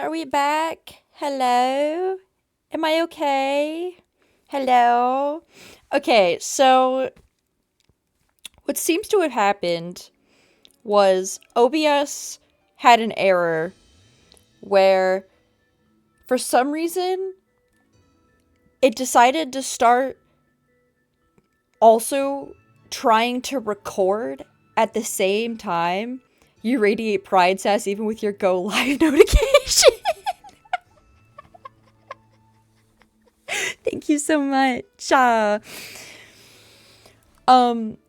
Are we back? Hello? Am I okay? Hello? Okay, so what seems to have happened was OBS had an error where, for some reason, it decided to start also trying to record at the same time. You radiate pride, Sass, even with your go live notification. Thank you so much.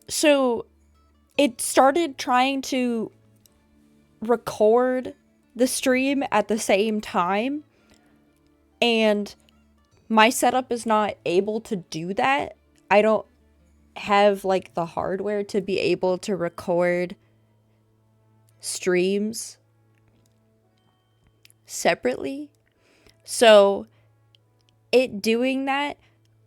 So it started trying to record the stream at the same time, and my setup is not able to do that. I don't have like the hardware to be able to record streams separately. So it doing that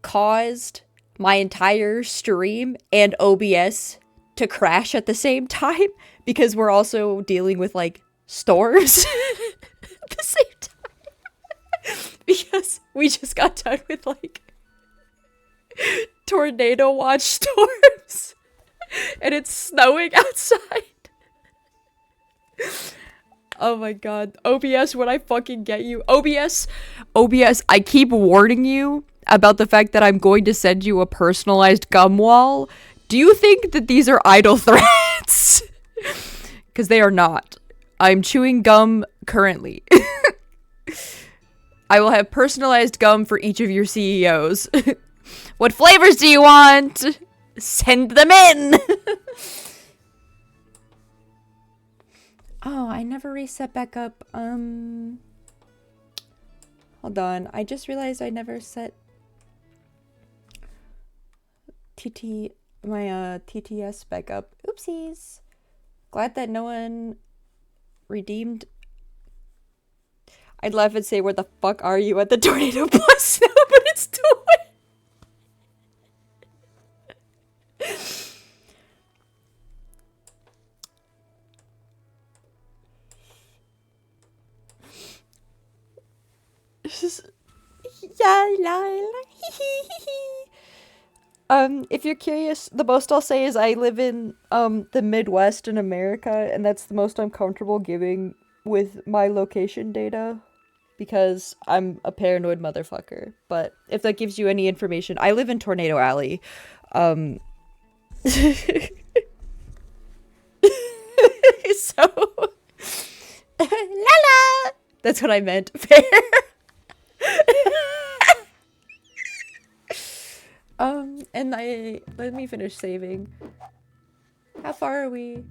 caused my entire stream and OBS to crash at the same time because we're also dealing with like storms at the same time. Because we just got done with like tornado watch storms and it's snowing outside. Oh my god. OBS, when I fucking get you. OBS, I keep warning you about the fact that I'm going to send you a personalized gum wall. Do you think that these are idle threats? Because they are not. I'm chewing gum currently. I will have personalized gum for each of your CEOs. What flavors do you want? Send them in! Oh, I never reset back up. Hold on. I just realized I never set my TTS back up. Oopsies. Glad that no one redeemed. I'd laugh and say, where the fuck are you at the tornado plus snow, but it's too wet. If you're curious, the most I'll say is I live in the Midwest in America, and that's the most I'm comfortable giving with my location data because I'm a paranoid motherfucker. But if that gives you any information, I live in Tornado Alley. So la. That's what I meant. Fair. And let me finish saving. How far are we?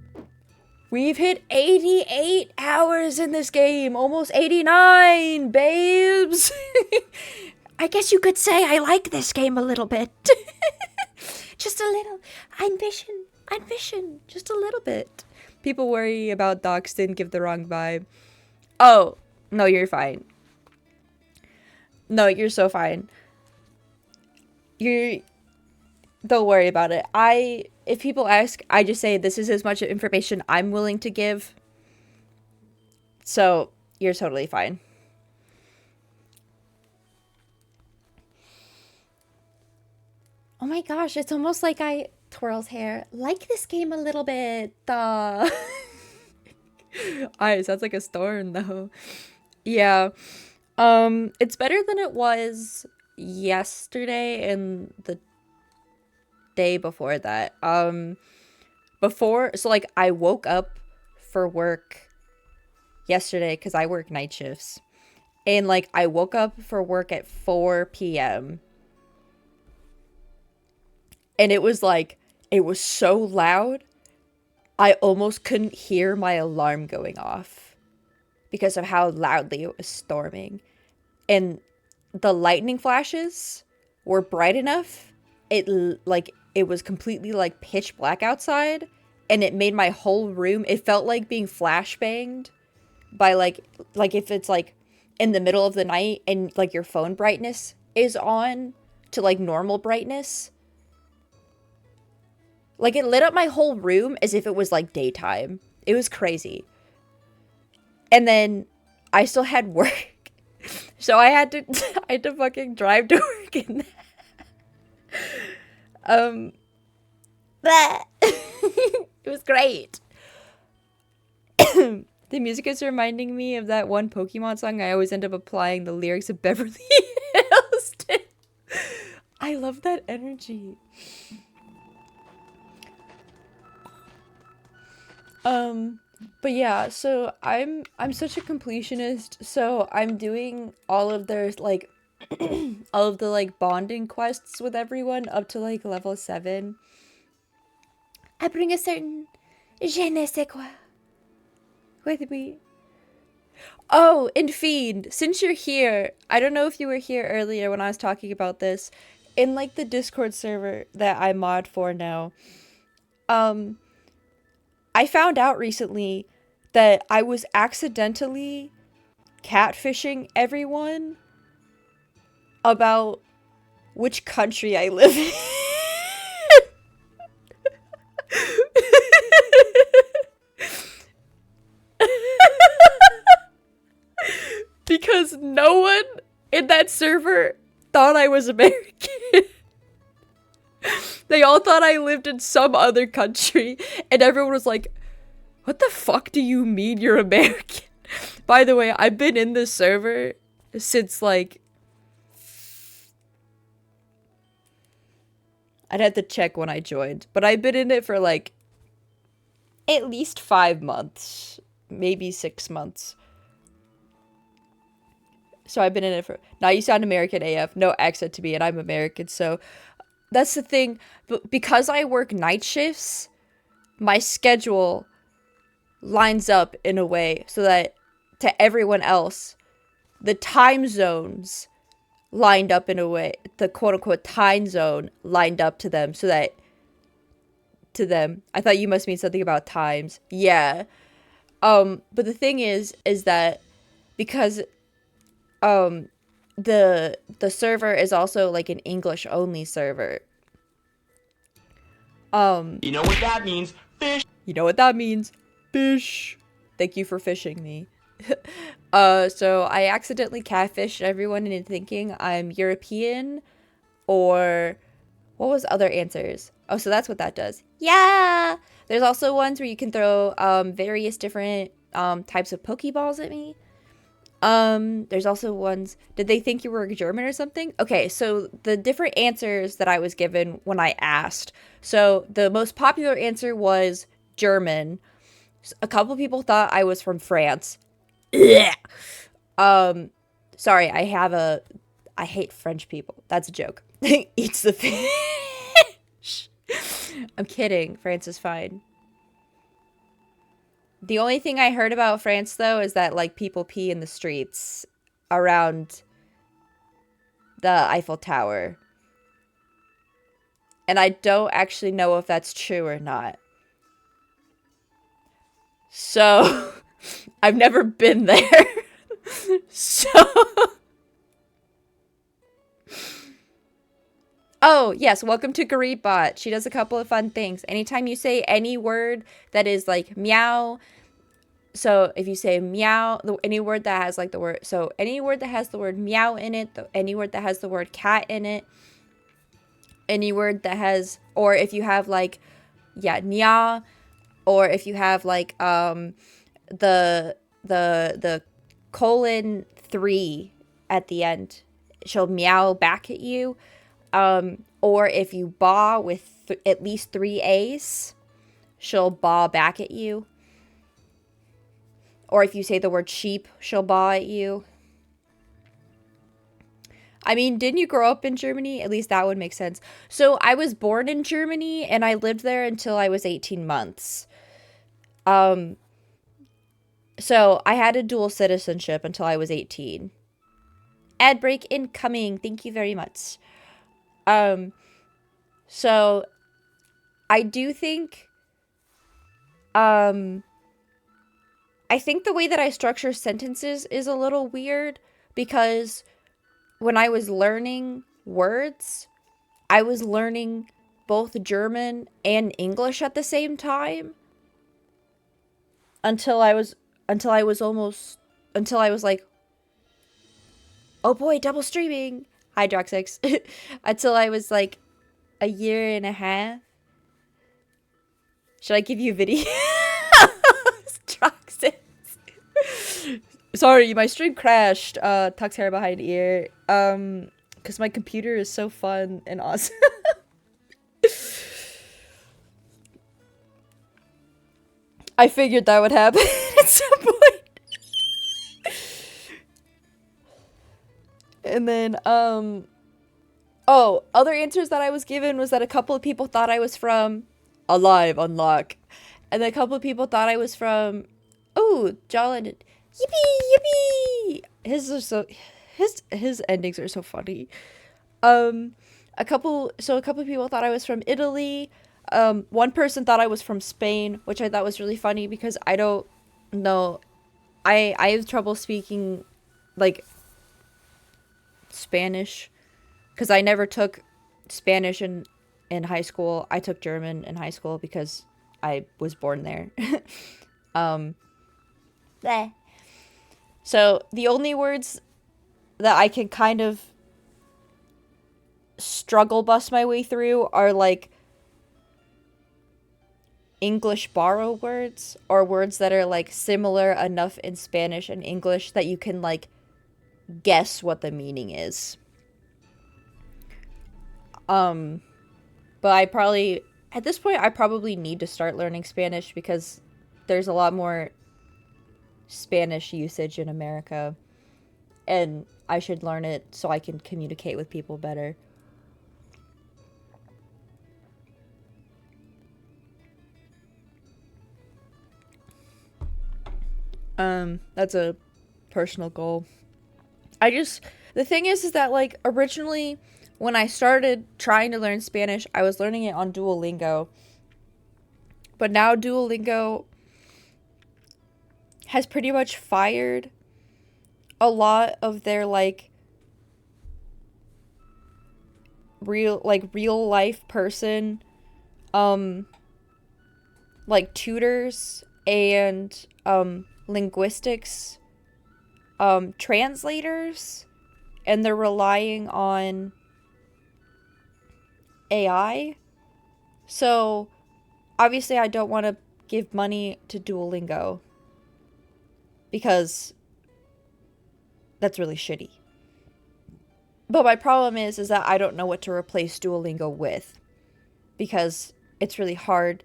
We've hit 88 hours in this game, almost 89, babes. I guess you could say I like this game a little bit. Just a little. Ambition, just a little bit. People worry about docs didn't give the wrong vibe. Oh, no, you're fine. No, you're so fine. Don't worry about it. If people ask, I just say this is as much information I'm willing to give. So, you're totally fine. Oh my gosh, it's almost like I twirls hair. Like this game a little bit. It sounds like a storm though. Yeah. It's better than it was yesterday and the day before that. So like I woke up for work yesterday because I work night shifts, and like I woke up for work at 4 p.m. and it was so loud I almost couldn't hear my alarm going off because of how loudly it was storming. And the lightning flashes were bright enough. It was completely like pitch black outside, and it made my whole room, it felt like being flashbanged by like if it's like in the middle of the night and like your phone brightness is on to like normal brightness. Like it lit up my whole room as if it was like daytime. It was crazy. And then I still had work. So I had to I had to fucking drive to work in that. It was great. The music is reminding me of that one Pokemon song I always end up applying the lyrics of Beverly Hills to. I love that energy. But yeah, so I'm such a completionist, so I'm doing all of their like all of the like bonding quests with everyone up to like level 7. I bring a certain je ne sais quoi with me. Oh, and Fiend, since you're here, I don't know if you were here earlier when I was talking about this. In like the Discord server that I mod for now, I found out recently that I was accidentally catfishing everyone about which country I live in. Because no one in that server thought I was American. They all thought I lived in some other country, and everyone was like, what the fuck do you mean you're American? By the way, I've been in this server since like... I'd have to check when I joined, but I've been in it for like at least 5 months, maybe 6 months. So I've been in it for... Now you sound American AF, no accent to me, and I'm American, so... That's the thing, but because I work night shifts, my schedule lines up in a way so that to everyone else, the time zones lined up in a way, the quote-unquote time zone lined up to them so that to them. I thought you must mean something about times. Yeah. But the thing is that because the server is also like an English only server. You know what that means? Fish. You know what that means? Fish. Thank you for fishing me. So I accidentally catfished everyone into thinking I'm European, or what was other answers? Oh, so that's what that does. Yeah. There's also ones where you can throw various different types of Pokeballs at me. There's also ones, did they think you were German or something? Okay, so the different answers that I was given when I asked. So the most popular answer was German. A couple people thought I was from France. Sorry, I hate French people. That's a joke. Eats the fish. I'm kidding. France is fine. The only thing I heard about France, though, is that, like, people pee in the streets around the Eiffel Tower. And I don't actually know if that's true or not. So, I've never been there. So... Oh, yes, welcome to GaribBot. She does a couple of fun things. Anytime you say any word that is like meow, so if you say meow, any word that has like the word, so any word that has the word meow in it, any word that has the word cat in it, any word that has, or if you have like, yeah, nya, or if you have like the colon 3 at the end, she'll meow back at you. Or if you baw with at least 3 A's, she'll baw back at you. Or if you say the word sheep, she'll baw at you. I mean, didn't you grow up in Germany? At least that would make sense. So I was born in Germany and I lived there until I was 18 months. So I had a dual citizenship until I was 18. Ad break incoming. Thank you very much. So I do think, I think the way that I structure sentences is a little weird because when I was learning words, I was learning both German and English at the same time until I was almost until I was like, oh boy, double streaming. Hi, Droxix. Until I was like a year and a half. Should I give you a video? Droxix. Sorry, my stream crashed. Tuck's hair behind ear. Because my computer is so fun and awesome. I figured that would happen at some point. And then, oh, other answers that I was given was that a couple of people thought I was from Alive Unlock. And then a couple of people thought I was from, oh, Jolin. Yippee, yippee! His are so, his endings are so funny. A couple of people thought I was from Italy. One person thought I was from Spain, which I thought was really funny because I don't know. I have trouble speaking, like, Spanish, because I never took Spanish in high school. I took German in high school because I was born there. Bleh. So the only words that I can kind of struggle bust my way through are like English borrow words, or words that are like similar enough in Spanish and English that you can like guess what the meaning is. But I probably, at this point, I probably need to start learning Spanish because there's a lot more Spanish usage in America, and I should learn it so I can communicate with people better. That's a personal goal. The thing is that, like, originally, when I started trying to learn Spanish, I was learning it on Duolingo. But now Duolingo has pretty much fired a lot of their, like, real life person, like, tutors and, linguistics, translators, and they're relying on AI. So obviously I don't want to give money to Duolingo because that's really shitty. But my problem is that I don't know what to replace Duolingo with, because it's really hard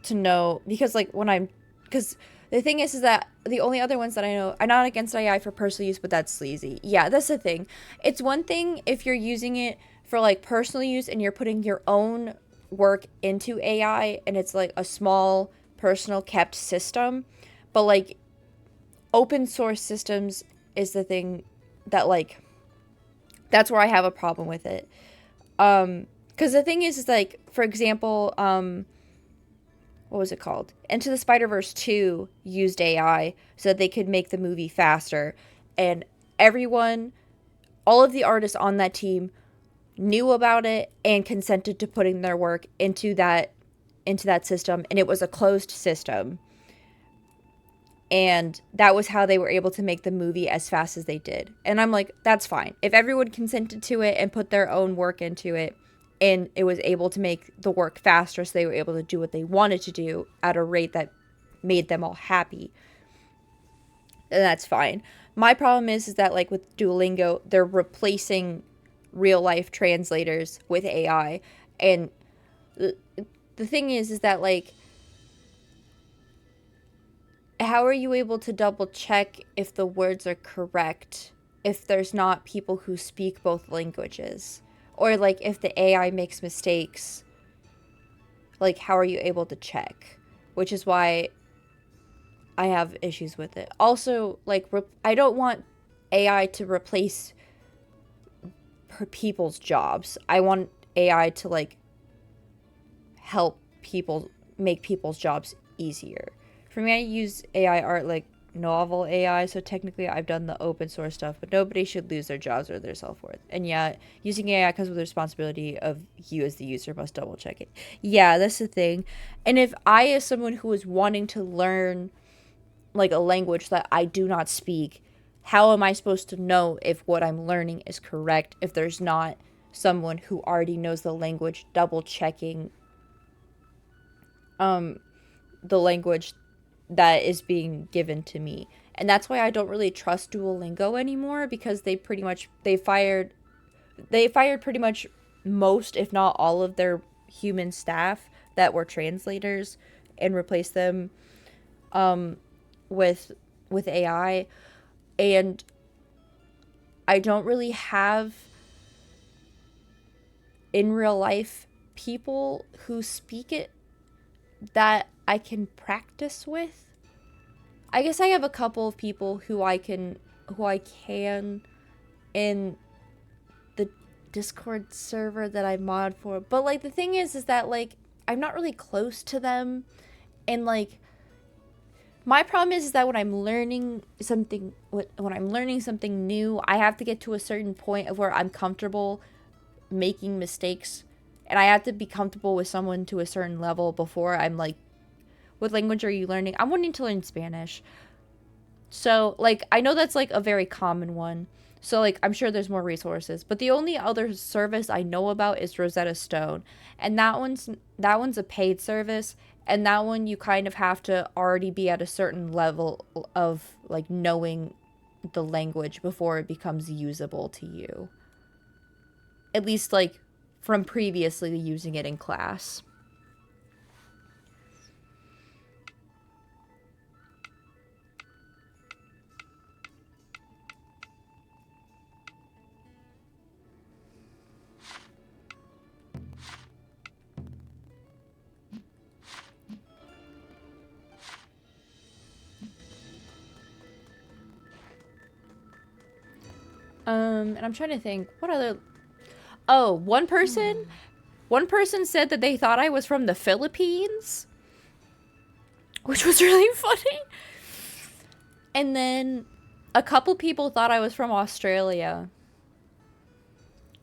to know, because the thing is that the only other ones that I know, I'm not against AI for personal use, but that's sleazy. Yeah, that's the thing. It's one thing if you're using it for like personal use and you're putting your own work into AI and it's like a small personal kept system, but like open source systems is the thing that, like, that's where I have a problem with it. Because the thing is like, for example, what was it called? Into the Spider-Verse 2 used AI so that they could make the movie faster. And all of the artists on that team knew about it and consented to putting their work into that system. And it was a closed system. And that was how they were able to make the movie as fast as they did. And I'm like, that's fine. If everyone consented to it and put their own work into it, and it was able to make the work faster, so they were able to do what they wanted to do at a rate that made them all happy, then that's fine. My problem is that, like, with Duolingo, they're replacing real life translators with AI. And the thing is that, like, how are you able to double check if the words are correct if there's not people who speak both languages? Or, like, if the AI makes mistakes, like, how are you able to check? Which is why I have issues with it. Also, like, I don't want AI to replace people's jobs. I want AI to, like, help people, make people's jobs easier. For me, I use AI art, like, novel AI, so technically I've done the open source stuff, but nobody should lose their jobs or their self-worth. And yeah, using AI comes with the responsibility of you as the user must double check it. Yeah, that's the thing. And if I, as someone who is wanting to learn like a language that I do not speak, how am I supposed to know if what I'm learning is correct if there's not someone who already knows the language double checking the language that is being given to me? And that's why I don't really trust Duolingo anymore, because they fired pretty much most, if not all, of their human staff that were translators and replaced them with AI. And I don't really have in real life people who speak it that I can practice with. I guess I have a couple of people who I can in the Discord server that I mod for. But like the thing is that like I'm not really close to them, and like my problem is that when I'm learning something new, I have to get to a certain point of where I'm comfortable making mistakes, and I have to be comfortable with someone to a certain level before I'm like, what language are you learning? I'm wanting to learn Spanish. So, like, I know that's, like, a very common one. So, like, I'm sure there's more resources. But the only other service I know about is Rosetta Stone. And that one's a paid service. And that one you kind of have to already be at a certain level of, like, knowing the language before it becomes usable to you. At least, like, from previously using it in class. And I'm trying to think, what other... Oh, one person said that they thought I was from the Philippines, which was really funny. And then a couple people thought I was from Australia.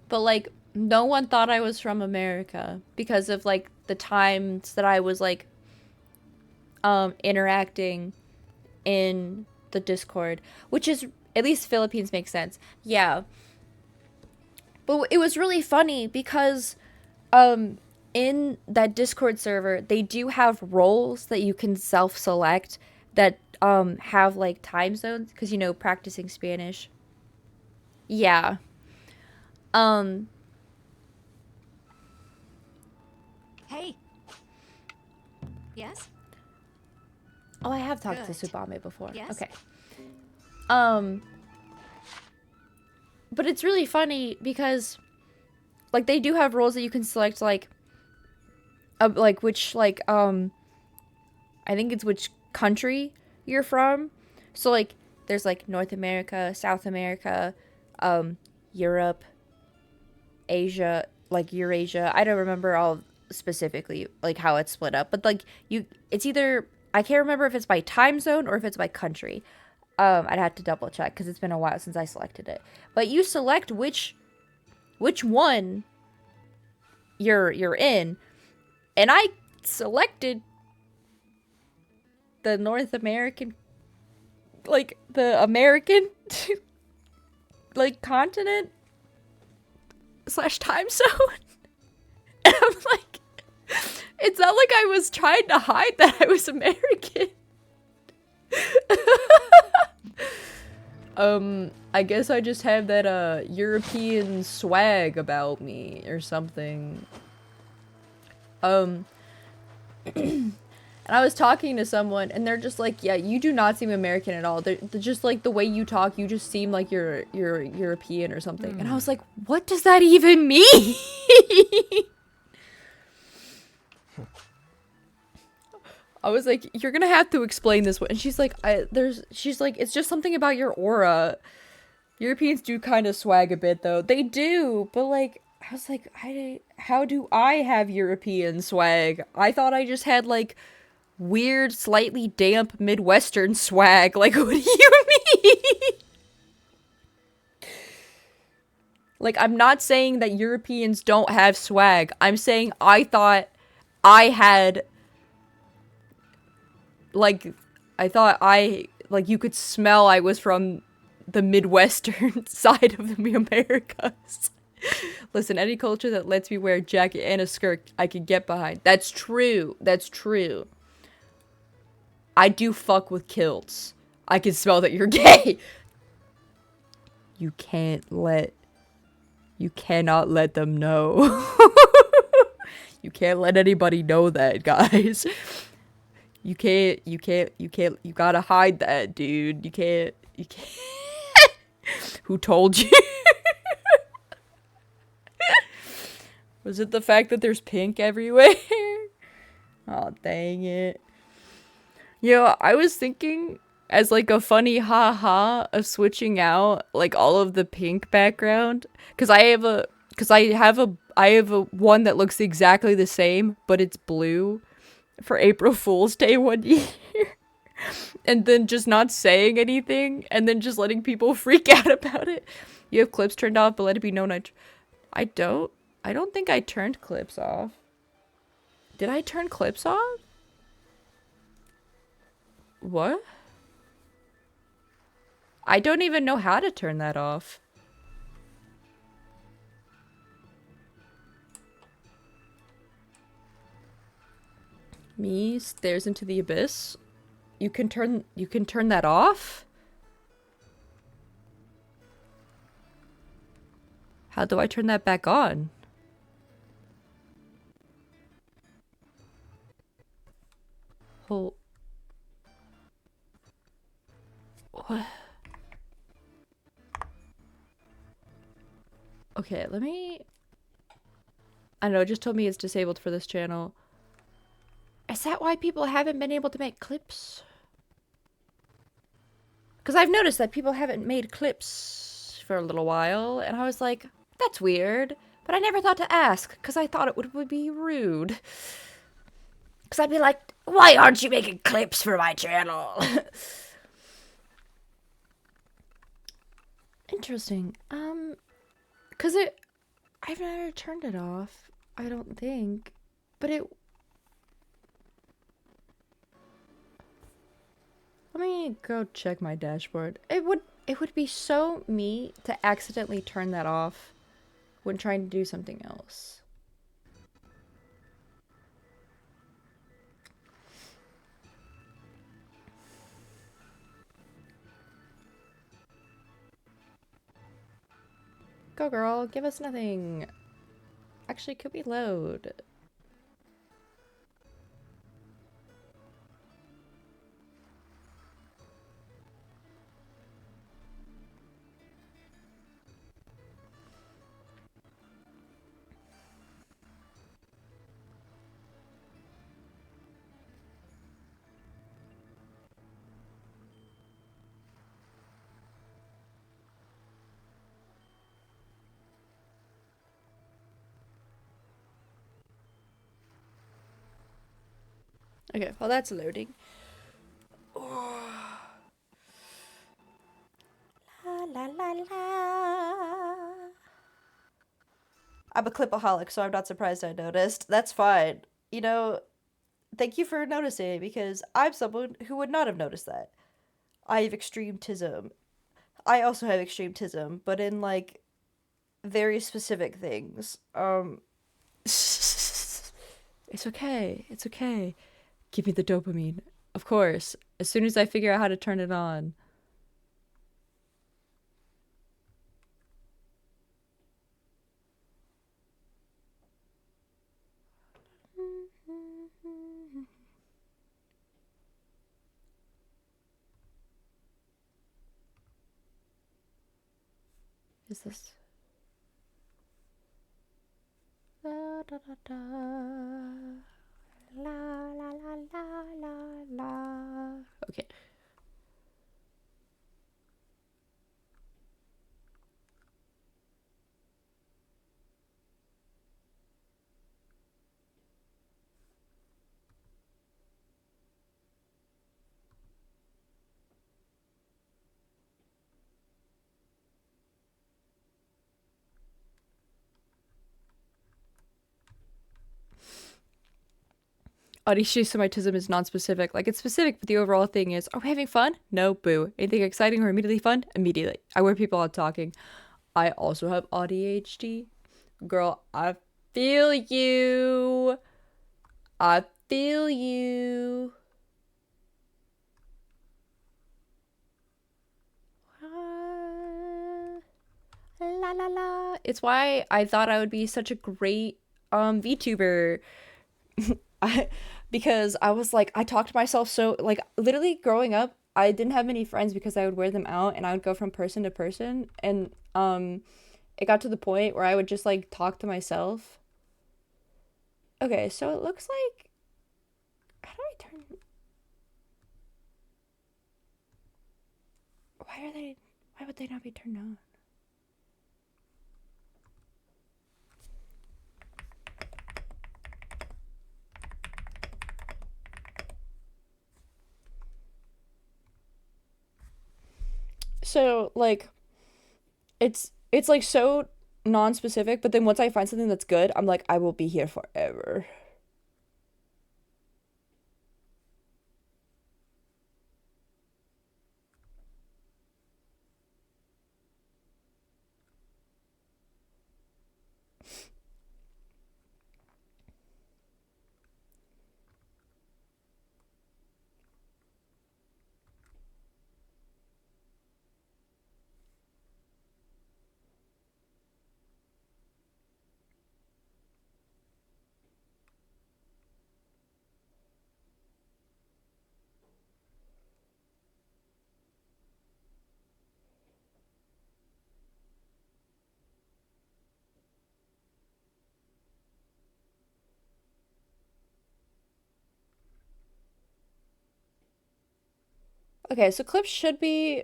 But like no one thought I was from America because of like the times that I was like interacting in the Discord, which is, at least Philippines makes sense. Yeah. But it was really funny because in that Discord server, they do have roles that you can self-select that have like time zones, because practicing Spanish. Yeah. Um Hey. Yes? oh, I have talked to Good. Subame before. Yes? Okay. Um but it's really funny because like they do have roles that you can select, like which I think it's which country you're from. So like there's like North America, South America, Europe, Asia, like Eurasia. I don't remember all specifically like how it's split up, but like it's either, I can't remember if it's by time zone or if it's by country. I'd have to double check because it's been a while since I selected it. But you select which one you're in, and I selected the North American, like the American like continent / time zone. And I'm like, it's not like I was trying to hide that I was American. I guess I just have that European swag about me or something. And I was talking to someone, and they're just like, yeah, you do not seem American at all. They're just like, the way you talk, you just seem like you're European or something. And I was like, what does that even mean? I was like, you're gonna have to explain this one. And she's like, she's like, it's just something about your aura. Europeans do kind of swag a bit, though. They do, but like, I was like, how do I have European swag? I thought I just had like weird, slightly damp Midwestern swag. Like, what do you mean? Like, I'm not saying that Europeans don't have swag. I'm saying I thought I had, like, like, you could smell I was from the Midwestern side of the Americas. Listen, any culture that lets me wear a jacket and a skirt, I can get behind. That's true. That's true. I do fuck with kilts. I can smell that you're gay. You cannot let them know. You can't let anybody know that, guys. You gotta hide that, dude. You can't. Who told you? Was it the fact that there's pink everywhere? Oh, dang it. Yo, I was thinking as like a funny haha of switching out like all of the pink background cuz I have a one that looks exactly the same but it's blue for April Fool's Day one year. And then just not saying anything and then just letting people freak out about it. You have clips turned off, but let it be known I don't think I turned clips off. Did I turn clips off? What? I don't even know how to turn that off. Me stares into the abyss. You can turn that off? How do I turn that back on? Hold. What? Okay, let me... I don't know, it just told me it's disabled for this channel. Is that why people haven't been able to make clips? Because I've noticed that people haven't made clips for a little while, and I was like, that's weird. But I never thought to ask, because I thought it would be rude. Because I'd be like, why aren't you making clips for my channel? Interesting. Because I've never turned it off, I don't think. But it... Let me go check my dashboard. It would be so me to accidentally turn that off when trying to do something else. Go girl, give us nothing. Actually, could we load? Okay, well that's loading. Oh. La la la la. I'm a clipaholic, so I'm not surprised I noticed. That's fine. You know, thank you for noticing because I'm someone who would not have noticed that. I have extreme tism. I also have extreme tism, but in like very specific things. It's okay. It's okay. Give me the dopamine. Of course. As soon as I figure out how to turn it on. Is this? Da, da, da, da. La la la la la la. Okay. Anti-Semitism is non-specific. Like, it's specific, but the overall thing is, are we having fun? No, boo. Anything exciting or immediately fun? Immediately. I wear people out talking. I also have ADHD. Girl, I feel you. I feel you. La la la. It's why I thought I would be such a great VTuber. I because I was like I talked to myself so like literally growing up I didn't have many friends because I would wear them out and I would go from person to person and it got to the point where I would just like talk to myself. Okay, so it looks like how do I turn why would they not be turned on? So like it's like so non-specific, but then once I find something that's good, I'm like I will be here forever. Okay, so clips should be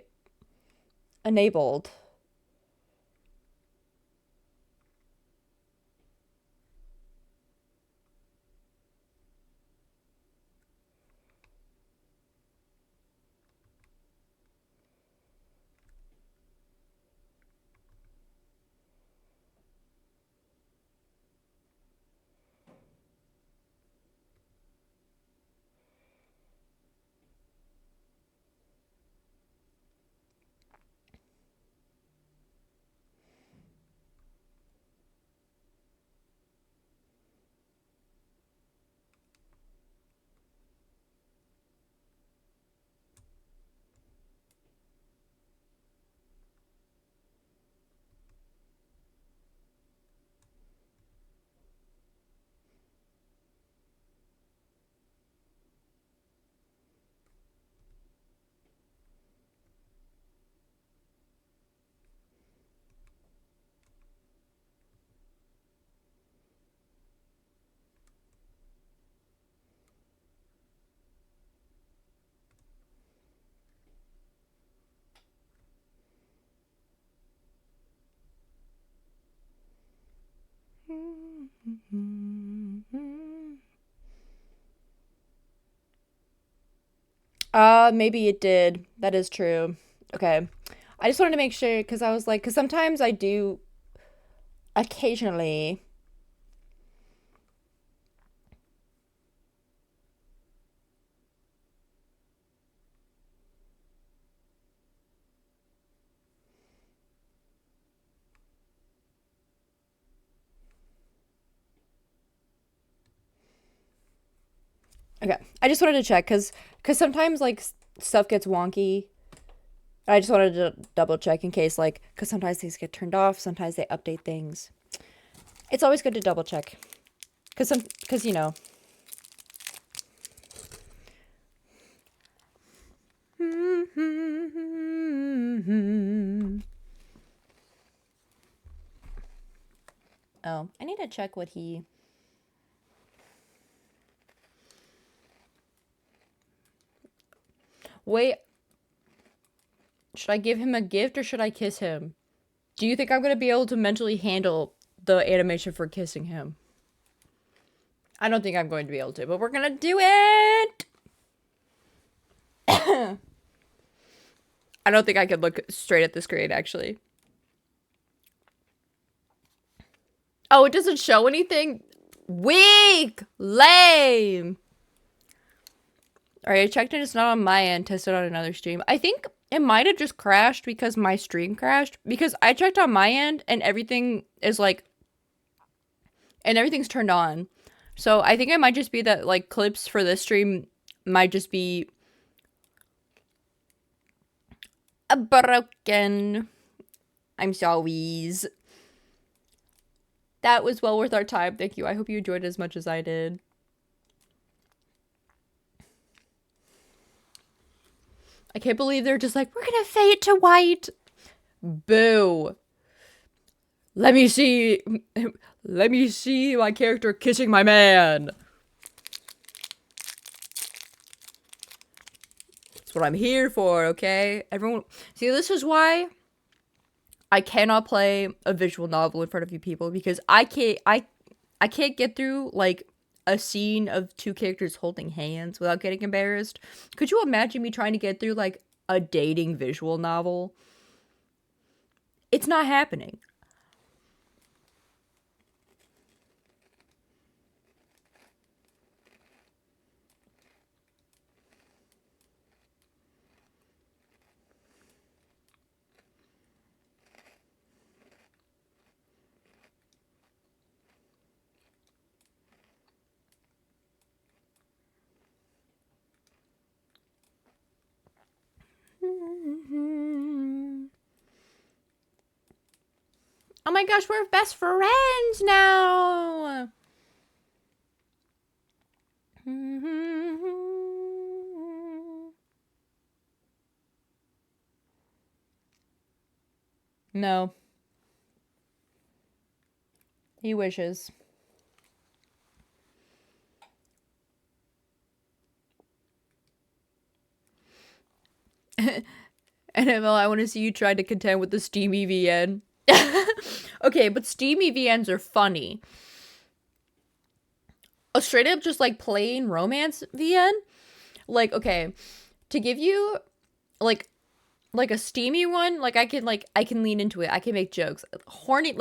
enabled. Maybe it did. That is true. Okay. I just wanted to make sure because I was like, because sometimes I do occasionally. Okay. I just wanted to check because sometimes like stuff gets wonky. I just wanted to double check in case like because sometimes things get turned off, sometimes they update things. It's always good to double check because you know. Oh, I need to check what he. Wait, should I give him a gift or should I kiss him? Do you think I'm going to be able to mentally handle the animation for kissing him? I don't think I'm going to be able to, but we're going to do it! I don't think I could look straight at the screen, actually. Oh, it doesn't show anything? Weak! Lame! Alright, I checked and it's not on my end, tested on another stream. I think it might have just crashed because my stream crashed. Because I checked on my end and everything is like, and everything's turned on. So I think it might just be that like clips for this stream might just be broken. I'm sorry. That was well worth our time. Thank you. I hope you enjoyed it as much as I did. I can't believe they're just like, we're gonna fade to white. Boo. Let me see my character kissing my man. That's what I'm here for, okay? Everyone, see, this is why I cannot play a visual novel in front of you people, because I can't get through like a scene of two characters holding hands without getting embarrassed. Could you imagine me trying to get through like a dating visual novel? It's not happening. Oh my gosh, we're best friends now. No. He wishes. NML, I want to see you try to contend with the Steam EVN. Okay, but Steam EVNs are funny. A straight up just like plain romance VN? Like, okay, to give you like a steamy one, like I can lean into it. I can make jokes. Horny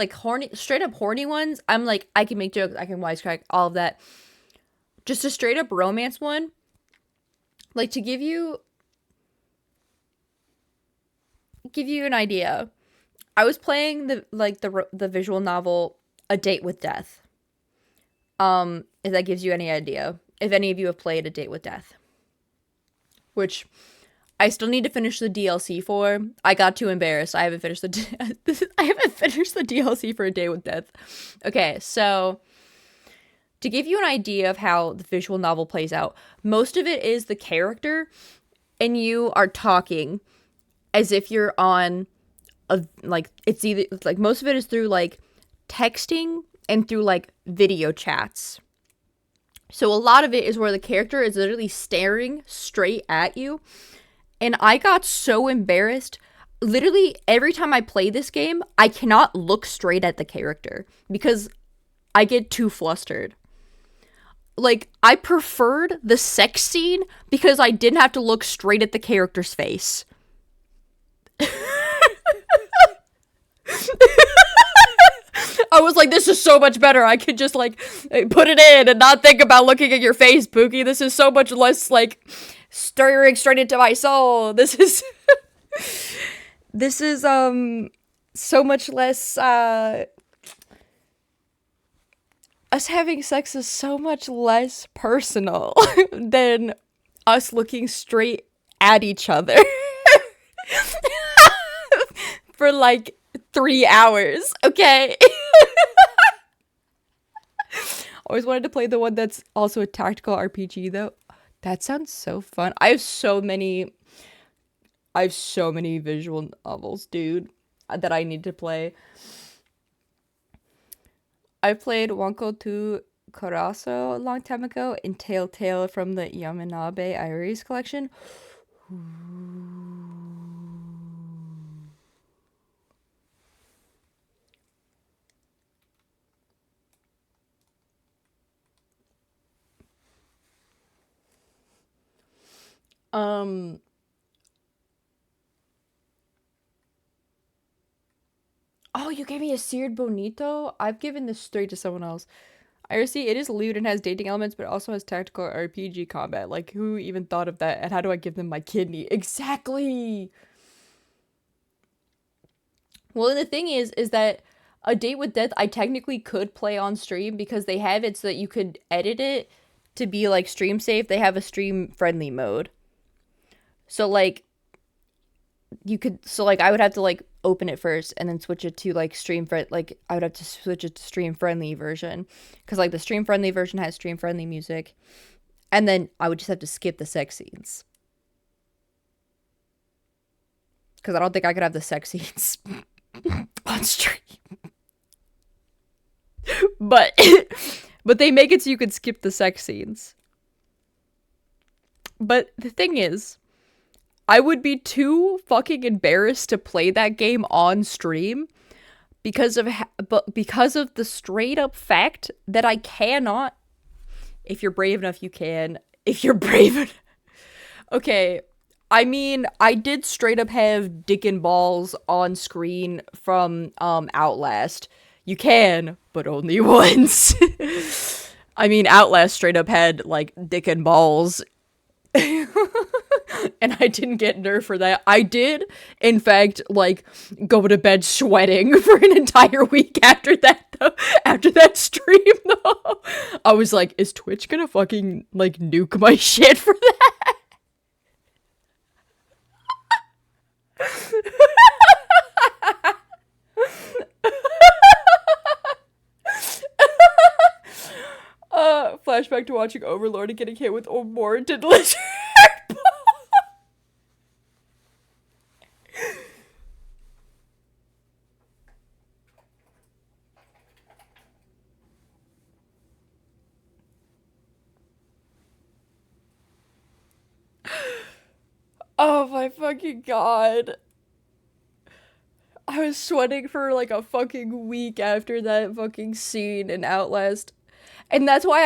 straight up horny ones, I'm like, I can make jokes, I can wisecrack, all of that. Just a straight up romance one, like to give you an idea. I was playing the visual novel A Date with Death. If that gives you any idea. If any of you have played A Date with Death. Which I still need to finish the DLC for. I got too embarrassed. I haven't finished the DLC for A Date with Death. Okay, so to give you an idea of how the visual novel plays out, most of it is the character and you are talking as if you're on it's either like most of it is through like texting and through like video chats. So a lot of it is where the character is literally staring straight at you. And I got so embarrassed. Literally every time I play this game, I cannot look straight at the character because I get too flustered. Like, I preferred the sex scene because I didn't have to look straight at the character's face. I was like, this is so much better. I could just like put it in and not think about looking at your face, Pookie. This is so much less like staring straight into my soul. This is so much less us having sex is so much less personal than us looking straight at each other for like 3 hours, okay? Always wanted to play the one that's also a tactical RPG though. That sounds so fun. I have so many visual novels, dude, that I need to play. I played Wanko to Karaso a long time ago and Telltale from the Yamanabe Iris collection. Oh, you gave me a seared bonito? I've given this straight to someone else. IRC, it is lewd and has dating elements, but also has tactical RPG combat. Like, who even thought of that? And how do I give them my kidney? Exactly! Well, and the thing is that A Date with Death, I technically could play on stream because they have it so that you could edit it to be, like, stream safe. They have a stream-friendly mode. So, like, I would have to, like, open it first and then switch it to, like, I would have to switch it to stream-friendly version. Because, like, the stream-friendly version has stream-friendly music. And then I would just have to skip the sex scenes. Because I don't think I could have the sex scenes on stream. But they make it so you could skip the sex scenes. But the thing is, I would be too fucking embarrassed to play that game on stream because of the straight up fact that I cannot. If you're brave enough, you can. If you're brave enough. Okay, I mean, I did straight up have dick and balls on screen from Outlast. You can, but only once. I mean, Outlast straight up had, like, dick and balls. And I didn't get nerfed for that. I did, in fact, like, go to bed sweating for an entire week after that, though. After that stream, though. I was like, is Twitch gonna fucking, like, nuke my shit for that? Flashback to watching Overlord and getting hit with unwarranted lizard. Oh my fucking god. I was sweating for like a fucking week after that fucking scene in Outlast. And that's why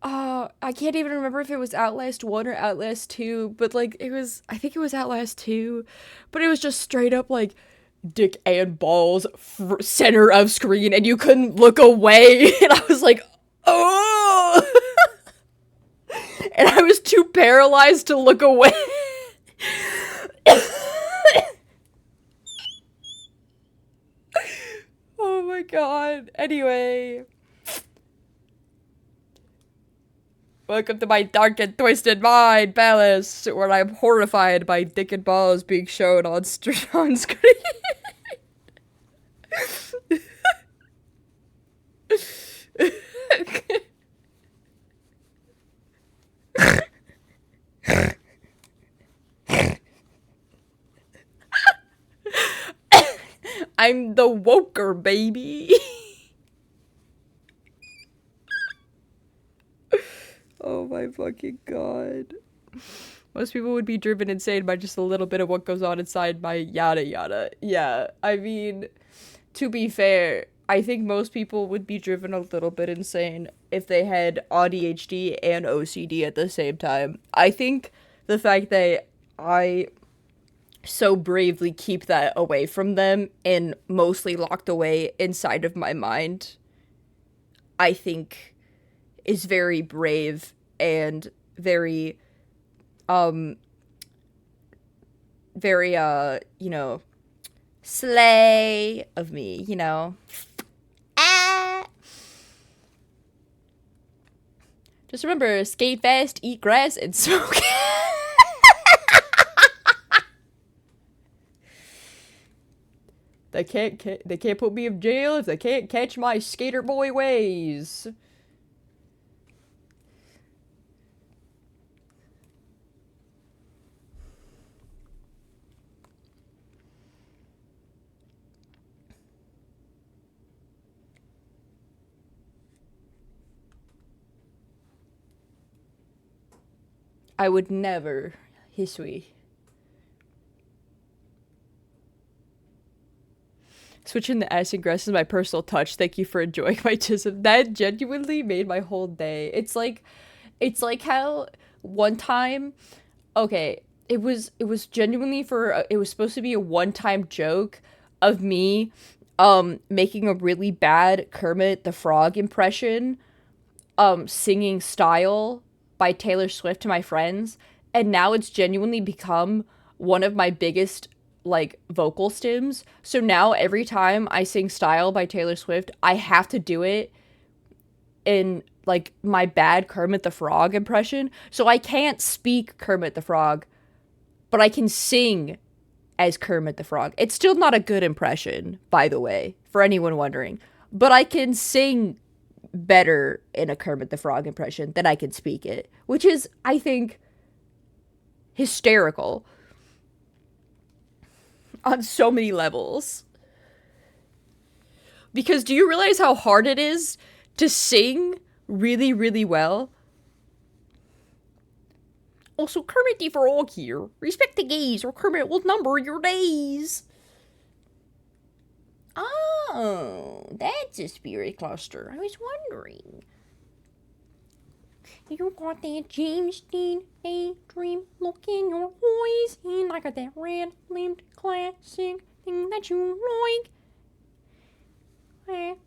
I can't even remember if it was Outlast 1 or Outlast 2, but like I think it was Outlast 2, but it was just straight up like dick and balls center of screen and you couldn't look away. And I was like, oh! And I was too paralyzed to look away. Oh my god. Anyway. Welcome to my dark and twisted mind palace, where I'm horrified by dick and balls being shown on screen. I'm the woker, baby. Oh my fucking god. Most people would be driven insane by just a little bit of what goes on inside my yada yada. Yeah, I mean, to be fair, I think most people would be driven a little bit insane if they had ADHD and OCD at the same time. I think the fact that I so bravely keep that away from them and mostly locked away inside of my mind, I think is very brave and very, you know, slay of me, you know. Ah! Just remember, skate fast, eat grass, and smoke. They can't put me in jail if they can't catch my skater boy ways. I would never, Hisui. Switching the acid grass is my personal touch. Thank you for enjoying my tism. That genuinely made my whole day. It's like how one time, okay, it was genuinely it was supposed to be a one-time joke of me making a really bad Kermit the Frog impression, singing Style by Taylor Swift to my friends, and now it's genuinely become one of my biggest like vocal stims. So now every time I sing Style by Taylor Swift, I have to do it in like my bad Kermit the Frog impression. So I can't speak Kermit the Frog, but I can sing as Kermit the Frog. It's still not a good impression, by the way, for anyone wondering. But I can sing better in a Kermit the Frog impression than I can speak it, which is, I think, hysterical on so many levels. Because do you realize how hard it is to sing really, really well? Also, Kermit the Frog here. Respect the gays or Kermit will number your days. Oh, that's a spirit cluster. I was wondering. You got that James Dean daydream look in your eyes, and I got that red-lipped classic thing that you like.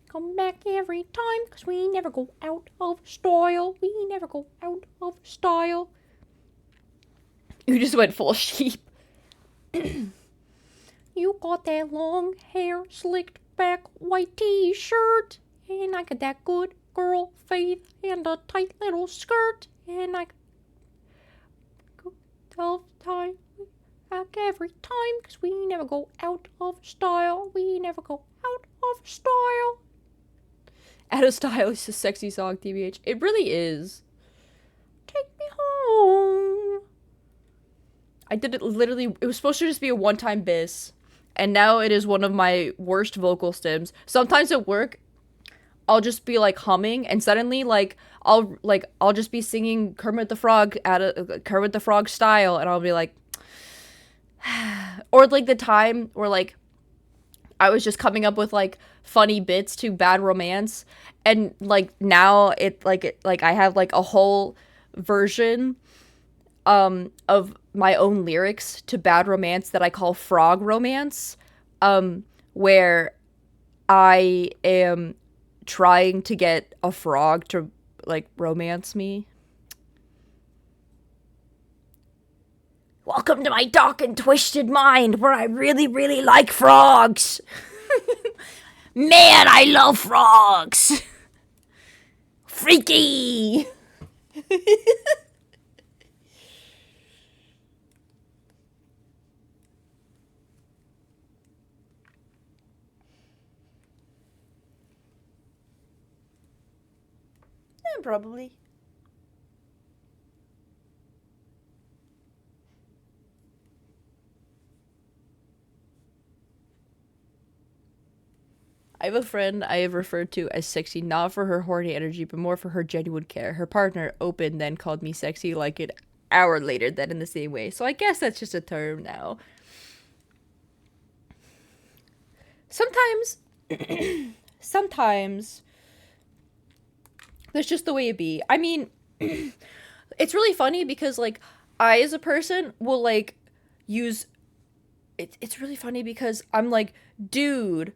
Come back every time, 'cause we never go out of style. We never go out of style. You just went full sheep. You got that long hair, slicked back white t-shirt, and I got that good girl faith and a tight little skirt, and I go time back every time, 'cause we never go out of style. We never go out of style. Out of Style is a sexy song, TBH. It really is. Take me home. I did it literally, it was supposed to just be a one-time biss, and now it is one of my worst vocal stems. Sometimes at work, I'll just be like humming, and suddenly I'll just be singing Kermit the Frog at a Kermit the Frog style, and I'll be like, or like the time where like I was just coming up with like funny bits to Bad Romance, and like now it I have like a whole version of my own lyrics to Bad Romance that I call Frog Romance, where I am trying to get a frog to like romance me. Welcome to my dark and twisted mind where I really, really like frogs. Man, I love frogs. Freaky. Probably. I have a friend I have referred to as sexy, not for her horny energy, but more for her genuine care. Her partner, Open, then called me sexy like an hour later, then in the same way. So I guess that's just a term now. Sometimes, sometimes, that's just the way it be. I mean, it's really funny because, like, I, as a person, will, like, use... It's really funny because I'm like, dude...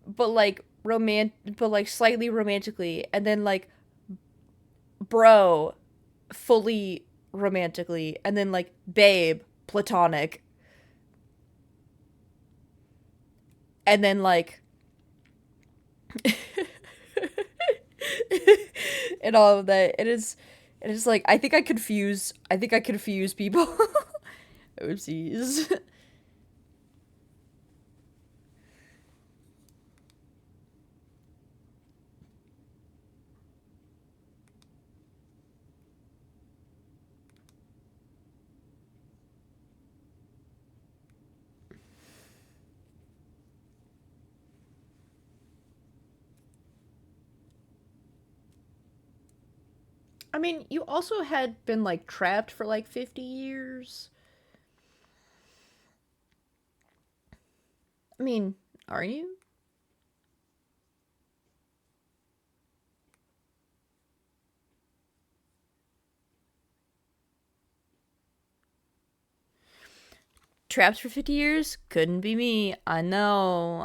but like slightly romantically, and then like bro fully romantically, and then like babe platonic, and then like and all of that. It is like I think I confuse people. Oopsies. I mean, you also had been like trapped for like 50 years. I mean, are you? trapped for 50 years? Couldn't be me. I know.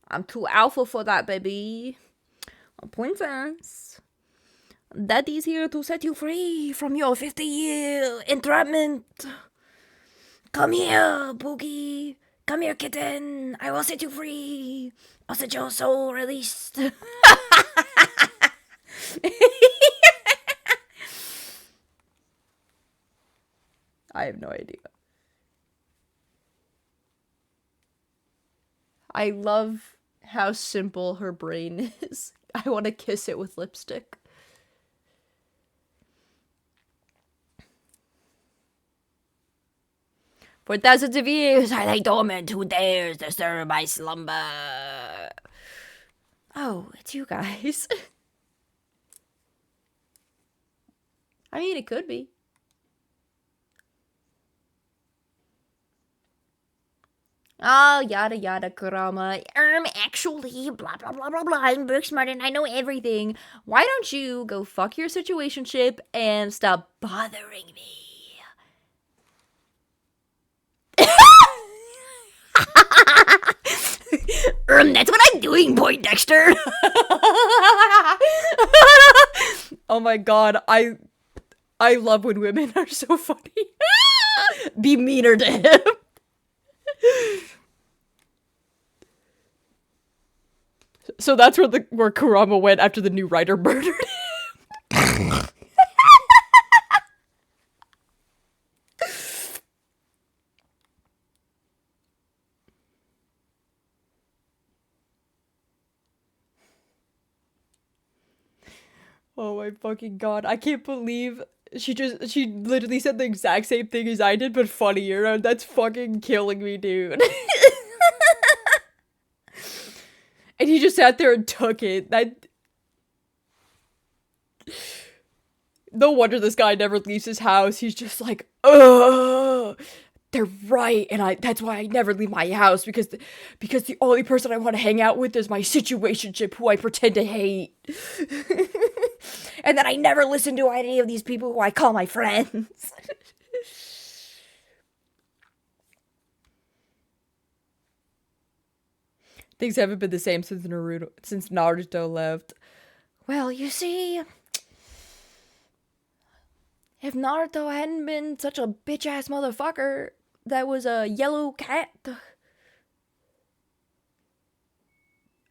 I'm too alpha for that, baby. Princess. Daddy's here to set you free from your 50-year entrapment. Come here, Boogie. Come here, kitten. I will set you free. I'll set your soul released. I have no idea. I love how simple her brain is. I want to kiss it with lipstick. For thousands of years, I lay dormant. Who dares disturb my slumber? Oh, it's you guys. I mean, it could be. Oh, yada yada, Kurama. Actually, blah blah blah blah blah. I'm book smart and I know everything. Why don't you go fuck your situationship and stop bothering me? That's what I'm doing, Poindexter. Oh my god, I love when women are so funny. Be meaner to him. So that's where Kurama went after the new writer murdered him. Oh my fucking god. I can't believe she literally said the exact same thing as I did, but funnier. That's fucking killing me, dude. And he just sat there and took it. No wonder this guy never leaves his house. He's just like, ugh, they're right, and that's why I never leave my house, because the only person I want to hang out with is my situationship, who I pretend to hate. And then I never listen to any of these people who I call my friends. Things haven't been the same since Naruto left. Well, you see, if Naruto hadn't been such a bitch-ass motherfucker that was a yellow cat.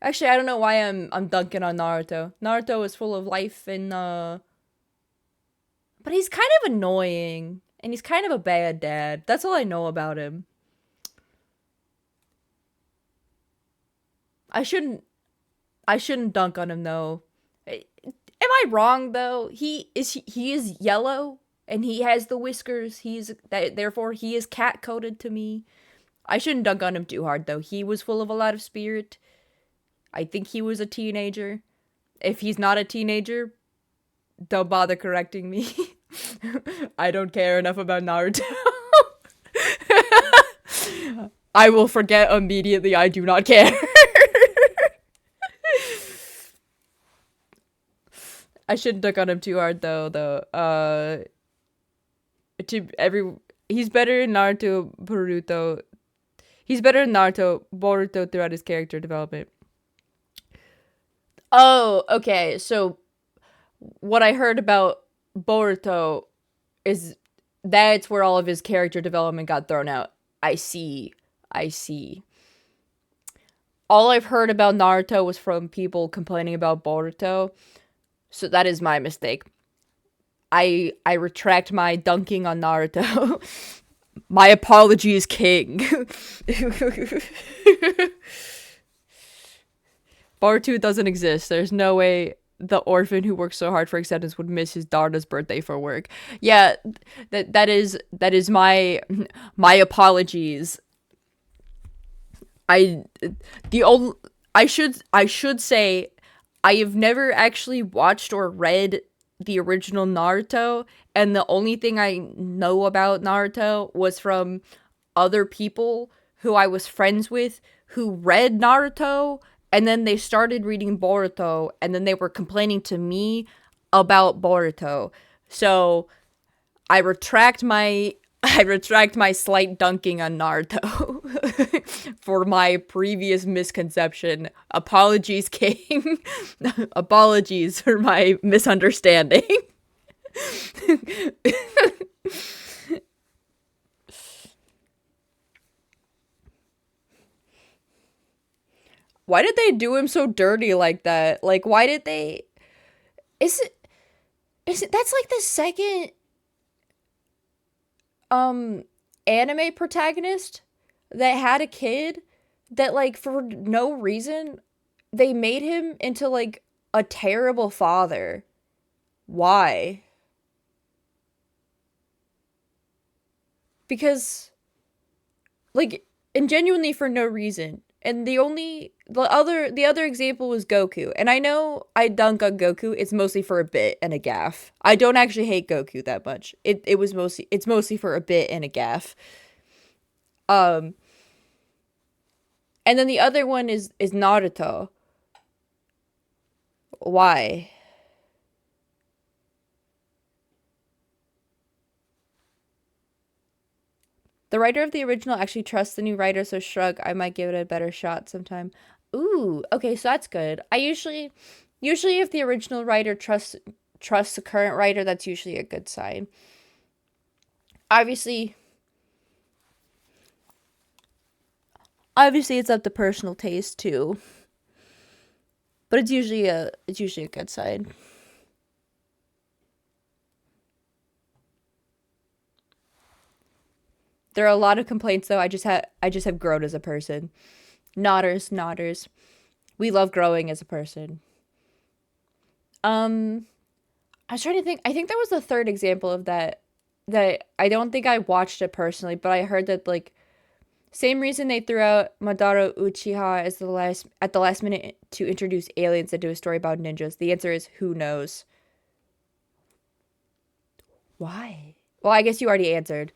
Actually, I don't know why I'm dunking on Naruto. Naruto is full of life and but he's kind of annoying and he's kind of a bad dad. That's all I know about him. I shouldn't dunk on him though. Am I wrong though? He is yellow and he has the whiskers. Therefore he is cat coded to me. I shouldn't dunk on him too hard though. He was full of a lot of spirit. I think he was a teenager. If he's not a teenager, don't bother correcting me. I don't care enough about Naruto. I will forget immediately. I do not care. I shouldn't dunk on him too hard though. He's better in Naruto, Boruto. He's better in Naruto, Boruto throughout his character development. Oh, okay. So what I heard about Boruto is that's where all of his character development got thrown out. I see. All I've heard about Naruto was from people complaining about Boruto. So that is my mistake. I retract my dunking on Naruto. My apologies, King. Boruto doesn't exist. There's no way the orphan who works so hard for acceptance would miss his daughter's birthday for work. Yeah, that is my apologies. I should say I have never actually watched or read the original Naruto, and the only thing I know about Naruto was from other people who I was friends with who read Naruto, and then they started reading Boruto, and then they were complaining to me about Boruto. So I retract my I retract my slight dunking on Naruto for my previous misconception. Apologies, King. Apologies for my misunderstanding. Why did they do him so dirty like that? Like, why did they? Is it? Is it? That's like the second um anime protagonist that had a kid that, like, for no reason they made him into like a terrible father. Why? Because, like, and genuinely for no reason. And the other example was Goku. And I know I dunk on Goku, it's mostly for a bit and a gaff. I don't actually hate Goku that much. It's mostly for a bit and a gaff. Um and then the other one is Naruto. Why? The writer of the original actually trusts the new writer, so shrug, I might give it a better shot sometime. Ooh, okay, so that's good. I usually if the original writer trusts the current writer, that's usually a good sign. Obviously obviously it's up to personal taste too, but it's usually a good sign. There are a lot of complaints though. I just have grown as a person. Nodders. We love growing as a person. Um, I was trying to think. I think there was a third example of that I don't think I watched it personally, but I heard that, like, same reason they threw out Madara Uchiha as the last minute to introduce aliens into a story about ninjas. The answer is who knows. Why? Well, I guess you already answered.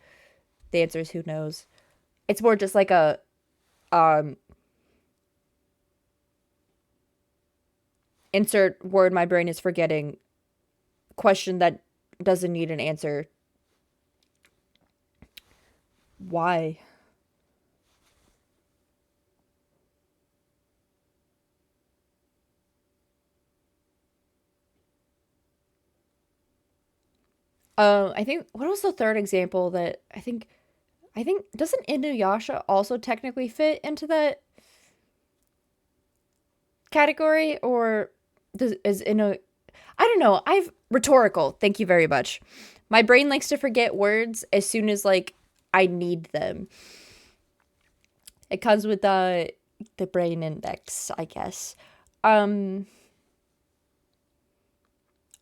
The answer is who knows. It's more just like a um insert word my brain is forgetting question that doesn't need an answer. Why? I think what was the third example that I think doesn't Inuyasha also technically fit into that category, or does is Inu I don't know. I've rhetorical. Thank you very much. My brain likes to forget words as soon as, like, I need them. It comes with the brain index, I guess. Um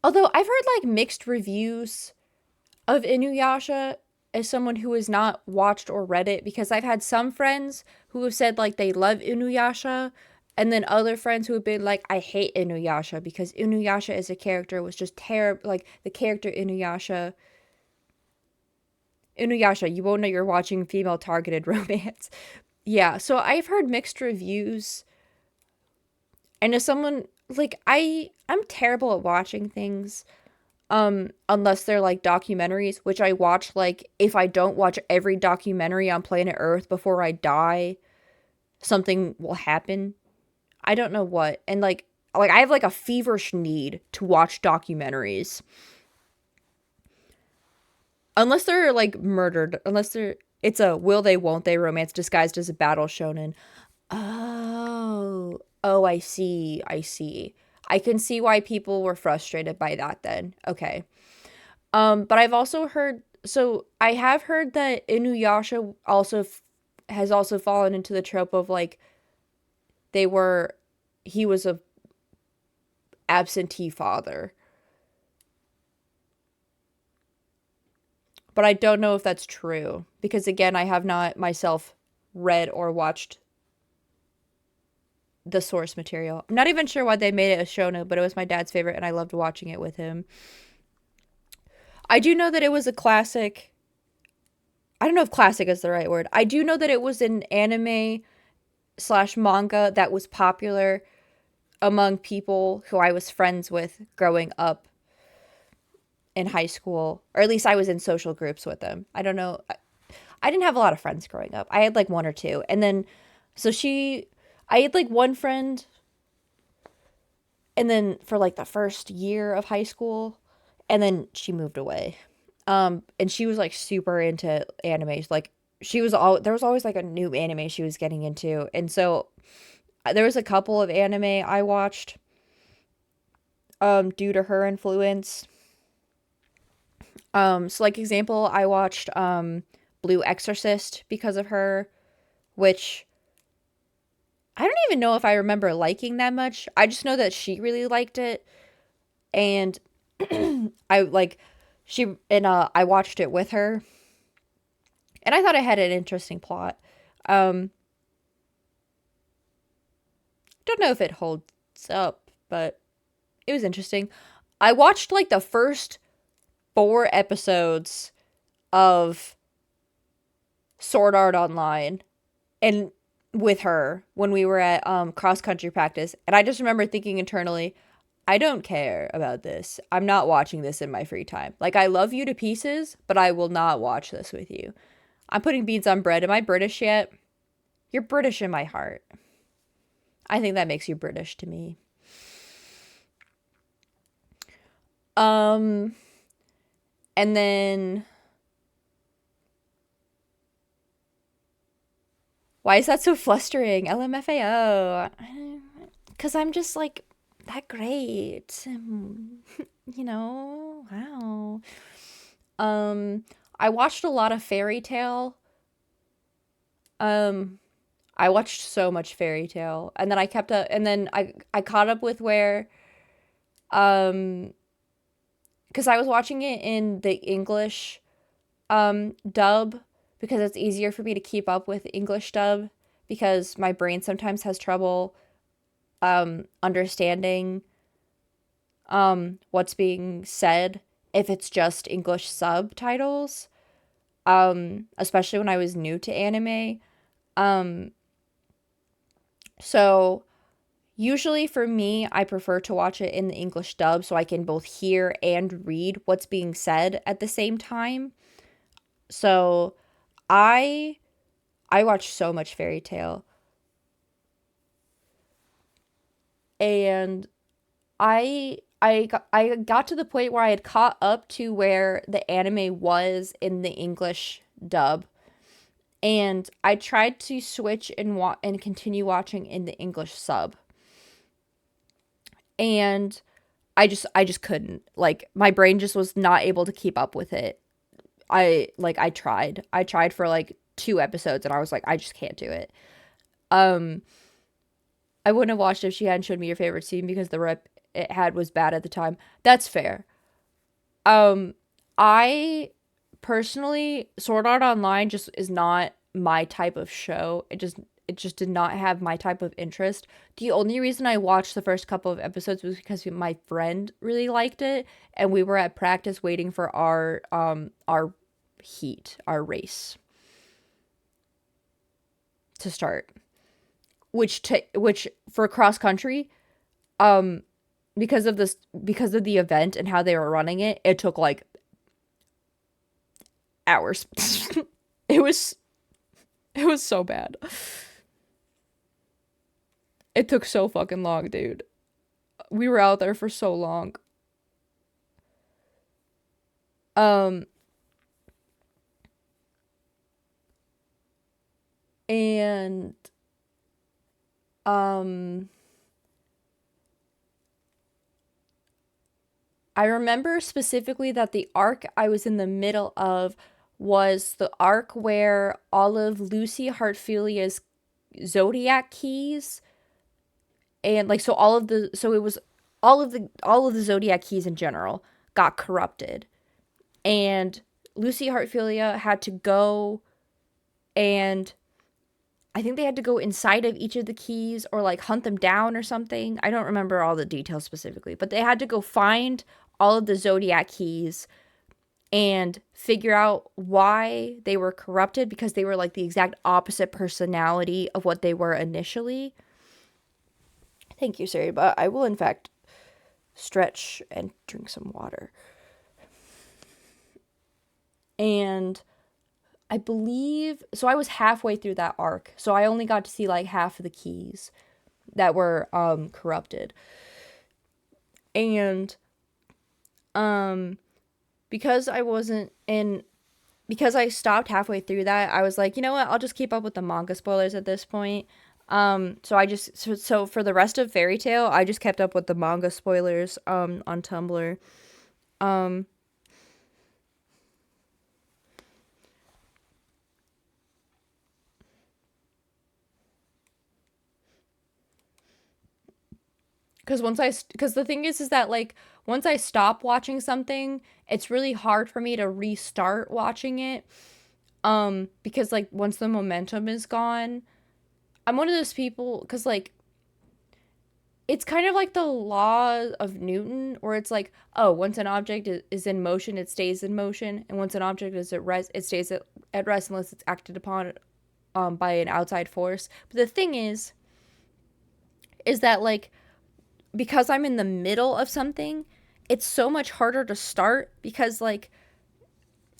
Although I've heard, like, mixed reviews of Inuyasha as someone who has not watched or read it, because I've had some friends who have said, like, they love Inuyasha, and then other friends who have been like, I hate Inuyasha because Inuyasha as a character was just terrible. Like, the character Inuyasha, you won't know you're watching female targeted romance. Yeah, so I've heard mixed reviews, and as someone, like, I'm terrible at watching things unless they're like documentaries, which I watch. Like, if I don't watch every documentary on planet Earth before I die, something will happen. I don't know what. And like I have like a feverish need to watch documentaries. Unless they're like murdered, unless they're it's a will they won't they romance disguised as a battle shonen. Oh, I see. I see. I can see why people were frustrated by that then. Okay. But I've also heard, so I have heard that Inuyasha has also fallen into the trope of, like, they were he was a absentee father. But I don't know if that's true because, again, I have not myself read or watched the source material. I'm not even sure why they made it a shonen, but it was my dad's favorite and I loved watching it with him. I do know that it was a classic. I don't know if classic is the right word. I do know that it was an anime slash manga that was popular among people who I was friends with growing up. in high school, or at least I was in social groups with them. I don't know. I didn't have a lot of friends growing up. I had like one or two. And then, so I had like one friend. And then for like the first year of high school, and then she moved away. And she was like super into animes. Like there was always like a new anime she was getting into. And so there was a couple of anime I watched due to her influence. So like example, I watched Blue Exorcist because of her, which I don't even know if I remember liking that much. I just know that she really liked it, and I like I watched it with her, and I thought it had an interesting plot. Don't know if it holds up, but it was interesting. I watched like the first 4 episodes of Sword Art Online and with her when we were at cross country practice, and I just remember thinking internally, I don't care about this. I'm not watching this in my free time. Like, I love you to pieces, but I will not watch this with you. I'm putting beans on bread. Am I British yet? You're British in my heart. I think that makes you British to me. And then why is that so flustering? LMFAO. Because I'm just like that great. Wow. I watched a lot of Fairy Tale. I watched so much Fairy Tale, and then I caught up with where, because I was watching it in the English, dub, because it's easier for me to keep up with English dub, because my brain sometimes has trouble, understanding, what's being said if it's just English subtitles, especially when I was new to anime. So usually for me, I prefer to watch it in the English dub so I can both hear and read what's being said at the same time. So I watch so much Fairy Tale, and I got to the point where I had caught up to where the anime was in the English dub, and I tried to switch and continue watching in the English sub, and I just couldn't. Like, my brain just was not able to keep up with it. I tried for like 2 episodes, and I was like, I just can't do it. Um, I wouldn't have watched if she hadn't showed me your favorite scene, because the rep it had was bad at the time. That's fair. Um, I personally, Sword Art Online just is not my type of show. It just did not have my type of interest. The only reason I watched the first couple of episodes was because my friend really liked it, and we were at practice waiting for our race to start. Which for cross country, um because of the event and how they were running it, it took like hours. it was it was so bad. It took so fucking long, dude. We were out there for so long. Um and um I remember specifically that the arc I was in the middle of was the arc where all of Lucy Hartfilia's zodiac keys, and like, so it was all of the zodiac keys in general got corrupted, and Lucy Hartfilia had to go, and I think they had to go inside of each of the keys or like hunt them down or something. I don't remember all the details specifically, but they had to go find all of the zodiac keys and figure out why they were corrupted, because they were like the exact opposite personality of what they were initially. Thank you, Siri, but I will in fact stretch and drink some water. And I believe, so I was halfway through that arc, so I only got to see like half of the keys that were corrupted. And because I wasn't in, because I stopped halfway through that, I was like, you know what, I'll just keep up with the manga spoilers at this point. So I just, so for the rest of Fairy Tail, I just kept up with the manga spoilers on Tumblr. Because the thing is that like once I stop watching something, it's really hard for me to restart watching it. Because like once the momentum is gone, I'm one of those people, because like it's kind of like the law of Newton, where it's like, oh, once an object is in motion, it stays in motion, and once an object is at rest, it stays at rest unless it's acted upon by an outside force. But the thing is that like, because I'm in the middle of something, it's so much harder to start, because like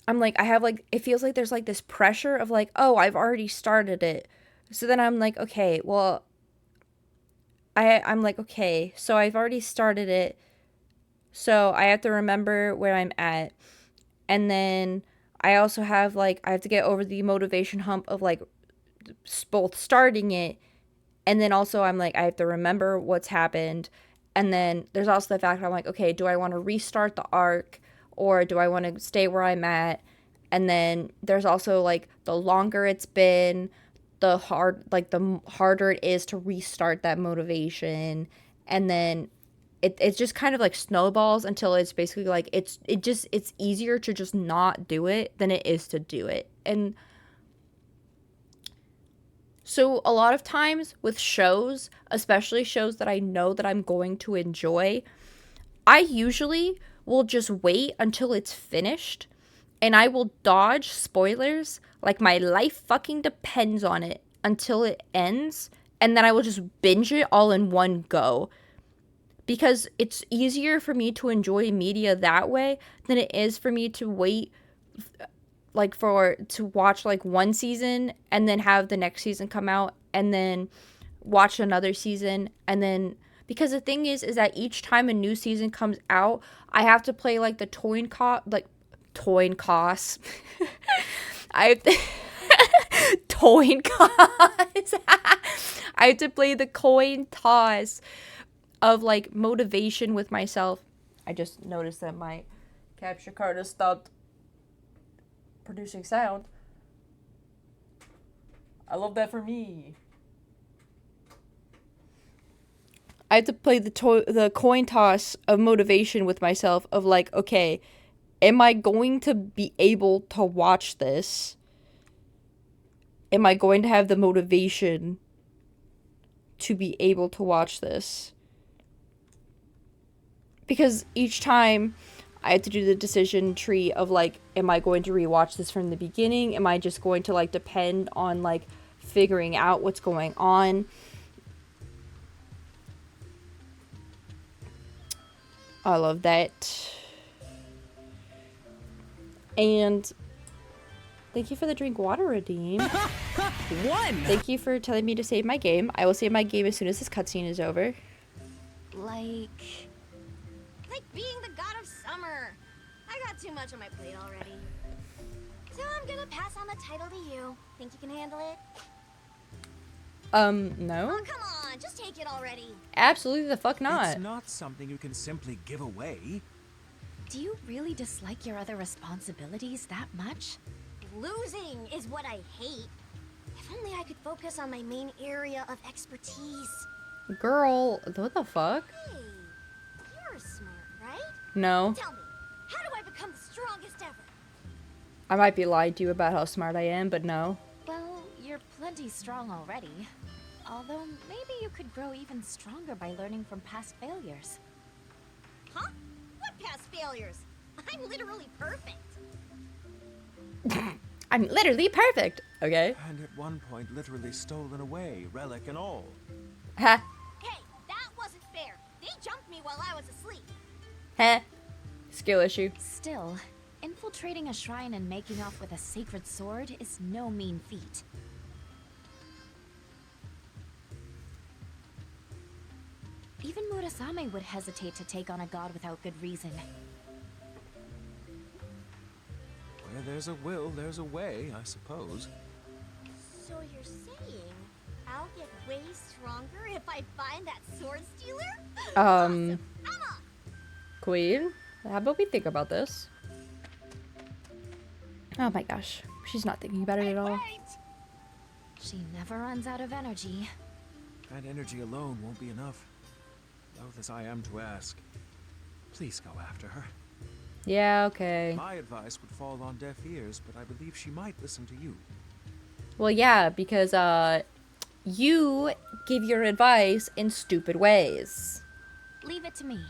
I'm like, I have like, it feels like there's like this pressure of like, oh, I've already started it. So then I'm like, okay, well, I'm like, okay, so I've already started it. So I have to remember where I'm at. And then I also have like, I have to get over the motivation hump of like both starting it, and then also I'm like, I have to remember what's happened. And then there's also the fact that I'm like, okay, do I want to restart the arc, or do I want to stay where I'm at? And then there's also like, the longer it's been, the harder it is to restart that motivation. And then it's just kind of like snowballs until it's basically like, it's easier to just not do it than it is to do it. And so a lot of times with shows, especially shows that I know that I'm going to enjoy, I usually will just wait until it's finished, and I will dodge spoilers like my life fucking depends on it until it ends, and then I will just binge it all in one go. Because it's easier for me to enjoy media that way than it is for me to wait like to watch like one season and then have the next season come out and then watch another season. And then, because the thing is that each time a new season comes out, I have to play like the toin cost. I have to toin cost. I have to play the coin toss of like motivation with myself. I just noticed that my capture card has stopped producing sound. I love that for me. I have to play the coin toss of motivation with myself of like, okay, am I going to be able to watch this? Am I going to have the motivation to be able to watch this? Because each time I have to do the decision tree of like, am I going to rewatch this from the beginning? Am I just going to like depend on like figuring out what's going on? I love that. And thank you for the drink water redeem. One! Thank you for telling me to save my game. I will save my game as soon as this cutscene is over. Like being the god of summer. I got too much on my plate already. So I'm gonna pass on the title to you. Think you can handle it? No. Oh, come on, just take it already. Absolutely the fuck not. It's not something you can simply give away. Do you really dislike your other responsibilities that much? Losing is what I hate. If only I could focus on my main area of expertise. Girl, what the fuck? Hey, you're smart, right? No. Tell me, how do I become the strongest ever? I might be lying to you about how smart I am, but no. Well, you're plenty strong already. Although maybe you could grow even stronger by learning from past failures. Huh? What past failures? I'm literally perfect. I'm literally perfect. Okay. And at one point literally stolen away, relic and all. Ha. Hey, that wasn't fair. They jumped me while I was asleep. Ha. Skill issue. Still, influence Infiltrating a shrine and making off with a sacred sword is no mean feat. Even Murasame would hesitate to take on a god without good reason. Where there's a will, there's a way, I suppose. So you're saying I'll get way stronger if I find that sword stealer? Awesome. I'm off. Queen, how about we think about this? Oh my gosh, she's not thinking about it at all. Right. She never runs out of energy. That energy alone won't be enough. Loath as I am to ask, please go after her. Yeah, okay. My advice would fall on deaf ears, but I believe she might listen to you. Well, yeah, because, you give your advice in stupid ways. Leave it to me.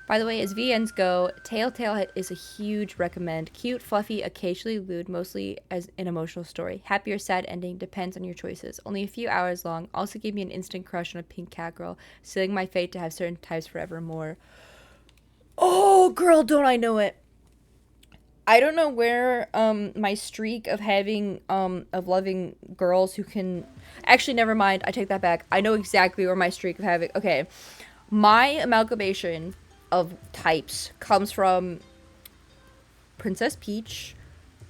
By the way, as VNs go, Telltale is a huge recommend. Cute, fluffy, occasionally lewd, mostly as an emotional story. Happy or sad ending depends on your choices. Only a few hours long. Also gave me an instant crush on a pink cat girl. Sealing my fate to have certain types forevermore. Oh, girl, don't I know it. I don't know where my streak of having of loving girls who can actually, never mind, I take that back. I know exactly where my streak of having, okay, my amalgamation of types comes from Princess Peach,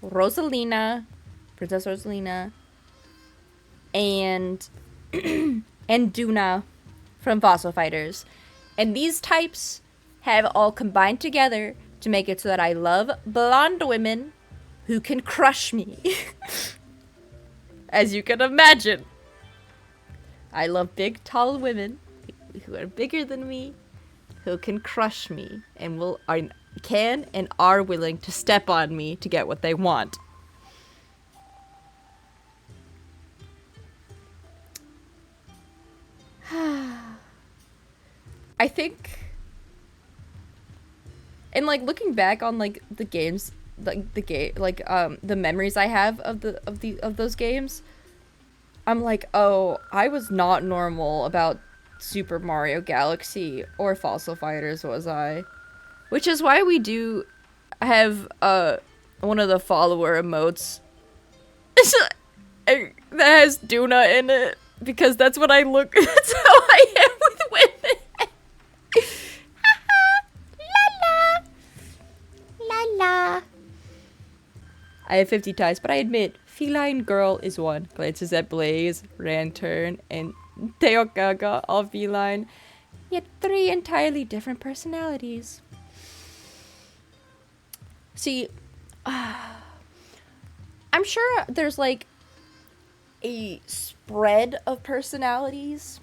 Princess Rosalina, and and Duna from Fossil Fighters. And these types have all combined together to make it so that I love blonde women who can crush me. As you can imagine. I love big, tall women who are bigger than me, who can crush me, and can and are willing to step on me to get what they want. I think, and like looking back on like the games, like the memories I have of those games, I'm like, oh, I was not normal about Super Mario Galaxy or Fossil Fighters, was I? Which is why we do have one of the follower emotes that has Duna in it, because that's what I look. That's how I am with women. La la. I have 50 ties, but I admit, feline girl is one. Glances at Blaze, Ranturn, and Togevah, all feline. Yet 3 entirely different personalities. See, I'm sure there's like a spread of personalities,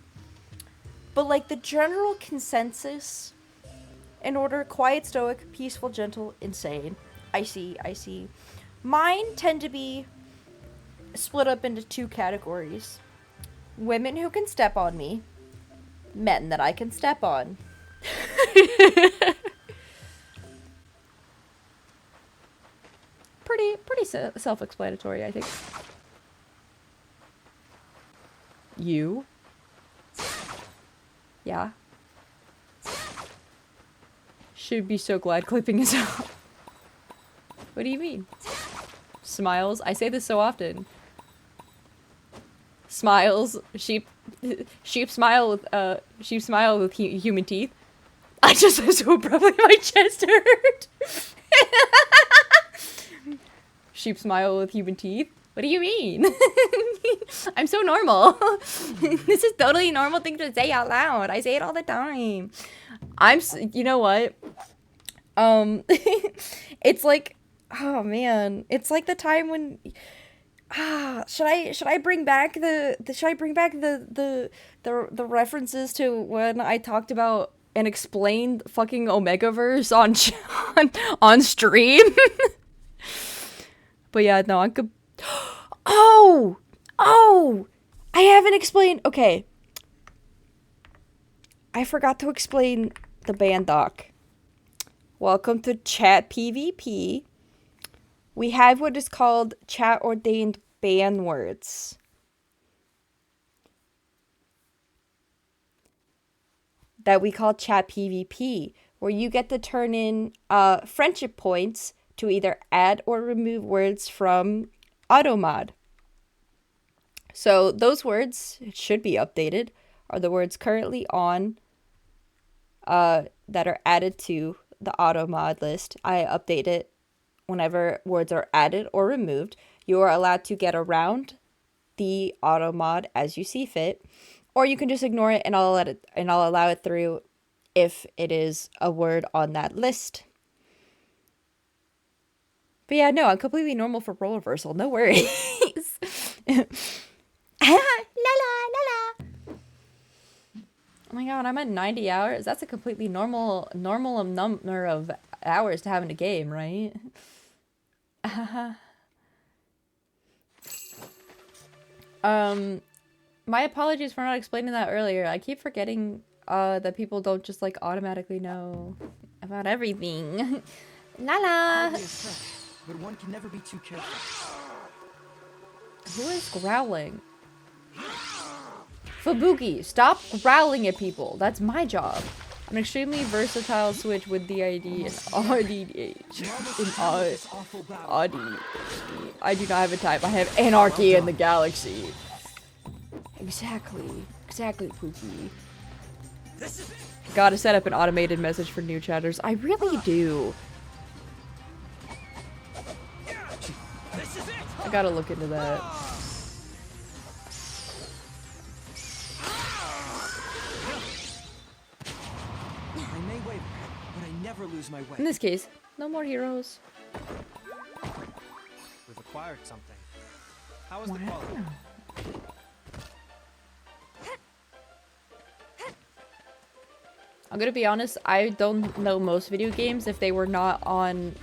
but like the general consensus, in order: quiet, stoic, peaceful, gentle, insane. I see. Mine tend to be split up into 2 categories. Women who can step on me, men that I can step on. Pretty self-explanatory, I think. You? Yeah. Should be so glad clipping is out. What do you mean? Smiles? I say this so often. Smiles. Sheep smile with human teeth. I just so probably my chest hurt. Sheep smile with human teeth. What do you mean? I'm so normal. This is totally a normal thing to say out loud. I say it all the time. You know what? It's like, oh man, it's like the time when, should I bring back the references to when I talked about and explained fucking Omegaverse on stream? But yeah, no, I could. Oh, I haven't explained. Okay, I forgot to explain the ban doc. Welcome to Chat PvP. We have what is called chat ordained ban words. That we call Chat PvP, where you get to turn in friendship points to either add or remove words from AutoMod. So those words, it should be updated, are the words currently on that are added to the AutoMod list. I update it whenever words are added or removed. You are allowed to get around the AutoMod as you see fit, or you can just ignore it and I'll allow it through if it is a word on that list. But yeah, no, I'm completely normal for role reversal. No worries. La la la. Oh my god, I'm at 90 hours. That's a completely normal number of hours to have in a game, right? My apologies for not explaining that earlier. I keep forgetting that people don't just like automatically know about everything. La la. But one can never be too careful. Who is growling? Fubuki, stop growling at people. That's my job. I'm an extremely versatile switch with the ID and RDH. I do not have a type. I have anarchy in the galaxy. Exactly, Pookie. Gotta set up an automated message for new chatters. I really do. I gotta look into that. I may waver, but I never lose my way. In this case, no more heroes. We've acquired something. How is the quality? I'm gonna be honest, I don't know most video games if they were not on,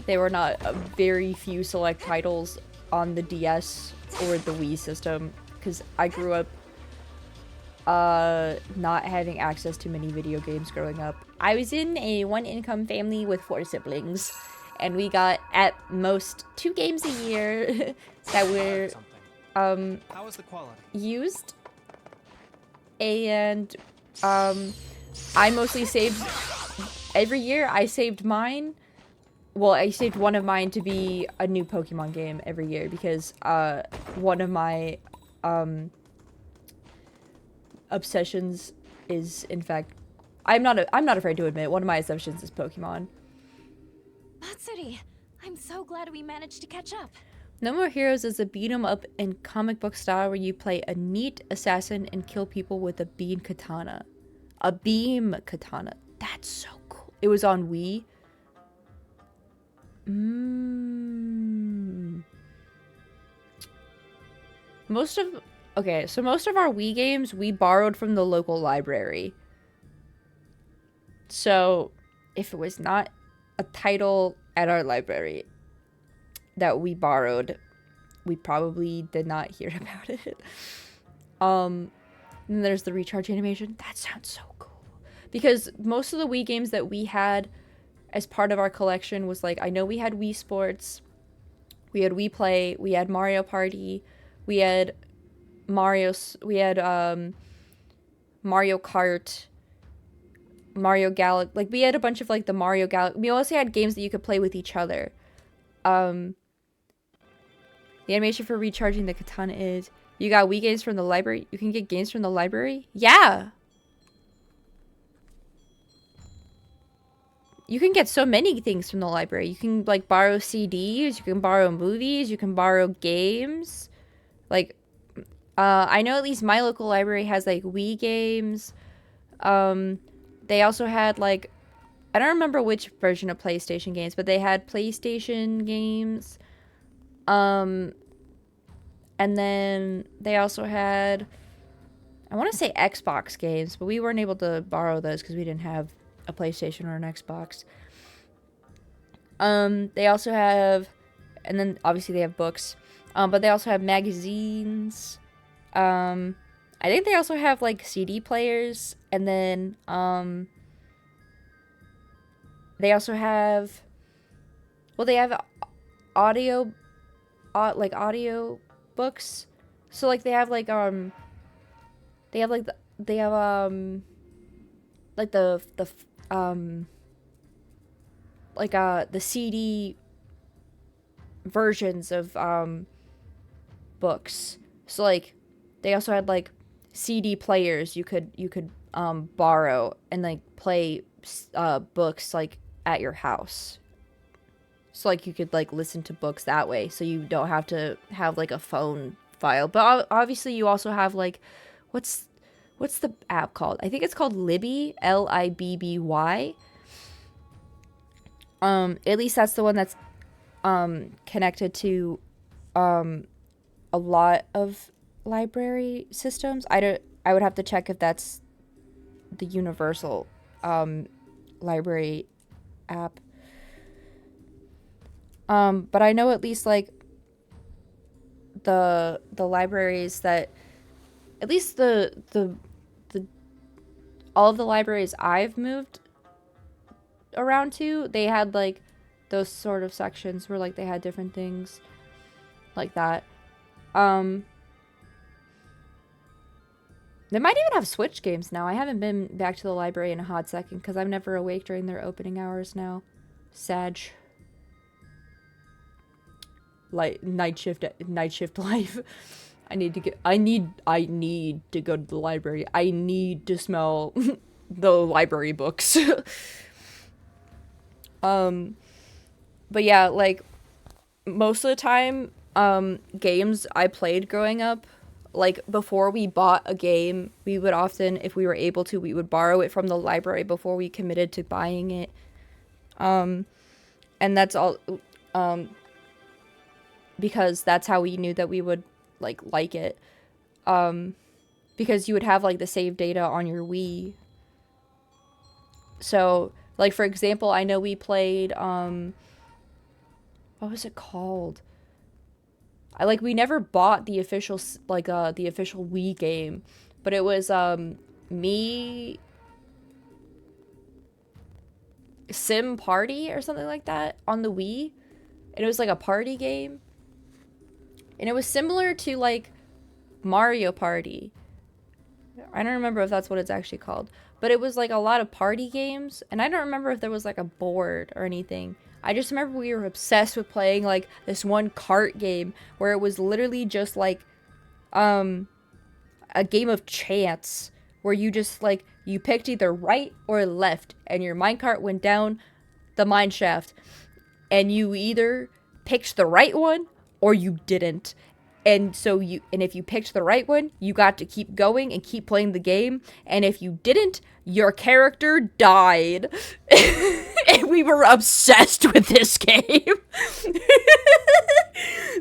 they were not very few select titles on the DS or the Wii system, because I grew up not having access to many video games growing up. I was in a one-income family with 4 siblings, and we got at most 2 games a year that were How is the quality? used, and I mostly saved every year. I saved mine. Well, I saved one of mine to be a new Pokemon game every year because one of my obsessions is, in fact, I'm not afraid to admit, one of my obsessions is Pokemon. Matsuri, I'm so glad we managed to catch up. No More Heroes is a beat 'em up in comic book style where you play a neat assassin and kill people with a beam katana. A beam katana. That's so cool. It was on Wii. Most of our Wii games we borrowed from the local library. So if it was not a title at our library that we borrowed, we probably did not hear about it. And there's the recharge animation. That sounds so cool. Because most of the Wii games that we had as part of our collection was like, I know we had Wii Sports, we had Wii Play, we had Mario Party, we had Mario Kart, Mario Galaxy. Like, we had a bunch of like the Mario Galaxy. We also had games that you could play with each other. The animation for recharging the katana is, you got Wii games from the library. You can get games from the library? Yeah! You can get so many things from the library. You can, like, borrow CDs. You can borrow movies. You can borrow games. Like, I know at least my local library has, like, Wii games. They also had, like, I don't remember which version of PlayStation games, but they had PlayStation games. And then they also had, I want to say Xbox games, but we weren't able to borrow those because we didn't have a PlayStation or an Xbox. They also have, and then obviously they have books, but they also have magazines. I think they also have like CD players, and then they also have, well, they have audio books. So like they have like the like the CD versions of books. So like they also had like CD players you could borrow and like play books like at your house. So like you could like listen to books that way, so you don't have to have like a phone file. But obviously you also have like what's the app called? I think it's called Libby, Libby. At least that's the one that's connected to a lot of library systems. I would have to check if that's the universal library app. But I know at least like the libraries that, at least the all of the libraries I've moved around to, they had like those sort of sections where like they had different things like that. They might even have Switch games now. I haven't been back to the library in a hot second because I'm never awake during their opening hours now. Sag. Like night shift life. I need to go to the library. I need to smell the library books. But yeah, like most of the time games I played growing up, like before we bought a game, we would often, if we were able to, we would borrow it from the library before we committed to buying it. And that's all because that's how we knew that we would like it. Because you would have like the save data on your Wii. So like for example, I know we played what was it called? We never bought the official the official Wii game, but it was Me Sim Party or something like that on the Wii. And it was like a party game. And it was similar to like Mario Party. I don't remember if that's what it's actually called. But it was like a lot of party games. And I don't remember if there was like a board or anything. I just remember we were obsessed with playing like this one cart game where it was literally just like a game of chance where you just like you picked either right or left and your minecart went down the mine shaft and you either picked the right one or you didn't. And so if you picked the right one, you got to keep going and keep playing the game. And if you didn't, your character died. And we were obsessed with this game.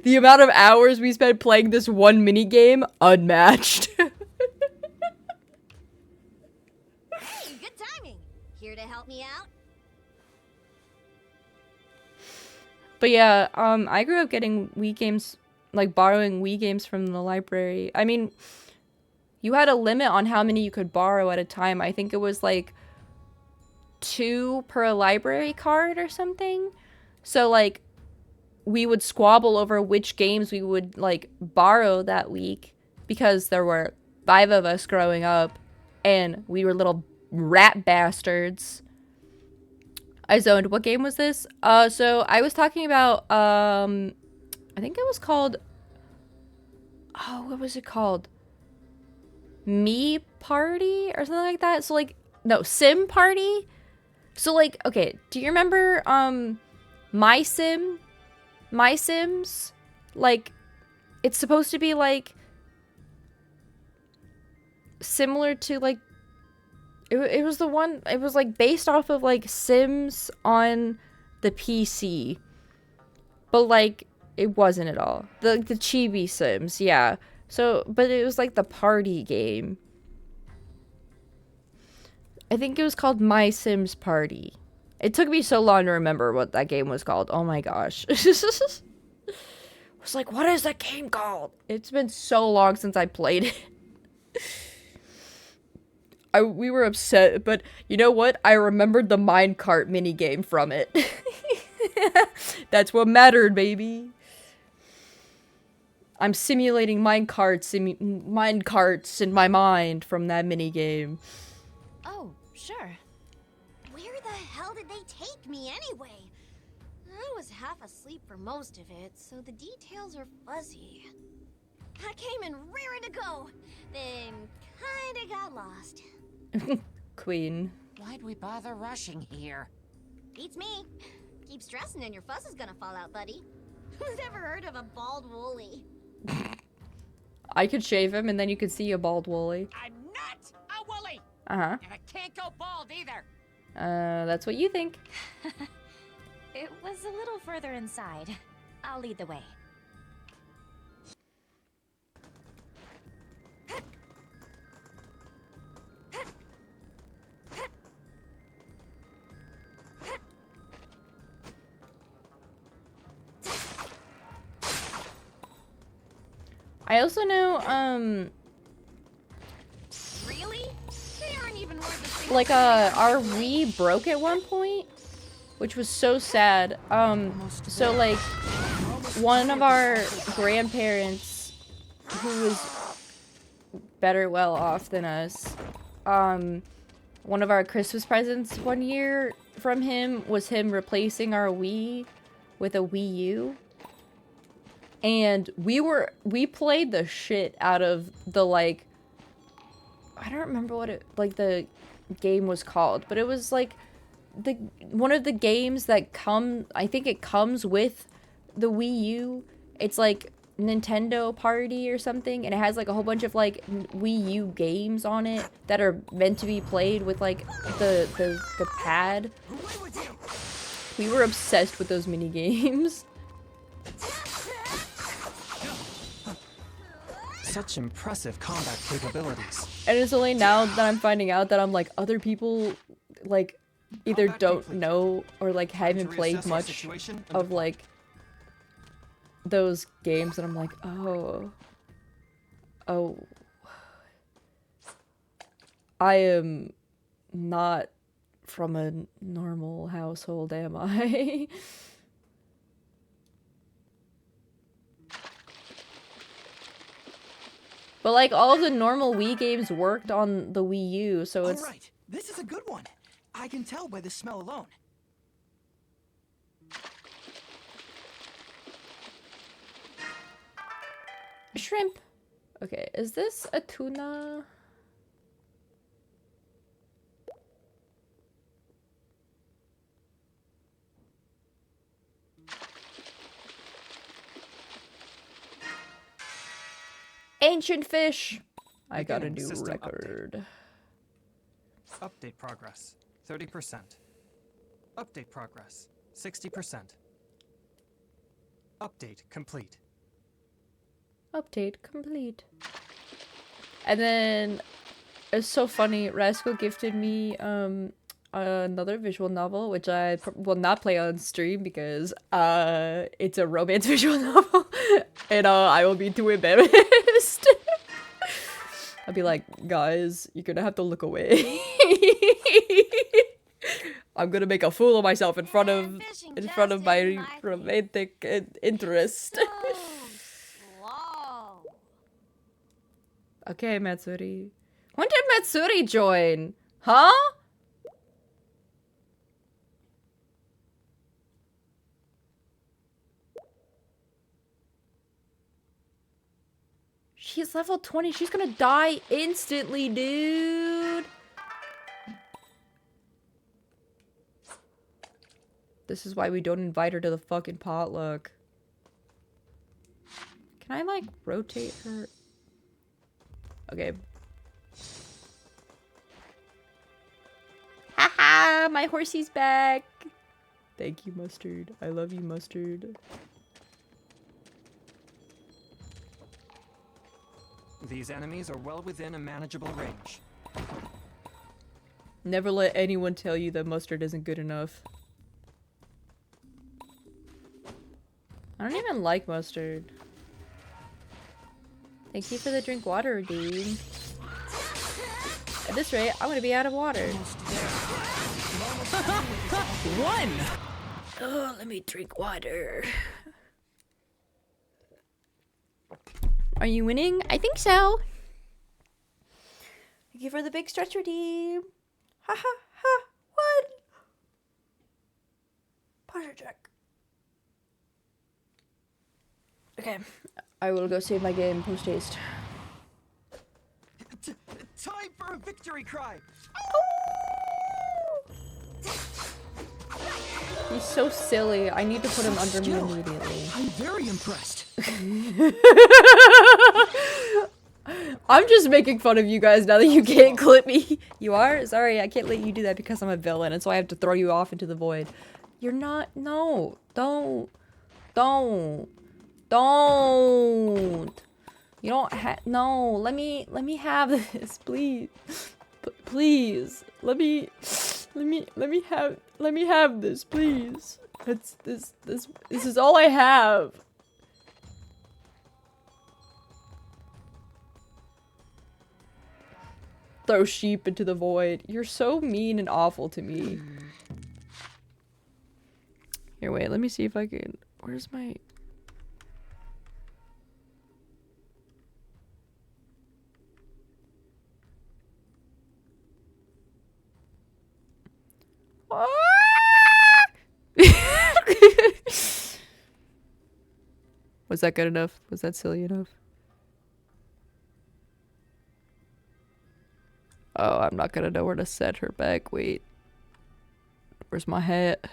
The amount of hours we spent playing this one mini game, unmatched. Good timing. Here to help me out? But yeah, I grew up getting Wii games, like borrowing Wii games from the library. I mean, you had a limit on how many you could borrow at a time. I think it was like 2 per library card or something. So like we would squabble over which games we would like borrow that week because there were 5 of us growing up and we were little rat bastards. I zoned. What game was this? So I was talking about I think it was called, oh, what was it called? Me Party or something like that. So like, no, Sim Party. So like, okay, do you remember My Sims? Like, it's supposed to be like similar to like, it was the one, it was like based off of like Sims on the PC. But like, it wasn't at all. The chibi Sims, yeah. So, but it was like the party game. I think it was called My Sims Party. It took me so long to remember what that game was called. Oh my gosh. I was like, what is that game called? It's been so long since I played it. We were upset, but you know what? I remembered the minecart minigame from it. That's what mattered, baby. I'm simulating minecarts in my mind from that minigame. Oh, sure. Where the hell did they take me anyway? I was half asleep for most of it, so the details are fuzzy. I came in raring to go, then kinda got lost. Queen. Why'd we bother rushing here? Beats me. Keep stressing and your fuss is gonna fall out, buddy. Who's ever heard of a bald woolly? I could shave him and then you could see a bald woolly. I'm not a woolly! Uh-huh. And I can't go bald either! That's what you think. It was a little further inside. I'll lead the way. I also know, Really? They aren't even worth the same. like, our Wii broke at one point, which was so sad. So, like, one of our grandparents, who was better well off than us, one of our Christmas presents one year from him was him replacing our Wii with a Wii U. And we played the shit out of the, like, I don't remember what it, like, the game was called, but it was, like, one of the games that I think it comes with the Wii U. It's, like, Nintendo Party or something, and it has, like, a whole bunch of, like, Wii U games on it that are meant to be played with, like, the pad. We were obsessed with those mini games. Such impressive combat capabilities. And it's only now that I'm finding out that I'm like, other people, like, either don't know or, like, haven't played much of, like, those games, and I'm like, oh. I am not from a normal household, am I? But, like, all of the normal Wii games worked on the Wii U, so it's... Alright, this is a good one. I can tell by the smell alone. Shrimp. Okay, is this a tuna? Ancient fish. I got a Beginning new system record. Update progress, 30%. Update progress, 60%. Update complete. Update complete. And then it's so funny. Rascal gifted me another visual novel, which I will not play on stream because it's a romance visual novel, and I will be too embarrassed. I'll be like, guys, you're gonna have to look away. I'm gonna make a fool of myself in front of my romantic interest. Whoa. Okay, Matsuri. When did Matsuri join? Huh? She's level 20. She's gonna die instantly, dude. This is why we don't invite her to the fucking potluck. Can I, like, rotate her? Okay. Haha, my horsey's back. Thank you, Mustard. I love you, Mustard. These enemies are well within a manageable range. Never let anyone tell you that Mustard isn't good enough. I don't even like Mustard. Thank you for the drink water, dude. At this rate, I'm gonna be out of water. One! Oh, let me drink water. Are you winning? I think so. Thank you for the big stretch redeem. Ha ha ha. Treasure check. Okay. I will go save my game post haste. Time for a victory cry! He's so silly. I need to put him under me Skill. immediately. I'm very impressed. I'm just making fun of you guys now that you can't clip me. You are? Sorry, I can't let you do that because I'm a villain, and so I have to throw you off into the void. You're not. No. Don't. You don't have. No. Let me have this, please. Please. Let me have this, please. This is all I have. Throw sheep into the void. You're so mean and awful to me. Here, wait, let me see if I can. Where's my. Was that good enough? Was that silly enough? Oh, I'm not gonna know where to set her back. Wait. Where's my hat?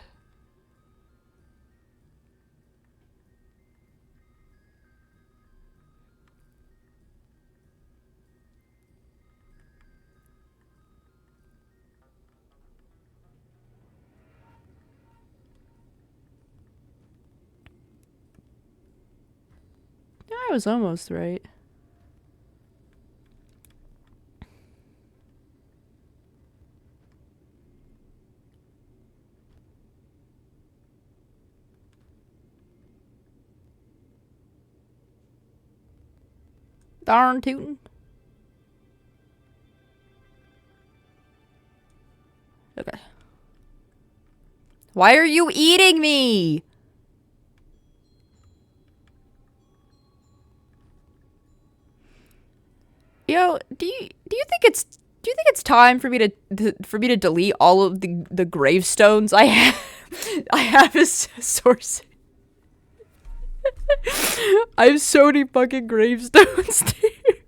I was almost right. Darn tootin'. Okay. Why are you eating me? Yo, do you think it's time for me to delete all of the gravestones I have I have as source? I have so many fucking gravestones, dude.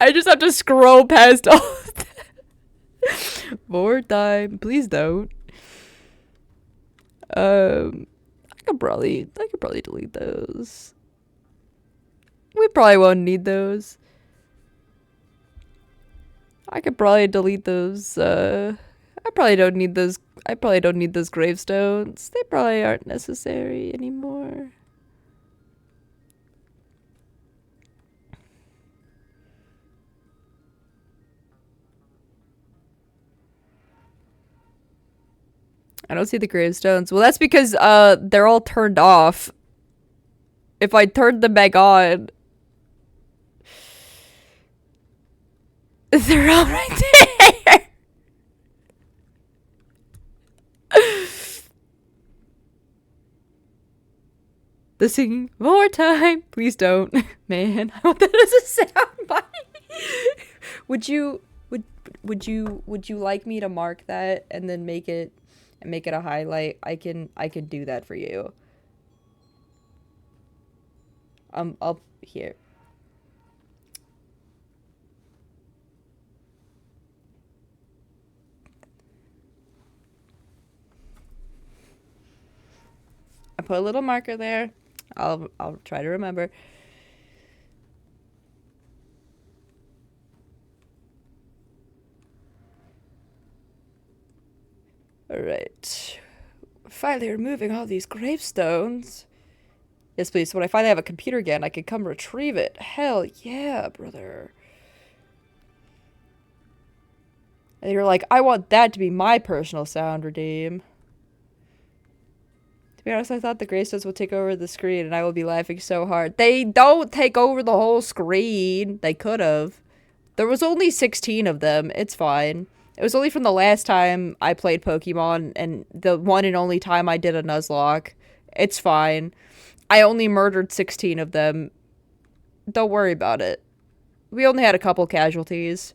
I just have to scroll past all of that. More time. Please don't. I could probably delete those. We probably won't need those. I could probably delete those. I probably don't need those. I probably don't need those gravestones. They probably aren't necessary anymore. I don't see the gravestones. Well, that's because they're all turned off. If I turned them back on, they're all right there. The singing more time. Please don't, man. I want that as a soundbite. Would you like me to mark that and then make it a highlight? I could do that for you. I'll here. I put a little marker there. I'll try to remember. Alright. Finally removing all these gravestones. Yes, please. So when I finally have a computer again, I can come retrieve it. Hell yeah, brother. And you're like, I want that to be my personal sound redeem. To be honest, I thought the gravestones would take over the screen and I would be laughing so hard. They don't take over the whole screen. They could have. There was only 16 of them. It's fine. It was only from the last time I played Pokemon and the one and only time I did a Nuzlocke. It's fine. I only murdered 16 of them. Don't worry about it. We only had a couple casualties.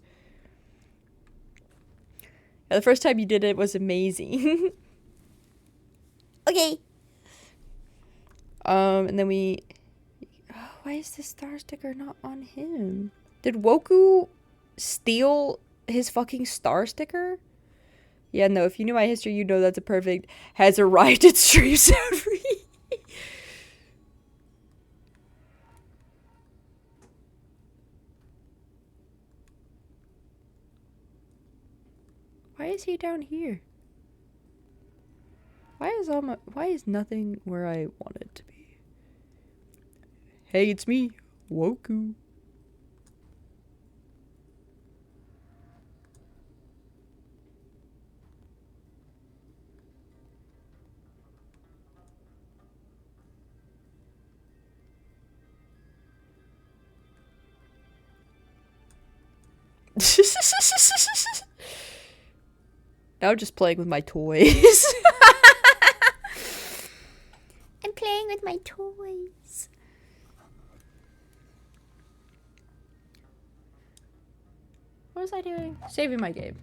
Yeah, the first time you did it was amazing. Okay. And then we... Oh, why is this star sticker not on him? Did Woku steal his fucking star sticker? Yeah, no, if you knew my history, you know that's a perfect... Has arrived at Stream Sound Free. Why is he down here? Why is nothing where I want it to be? Hey, it's me, Woku. Now I'm just playing with my toys. I'm playing with my toys. What was I doing? Saving my game.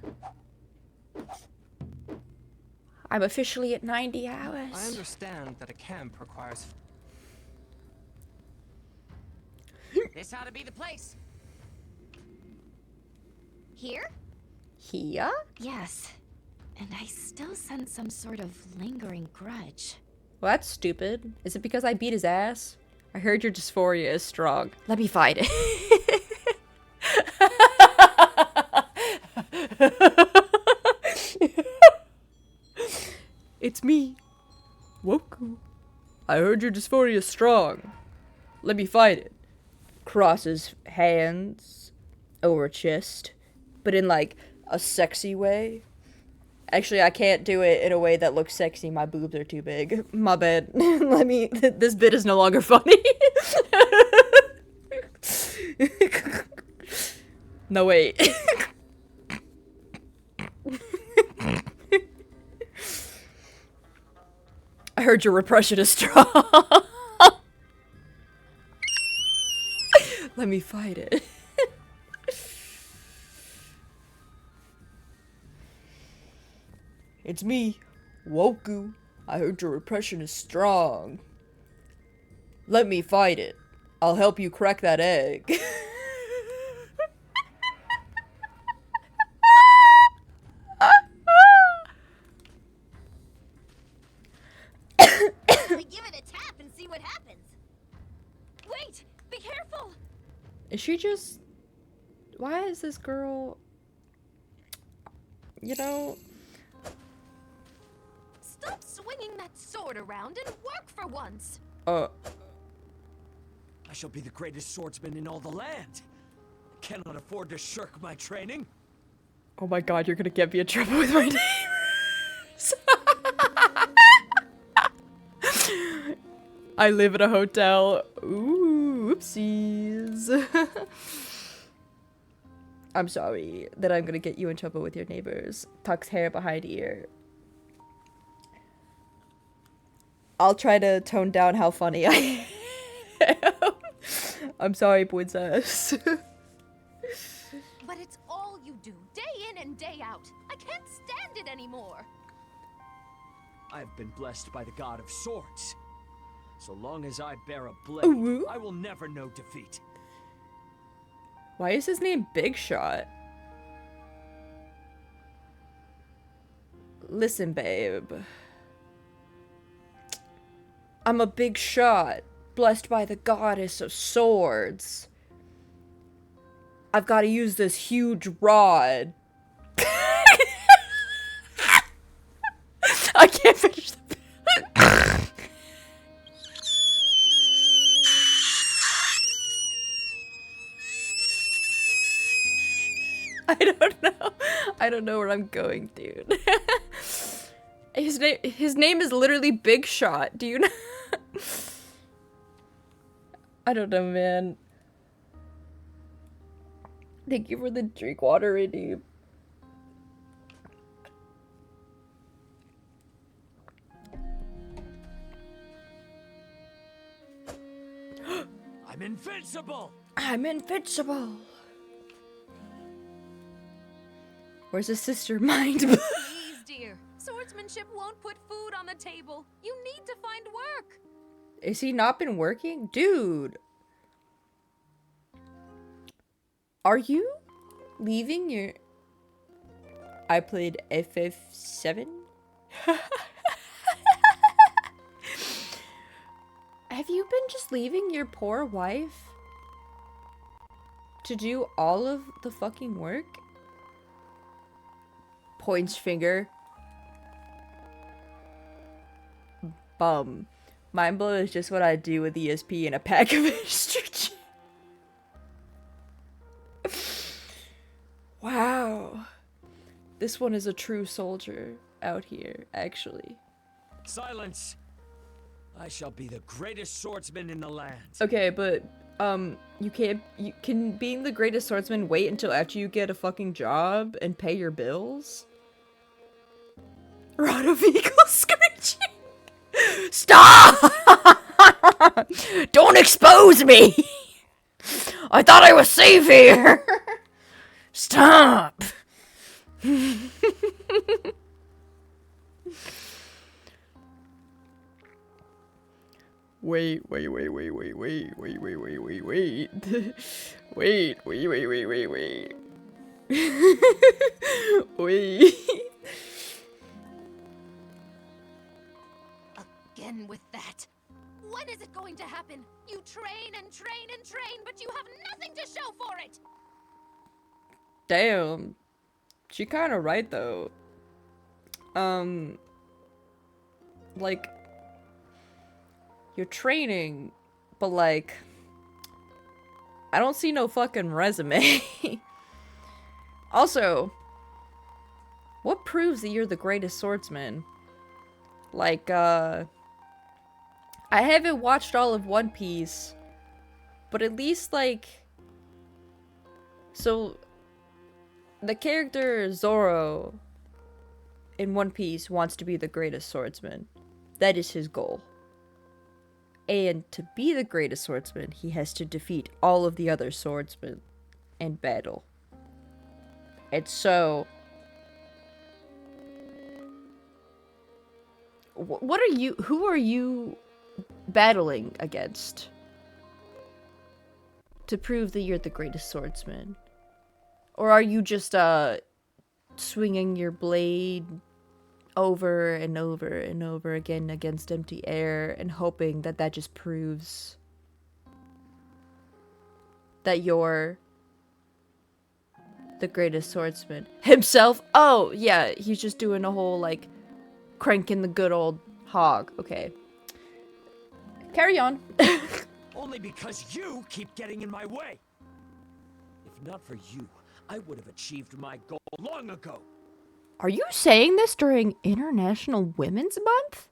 I'm officially at 90 hours. I understand that a camp requires... This ought to be the place. Here? Here? Yes. And I still sense some sort of lingering grudge. Well, that's stupid. Is it because I beat his ass? I heard your dysphoria is strong. Let me fight it. It's me, Woku. I heard your dysphoria is strong. Let me fight it. Crosses hands over chest, but in like a sexy way. Actually, I can't do it in a way that looks sexy. My boobs are too big. My bad. This bit is no longer funny. No, wait. I heard your repression is strong. Let me fight it. It's me, Woku. I heard your repression is strong. Let me fight it. I'll help you crack that egg. We give it a tap and see what happens. Wait! Be careful! Is she just... Why is this girl... You know... Stop swinging that sword around and work for once! I shall be the greatest swordsman in all the land. Cannot afford to shirk my training. Oh my god, you're gonna get me in trouble with my neighbors. I live in a hotel. Ooh, oopsies. I'm sorry that I'm gonna get you in trouble with your neighbors. Tucks hair behind ear. I'll try to tone down how funny I am. I'm sorry, princess. But it's all you do, day in and day out. I can't stand it anymore. I've been blessed by the god of swords. So long as I bear a blade, Ooh. I will never know defeat. Why is his name Big Shot? Listen, babe. I'm a big shot, blessed by the goddess of swords. I've got to use this huge rod. I can't finish the I don't know where I'm going, dude. His name is literally Big Shot. Do you know? I don't know, man. Thank you for the drink water redeem. I'm invincible! I'm invincible. Where's his sister? Mind. Please, dear. Swords swordsmanship won't put food on the table. You need to find work. Is he not been working? Dude. Are you leaving your... I played FF7? Have you been just leaving your poor wife to do all of the fucking work? Points finger. Bum. Mind blow is just what I do with ESP and a pack of estrogen. Wow. This one is a true soldier out here, actually. Silence! I shall be the greatest swordsman in the land. Okay, but, can being the greatest swordsman wait until after you get a fucking job and pay your bills? Rod of eagle screeching! Stop! Don't expose me! I thought I was safe here! Stop! Wait. Again with that. When is it going to happen? You train and train and train, but you have nothing to show for it! Damn. She kinda right, though. Like, you're training, but like, I don't see no fucking resume. Also, what proves that you're the greatest swordsman? Like, I haven't watched all of One Piece, but at least, like, so, the character Zoro in One Piece wants to be the greatest swordsman. That is his goal. And to be the greatest swordsman, he has to defeat all of the other swordsmen in battle. And so, what are you, who are you battling against to prove that you're the greatest swordsman? Or are you just, swinging your blade over and over and over again against empty air and hoping that that just proves that you're the greatest swordsman himself? Oh, yeah, he's just doing a whole, like, cranking the good old hog. Okay. Carry on. Only because you keep getting in my way. If not for you, I would have achieved my goal long ago. Are you saying this during International Women's Month?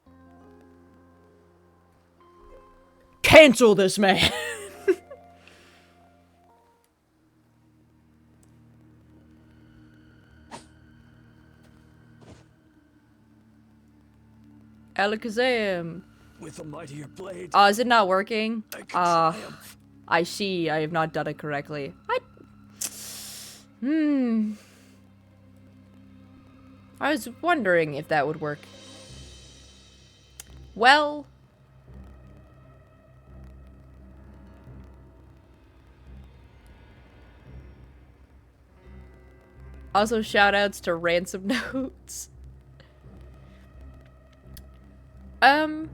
Cancel this man! Alakazam. With a mightier blade. Is it not working? I can triumph. I see. I have not done it correctly. I was wondering if that would work. Well... Also, shoutouts to Ransom Notes. I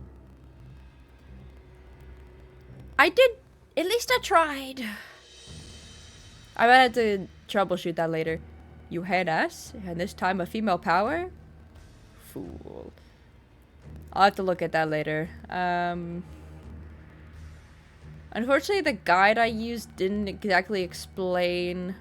did... At least I tried. I might have to troubleshoot that later. You had us, and this time a female power? Fool. I'll have to look at that later. Unfortunately, the guide I used didn't exactly explain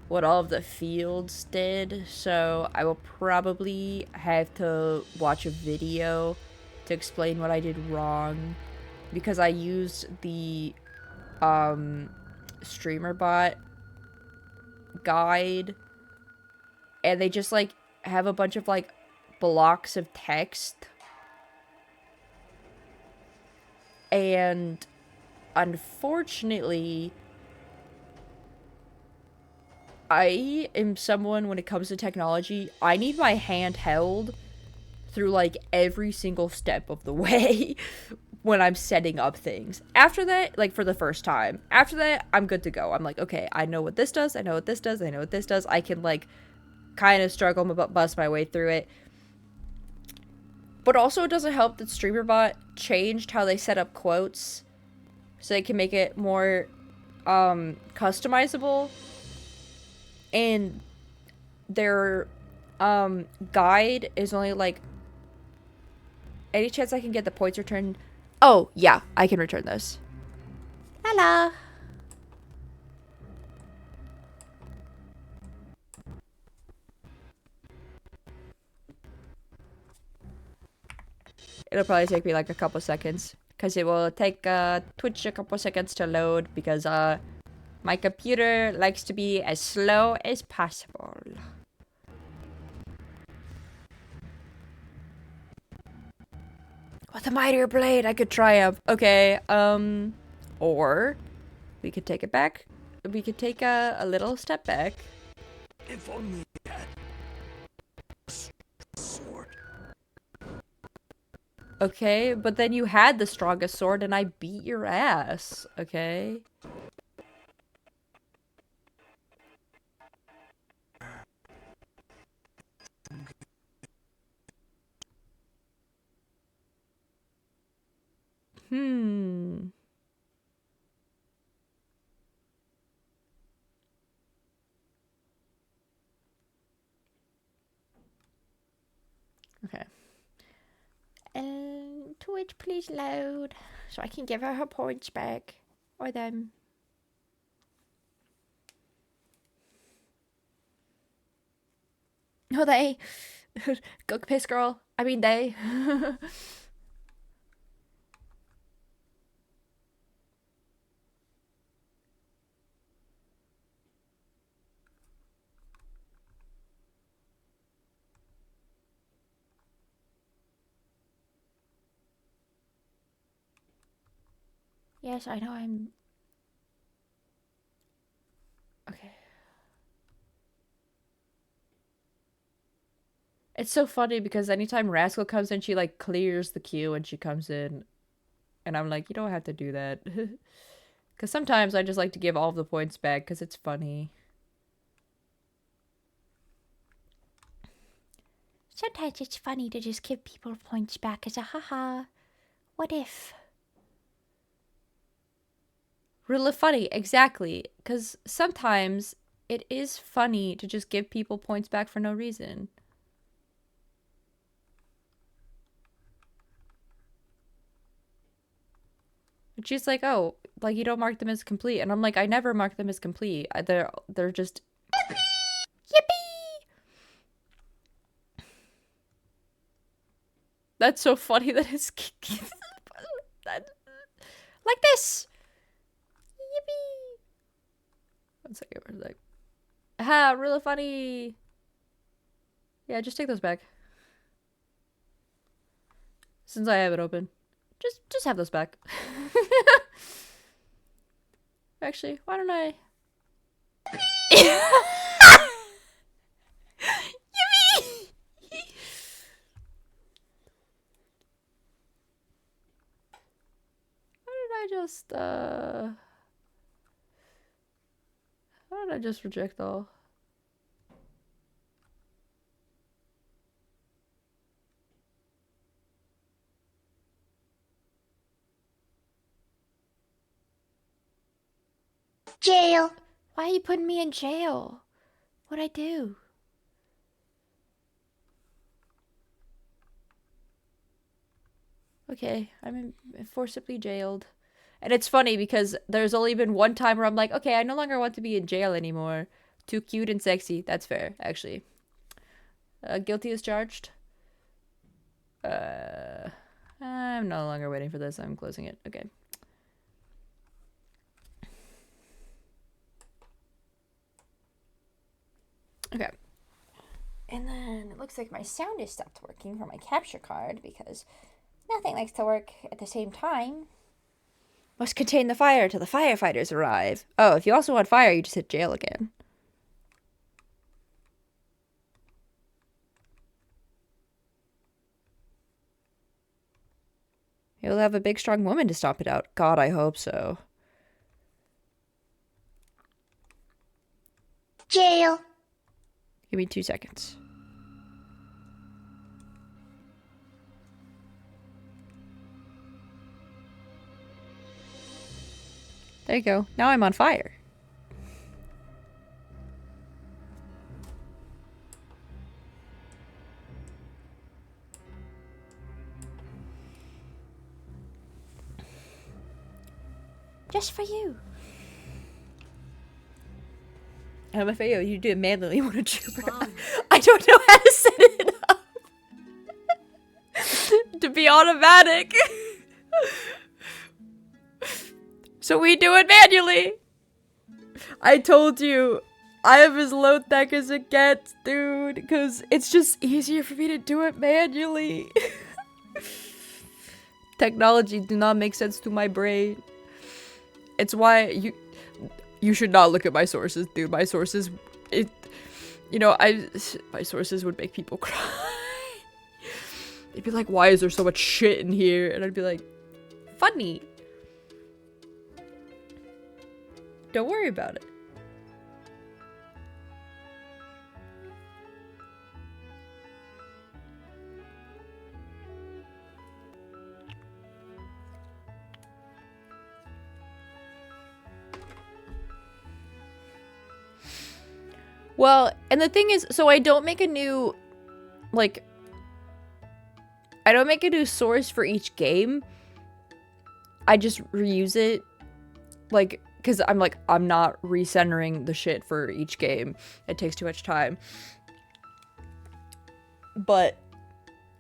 what all of the fields did, so I will probably have to watch a video to explain what I did wrong, because I used the streamer bot guide, and they just like have a bunch of like blocks of text, and unfortunately I am someone, when it comes to technology, I need my hand held through like every single step of the way when I'm setting up things. After that, like for the first time, after that, I'm good to go. I'm like, okay, I know what this does. I know what this does. I know what this does. I can like kind of struggle but bust my way through it. But also it doesn't help that StreamerBot changed how they set up quotes so they can make it more customizable. And their guide is only like, any chance I can get the points returned? Oh, yeah, I can return those. Hello. It'll probably take me like a couple seconds, because it will take Twitch a couple seconds to load, because my computer likes to be as slow as possible. With a mightier blade, I could triumph. Okay, or we could take it back. We could take a little step back. If only I had a sword. Okay, but then you had the strongest sword and I beat your ass. Okay. Okay. Twitch, please load so I can give her her points back. Or them. Oh, they. Gug piss girl. I mean, they. Yes, I know I'm... Okay. It's so funny because anytime Rascal comes in, she like clears the queue when she comes in. And I'm like, you don't have to do that. Because sometimes I just like to give all of the points back because it's funny. Sometimes it's funny to just give people points back as a haha. What if? Really funny, exactly. Because sometimes it is funny to just give people points back for no reason. And she's like, oh, like you don't mark them as complete. And I'm like, I never mark them as complete. They're just... Yippee! That's so funny that it's... like this! Yippee! One second, where's that? Ha, really funny! Yeah, just take those back. Since I have it open. Just have those back. Actually, why don't I... Yippee! Why did I just reject all? Jail. Why are you putting me in jail? What'd I do? Okay, I'm forcibly jailed. And it's funny because there's only been one time where I'm like, okay, I no longer want to be in jail anymore. Too cute and sexy. That's fair, actually. Guilty as charged. I'm no longer waiting for this. I'm closing it. Okay. Okay. And then it looks like my sound has stopped working for my capture card because nothing likes to work at the same time. Must contain the fire till the firefighters arrive. Oh, if you also want fire, you just hit jail again. You'll have a big, strong woman to stomp it out. God, I hope so. Jail. Give me 2 seconds. There you go. Now I'm on fire. Just for you. MFAO, you do it manually. You want to trooper? I don't know how to set it up to be automatic. So we do it manually. I told you, I am as low tech as it gets, dude, because it's just easier for me to do it manually. Technology do not make sense to my brain. It's why you should not look at my sources, dude. My sources, my sources would make people cry. They'd be like, why is there so much shit in here? And I'd be like, funny. Don't worry about it. Well, and the thing is, so I don't make a new, like, I don't make a new source for each game. I just reuse it, like, because I'm like, I'm not recentering the shit for each game. It takes too much time. But,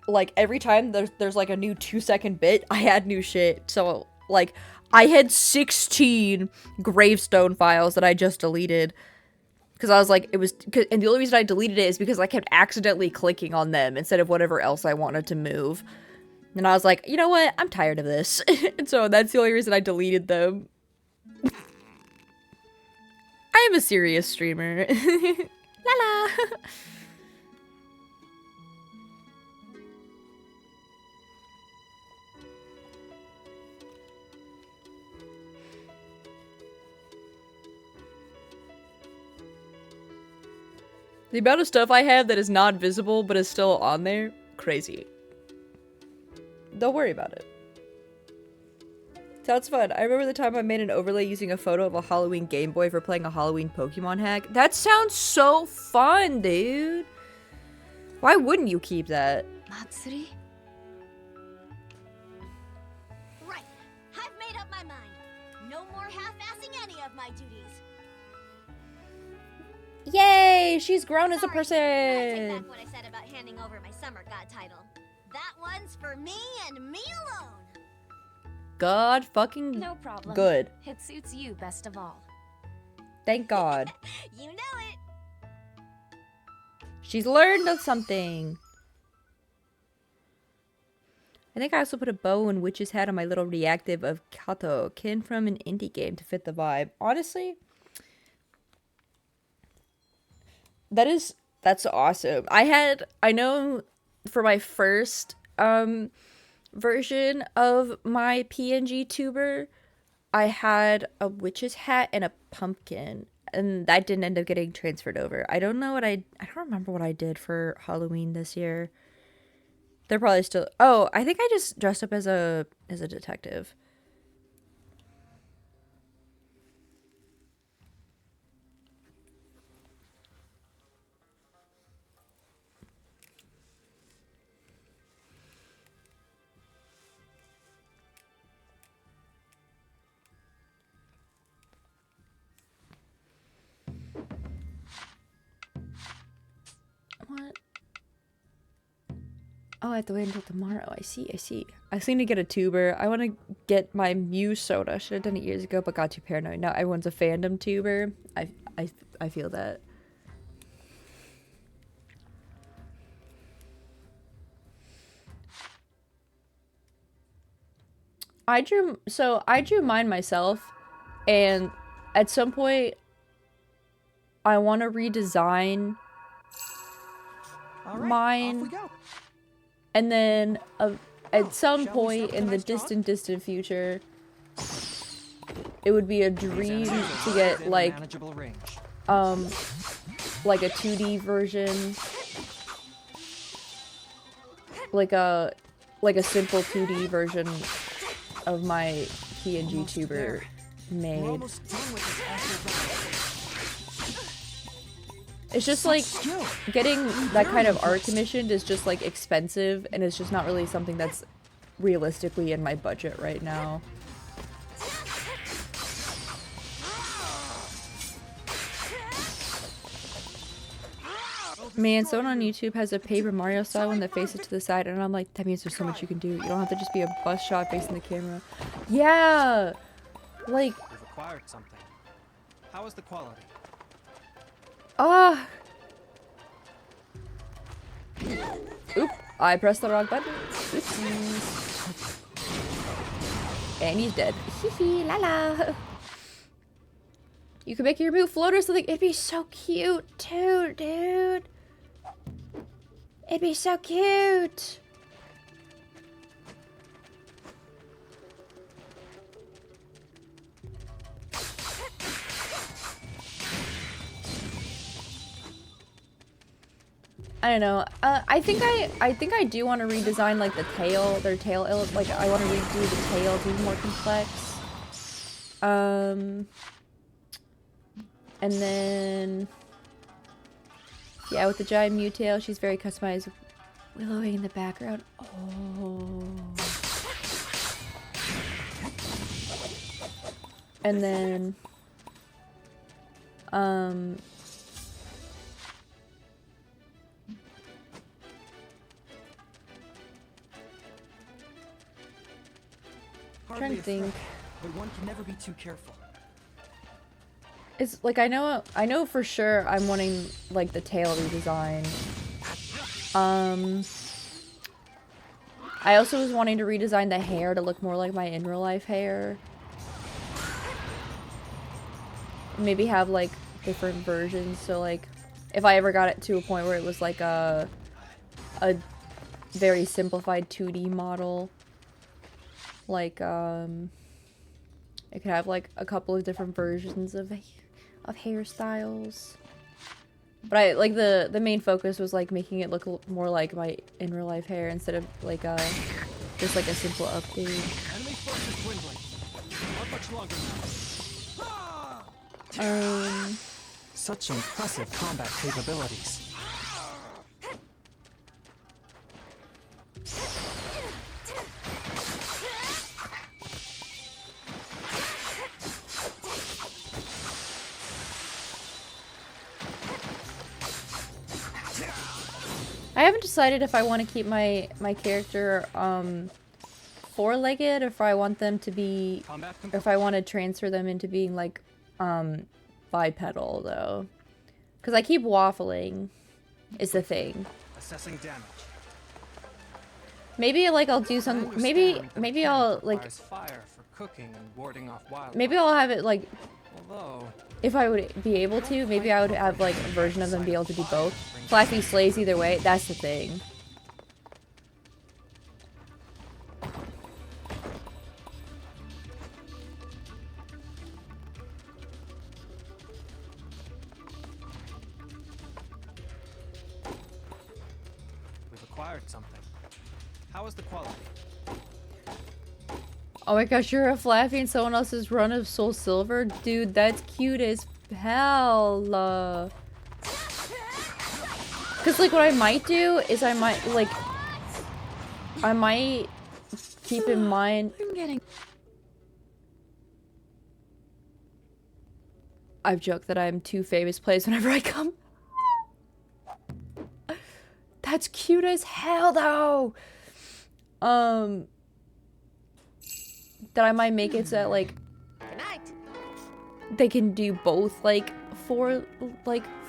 like, every time there's like a new 2-second bit, I add new shit. So, like, I had 16 gravestone files that I just deleted. Because I was like, and the only reason I deleted it is because I kept accidentally clicking on them instead of whatever else I wanted to move. And I was like, you know what? I'm tired of this. And so that's the only reason I deleted them. I am a serious streamer. La la. The amount of stuff I have that is not visible but is still on there, crazy. Don't worry about it. Sounds fun. I remember the time I made an overlay using a photo of a Halloween Game Boy for playing a Halloween Pokemon hack. That sounds so fun, dude. Why wouldn't you keep that? Matsuri? Right. I've made up my mind. No more half-assing any of my duties. Yay! She's grown as a Sorry, I take person! back what I said about handing over my summer god title. That one's for me and me alone. God fucking No problem. good. It suits you best of all. Thank God. You know it. She's learned of something. I think I also put a bow and witch's hat on my little reactive of Kato, kin from an indie game to fit the vibe. Honestly, that's awesome. I know for my first version of my PNG tuber, I had a witch's hat and a pumpkin, and that didn't end up getting transferred over. I don't remember what I did for Halloween this year. They're probably still, oh, I think I just dressed up as a detective. What? Oh, I have to wait until tomorrow. I see. I still need to get a tuber. I want to get my Muse soda. Should have done it years ago, but got too paranoid. Now everyone's a fandom tuber. I feel that. I drew mine myself, and at some point I want to redesign All right, mine. off we go. And then at some shall we point set up in a the nice distant, distant future, it would be a dream to get like manageable range. like a 2D version, like a simple 2D version of my PNG tuber We're made. almost done with this astral It's just like skill. getting that kind of art commissioned is just like expensive, and it's just not really something that's realistically in my budget right now. Man, someone on YouTube has a Paper Mario style one that faces to the side, and I'm like, that means there's so much you can do. You don't have to just be a bust shot facing the camera. Yeah! Like, We've acquired something. How is the quality? Oop, I pressed the wrong button. Oopsies. And he's dead. Hee la la. You could make your move float or something. It'd be so cute too, dude. It'd be so cute. I don't know. I think I do want to redesign like the tail, their tail. Like I want to redo the tail to be more complex. And then yeah, with the giant Mew tail, she's very customized. Willowing in the background. Oh. And then Hardly trying to a think. threat, but one can never be too careful. It's like I know for sure I'm wanting like the tail redesign. I also was wanting to redesign the hair to look more like my in real life hair. Maybe have like different versions, so like if I ever got it to a point where it was like a very simplified 2D model, like it could have like a couple of different versions of hairstyles. But I like the main focus was like making it look more like my in real life hair instead of like just like a simple update. Enemy forces dwindling. Not much longer now. Such impressive combat capabilities. I haven't decided if I want to keep my character four-legged, or if I want them to be, or if I want to transfer them into being like bipedal though, because I keep waffling is the thing. Assessing damage. Maybe like I'll do some. Maybe I'll like. Fire for cooking and warding off wildlife. Maybe I'll have it like. Although, If I would be able to, maybe I would have like a version of them be able to do both. Flaffy slays either way. That's the thing. we've acquired something. How is the quality? Oh my gosh, you're a Flaffy and someone else's run of Soul Silver? Dude, that's cute as hell. Cause like what I might do is I might keep in mind I've joked that I'm too famous plays whenever I come. That's cute as hell though. That I might make it so that like they can do both like four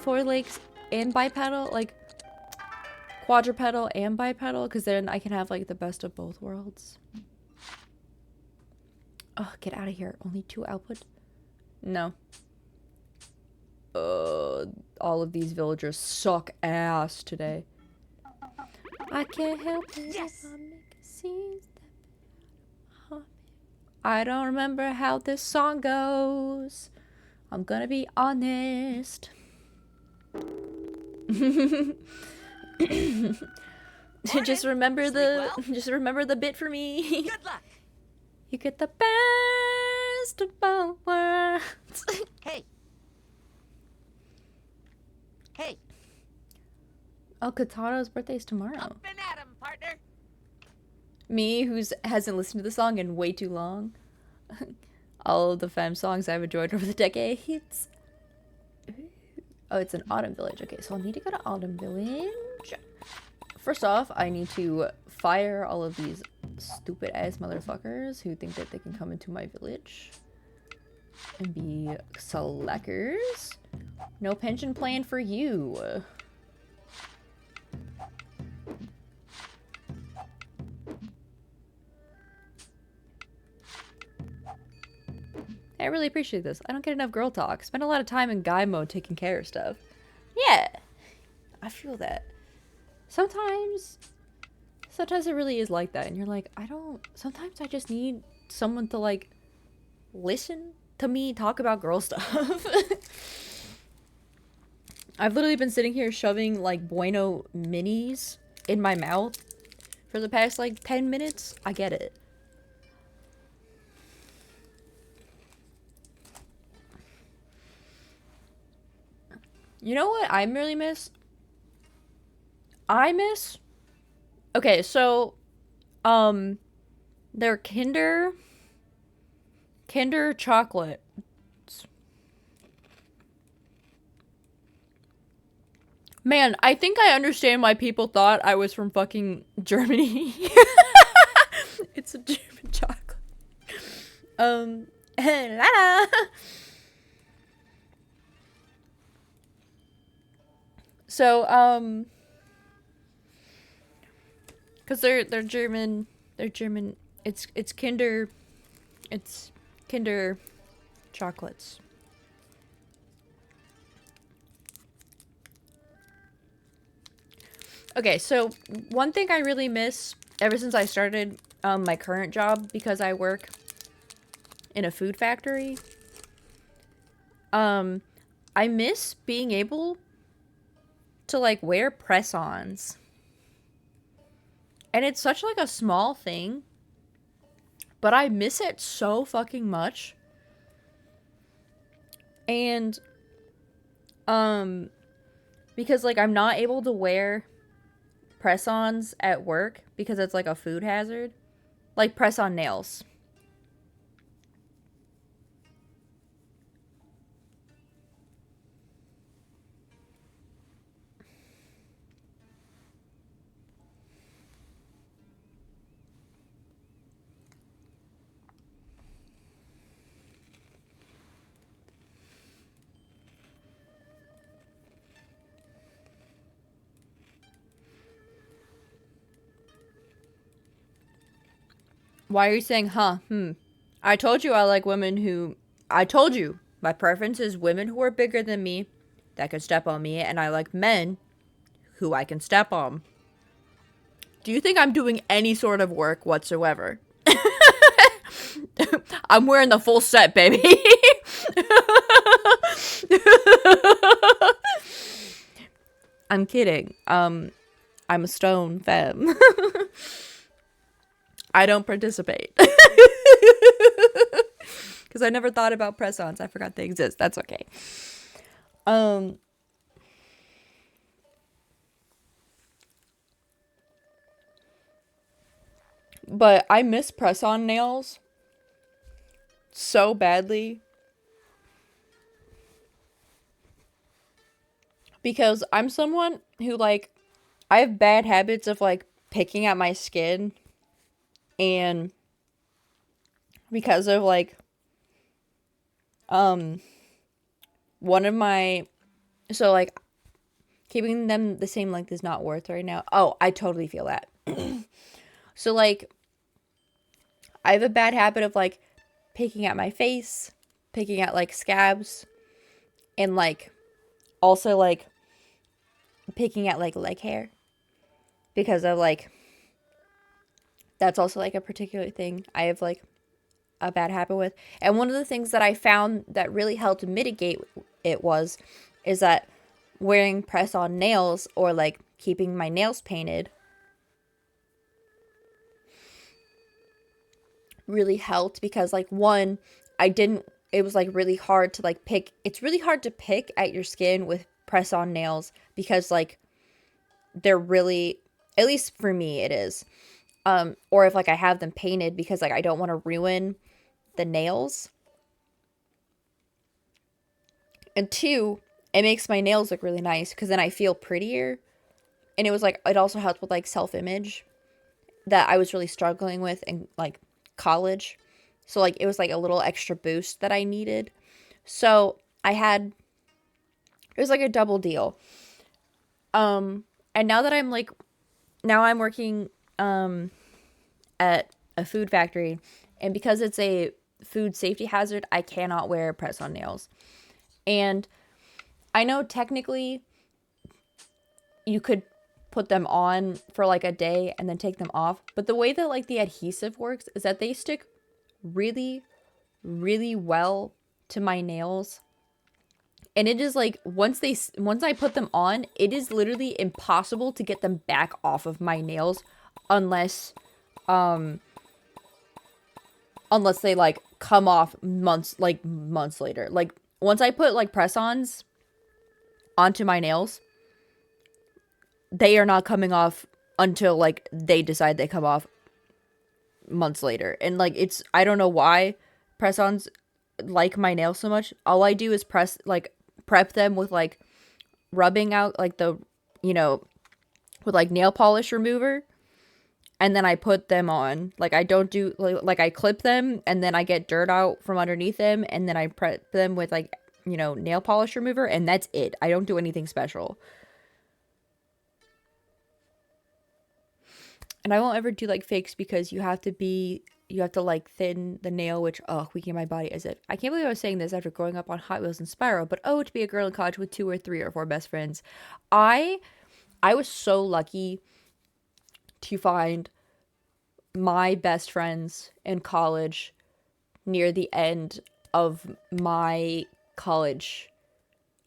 legs and bipedal, like quadrupedal and bipedal, because then I can have like the best of both worlds. Oh, get out of here. Only 2 output? No. All of these villagers suck ass today. I can't help it if I make a I don't remember how this song goes. I'm gonna be honest. Just remember the bit for me. Good luck. You get the best of both worlds. Hey. Hey. Oh, Katato's birthday's tomorrow. Up and at 'em, partner. Me, who hasn't listened to the song in way too long. All of the femme songs I've enjoyed over the decades. Oh, it's an Autumn Village. Okay, so I'll need to go to Autumn Village. First off, I need to fire all of these stupid ass motherfuckers who think that they can come into my village and be slackers. No pension plan for you. I really appreciate this. I don't get enough girl talk. Spend a lot of time in guy mode taking care of stuff. Yeah, I feel that. Sometimes it really is like that, and you're like, sometimes I just need someone to, like, listen to me talk about girl stuff. I've literally been sitting here shoving, like, Bueno minis in my mouth for the past, like, 10 minutes. I get it. You know what I really miss? Okay, so, they're Kinder chocolate. Man, I think I understand why people thought I was from fucking Germany. It's a German chocolate. La. So, because they're German, it's Kinder chocolates. Okay, so one thing I really miss ever since I started my current job, because I work in a food factory, I miss being able to, like, wear press-ons. And it's such, like, a small thing, but I miss it so fucking much. And because, like, I'm not able to wear press-ons at work because it's, like, a food hazard. Like, press-on nails. Why are you saying, huh? I told you I like women who... I told you my preference is women who are bigger than me that can step on me, and I like men who I can step on. Do you think I'm doing any sort of work whatsoever? I'm wearing the full set, baby. I'm kidding. I'm a stone femme. I don't participate. Because I never thought about press-ons. I forgot they exist. That's okay. But I miss press-on nails so badly. Because I'm someone who, like, I have bad habits of, like, picking at my skin. And because of, like, one of my, so, like, keeping them the same length is not worth right now. Oh, I totally feel that. So, like, I have a bad habit of, like, picking at my face, picking at, like, scabs, and, like, also, like, picking at, like, leg hair. Because of, like, That's also like a particular thing I have like a bad habit with. And one of the things that I found that really helped mitigate it is that wearing press-on nails or like keeping my nails painted really helped because like one, it was like really hard to like pick. It's really hard to pick at your skin with press-on nails because like they're really, at least for me it is. Or if like I have them painted because like I don't want to ruin the nails. And two, it makes my nails look really nice because then I feel prettier. And it was like, it also helped with like self-image that I was really struggling with in like college. So like it was like a little extra boost that I needed. So it was like a double deal. And now that I'm working at a food factory, and because it's a food safety hazard, I cannot wear press-on nails. And I know technically you could put them on for like a day and then take them off, but the way that like the adhesive works is that they stick really, really well to my nails. And it is like once I put them on, it is literally impossible to get them back off of my nails unless they like come off months later. Like once I put like press-ons onto my nails, they are not coming off until like they decide they come off months later. And like I don't know why press-ons like my nails so much. All I do is prep them with like rubbing out like the, with like nail polish remover, and then I put them on. Like I don't do like I clip them and then I get dirt out from underneath them and then I prep them with like, nail polish remover, and that's it. I don't do anything special. And I won't ever do like fakes because you have to like thin the nail, which weaken my body as if I can't believe I was saying this after growing up on Hot Wheels and Spyro, but to be a girl in college with 2 or 3 or 4 best friends. I was so lucky to find my best friends in college near the end of my college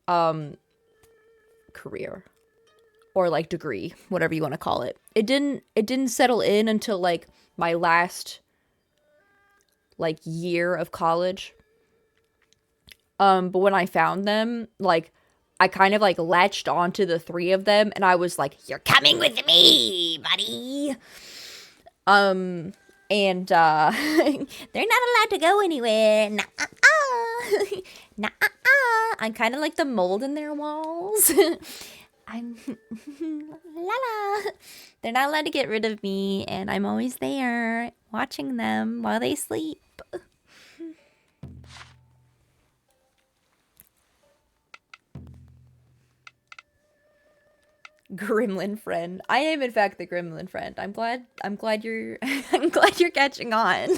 career. Or like degree, whatever you want to call it. It didn't settle in until like my last like year of college. But when I found them, like I kind of like latched onto the 3 of them and I was like, "You're coming with me, buddy." And they're not allowed to go anywhere. Nah-uh-uh. Nah-uh-uh. I'm kind of like the mold in their walls. I'm la la. They're not allowed to get rid of me, and I'm always there watching them while they sleep. Gremlin friend. I am in fact the gremlin friend. I'm glad you're I'm glad you're catching on.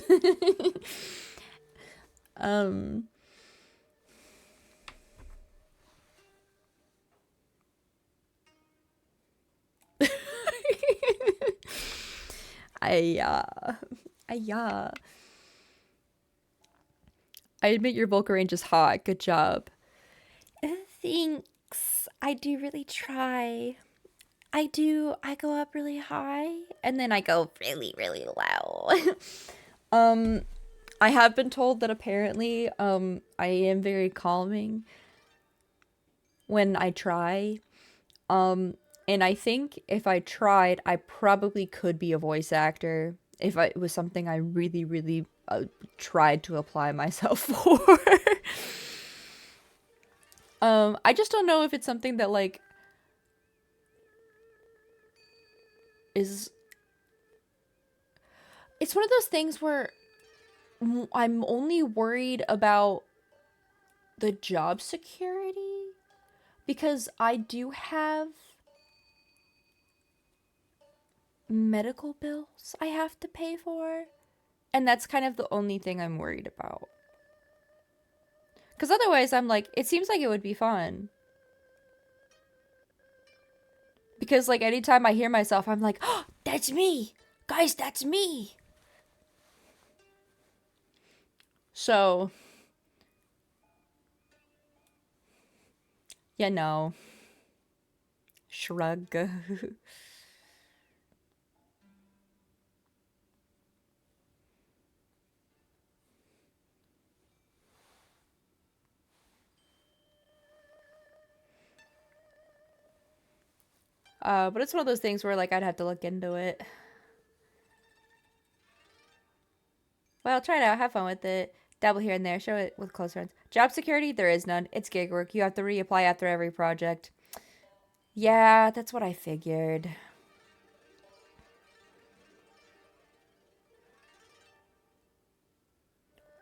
I admit your vocal range is hot. Good job. Thanks. I do really try. I do. I go up really high and then I go really, really low. I have been told that apparently I am very calming when I try. And I think if I tried, I probably could be a voice actor if it was something I really, really tried to apply myself for. I just don't know if it's something that, like, is... It's one of those things where I'm only worried about the job security because I do have medical bills I have to pay for, and that's kind of the only thing I'm worried about. Because otherwise I'm like, it seems like it would be fun. Because like anytime I hear myself, I'm like, oh, that's me. Guys, that's me. So, you know, shrug. But it's one of those things where, like, I'd have to look into it. Well, try it out. Have fun with it. Dabble here and there. Show it with close friends. Job security? There is none. It's gig work. You have to reapply after every project. Yeah, that's what I figured.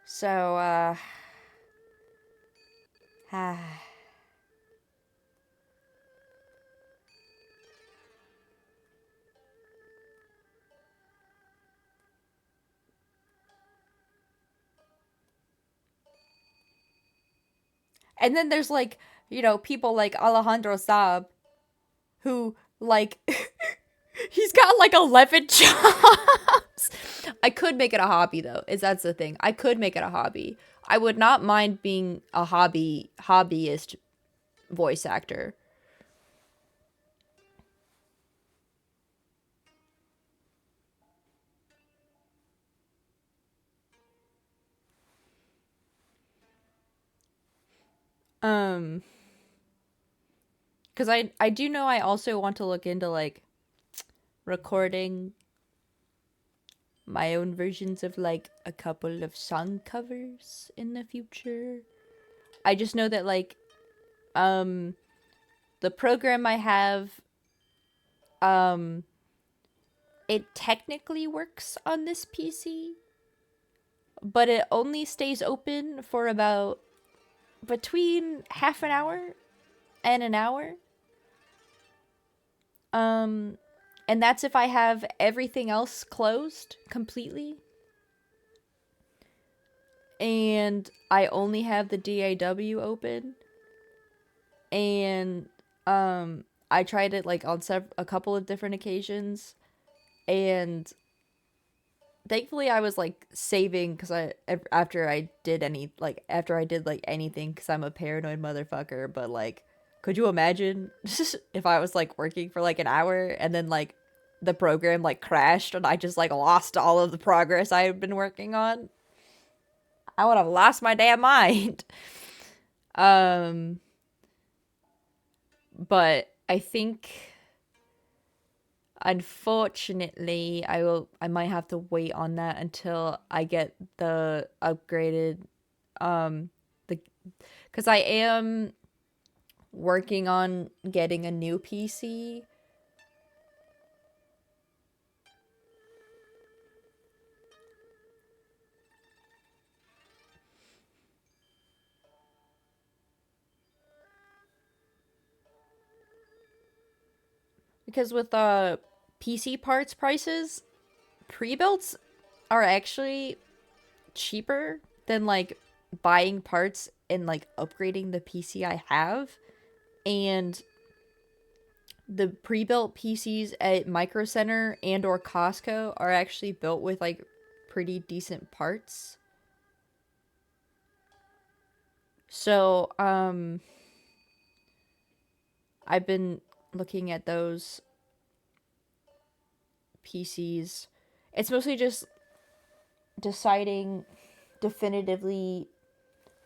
So, and then there's, like, you know, people like Alejandro Saab, who, like, he's got, like, 11 jobs. I could make it a hobby, though, that's the thing. I could make it a hobby. I would not mind being a hobbyist voice actor. Because I do know I also want to look into, like, recording my own versions of, like, a couple of song covers in the future. I just know that, like, the program I have, it technically works on this PC, but it only stays open for about between half an hour and an hour. And that's if I have everything else closed completely. And I only have the DAW open. And I tried it, like, on a couple of different occasions, and thankfully I was, like, saving, because after I did anything, because I'm a paranoid motherfucker. But, like, could you imagine if I was, like, working for, like, an hour and then, like, the program, like, crashed and I just, like, lost all of the progress I had been working on? I would have lost my damn mind. But I think, unfortunately, I might have to wait on that until I get the upgraded, because I am working on getting a new PC. Because with PC parts prices, pre-builds are actually cheaper than, like, buying parts and, like, upgrading the PC I have. And the pre-built PCs at Micro Center and or Costco are actually built with, like, pretty decent parts. So, I've been looking at those PCs. It's mostly just deciding definitively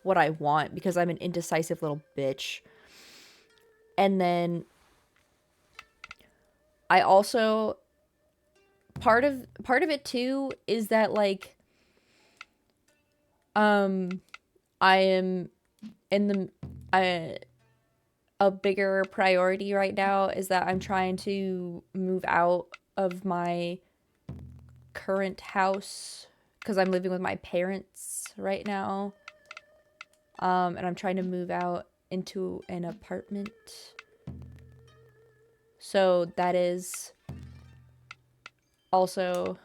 what I want, because I'm an indecisive little bitch. And then I also, part of it too is that, like, I am in a bigger priority right now is that I'm trying to move out of my current house, because I'm living with my parents right now. And I'm trying to move out into an apartment. So that is also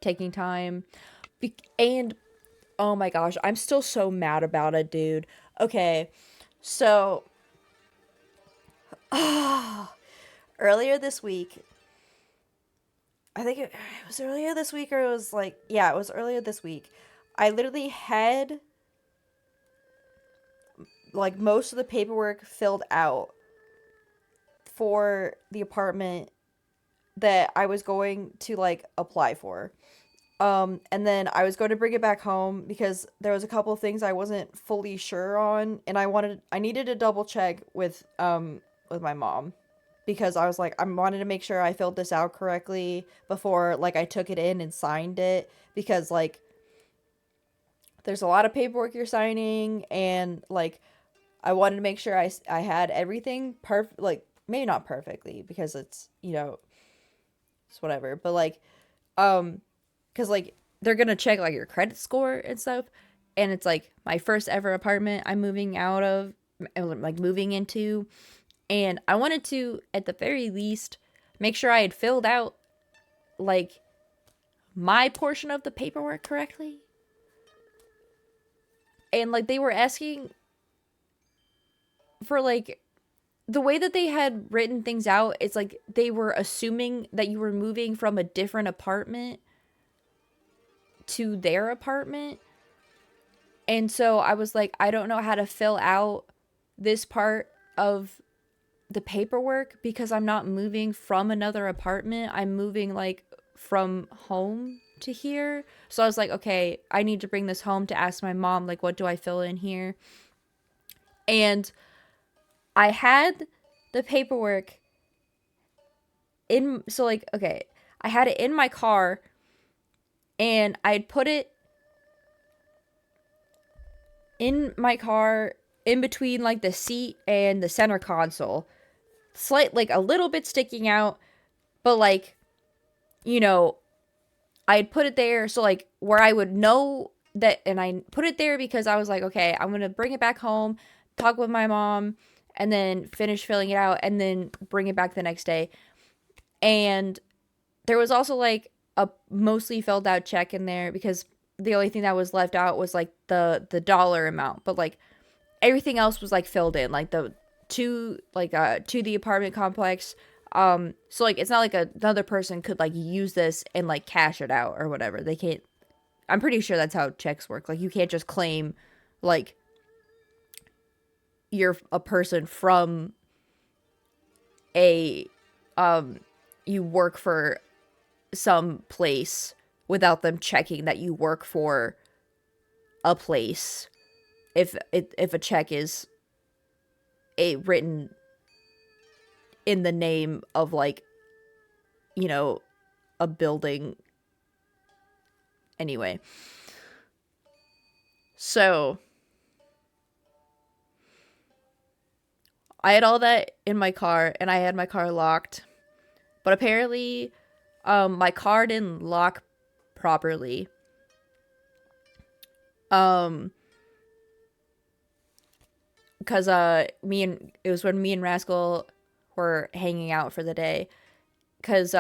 taking time. And oh my gosh, I'm still so mad about it, dude. Okay, so earlier this week, I think it was earlier this week, or it was like, yeah, it was earlier this week. I literally had like most of the paperwork filled out for the apartment that I was going to like apply for. And then I was going to bring it back home because there was a couple of things I wasn't fully sure on, and I needed to double check with my mom, because I was like, I wanted to make sure I filled this out correctly before like I took it in and signed it, because like there's a lot of paperwork you're signing, and like I wanted to make sure I had everything perfect, like maybe not perfectly because it's, you know, it's whatever, but like because like they're gonna check like your credit score and stuff, and it's like my first ever apartment I'm moving out of, like moving into, and I wanted to at the very least make sure I had filled out like my portion of the paperwork correctly. And like they were asking for like the way that they had written things out, it's like they were assuming that you were moving from a different apartment to their apartment. And so I was like, I don't know how to fill out this part of the paperwork because I'm not moving from another apartment. I'm moving like from home to here. So I was like, okay, I need to bring this home to ask my mom, like, what do I fill in here? And I had the paperwork in, so like, okay, I had it in my car, and I'd put it in my car in between like the seat and the center console. Slight, like a little bit sticking out, but like, you know, I'd put it there so like where I would know that, and I put it there because I was like, okay, I'm gonna bring it back home, talk with my mom, and then finish filling it out, and then bring it back the next day. And there was also like a mostly filled out check in there because the only thing that was left out was like the dollar amount, but like everything else was like filled in, like the to the apartment complex. So like it's not like another person could like use this and like cash it out or whatever. They can't. I'm pretty sure that's how checks work. Like you can't just claim like you're a person from a you work for some place without them checking that you work for a place if a check is written in the name of like, you know, a building. Anyway, so I had all that in my car, and I had my car locked, but apparently my car didn't lock properly. Because it was when me and Rascal were hanging out for the day, because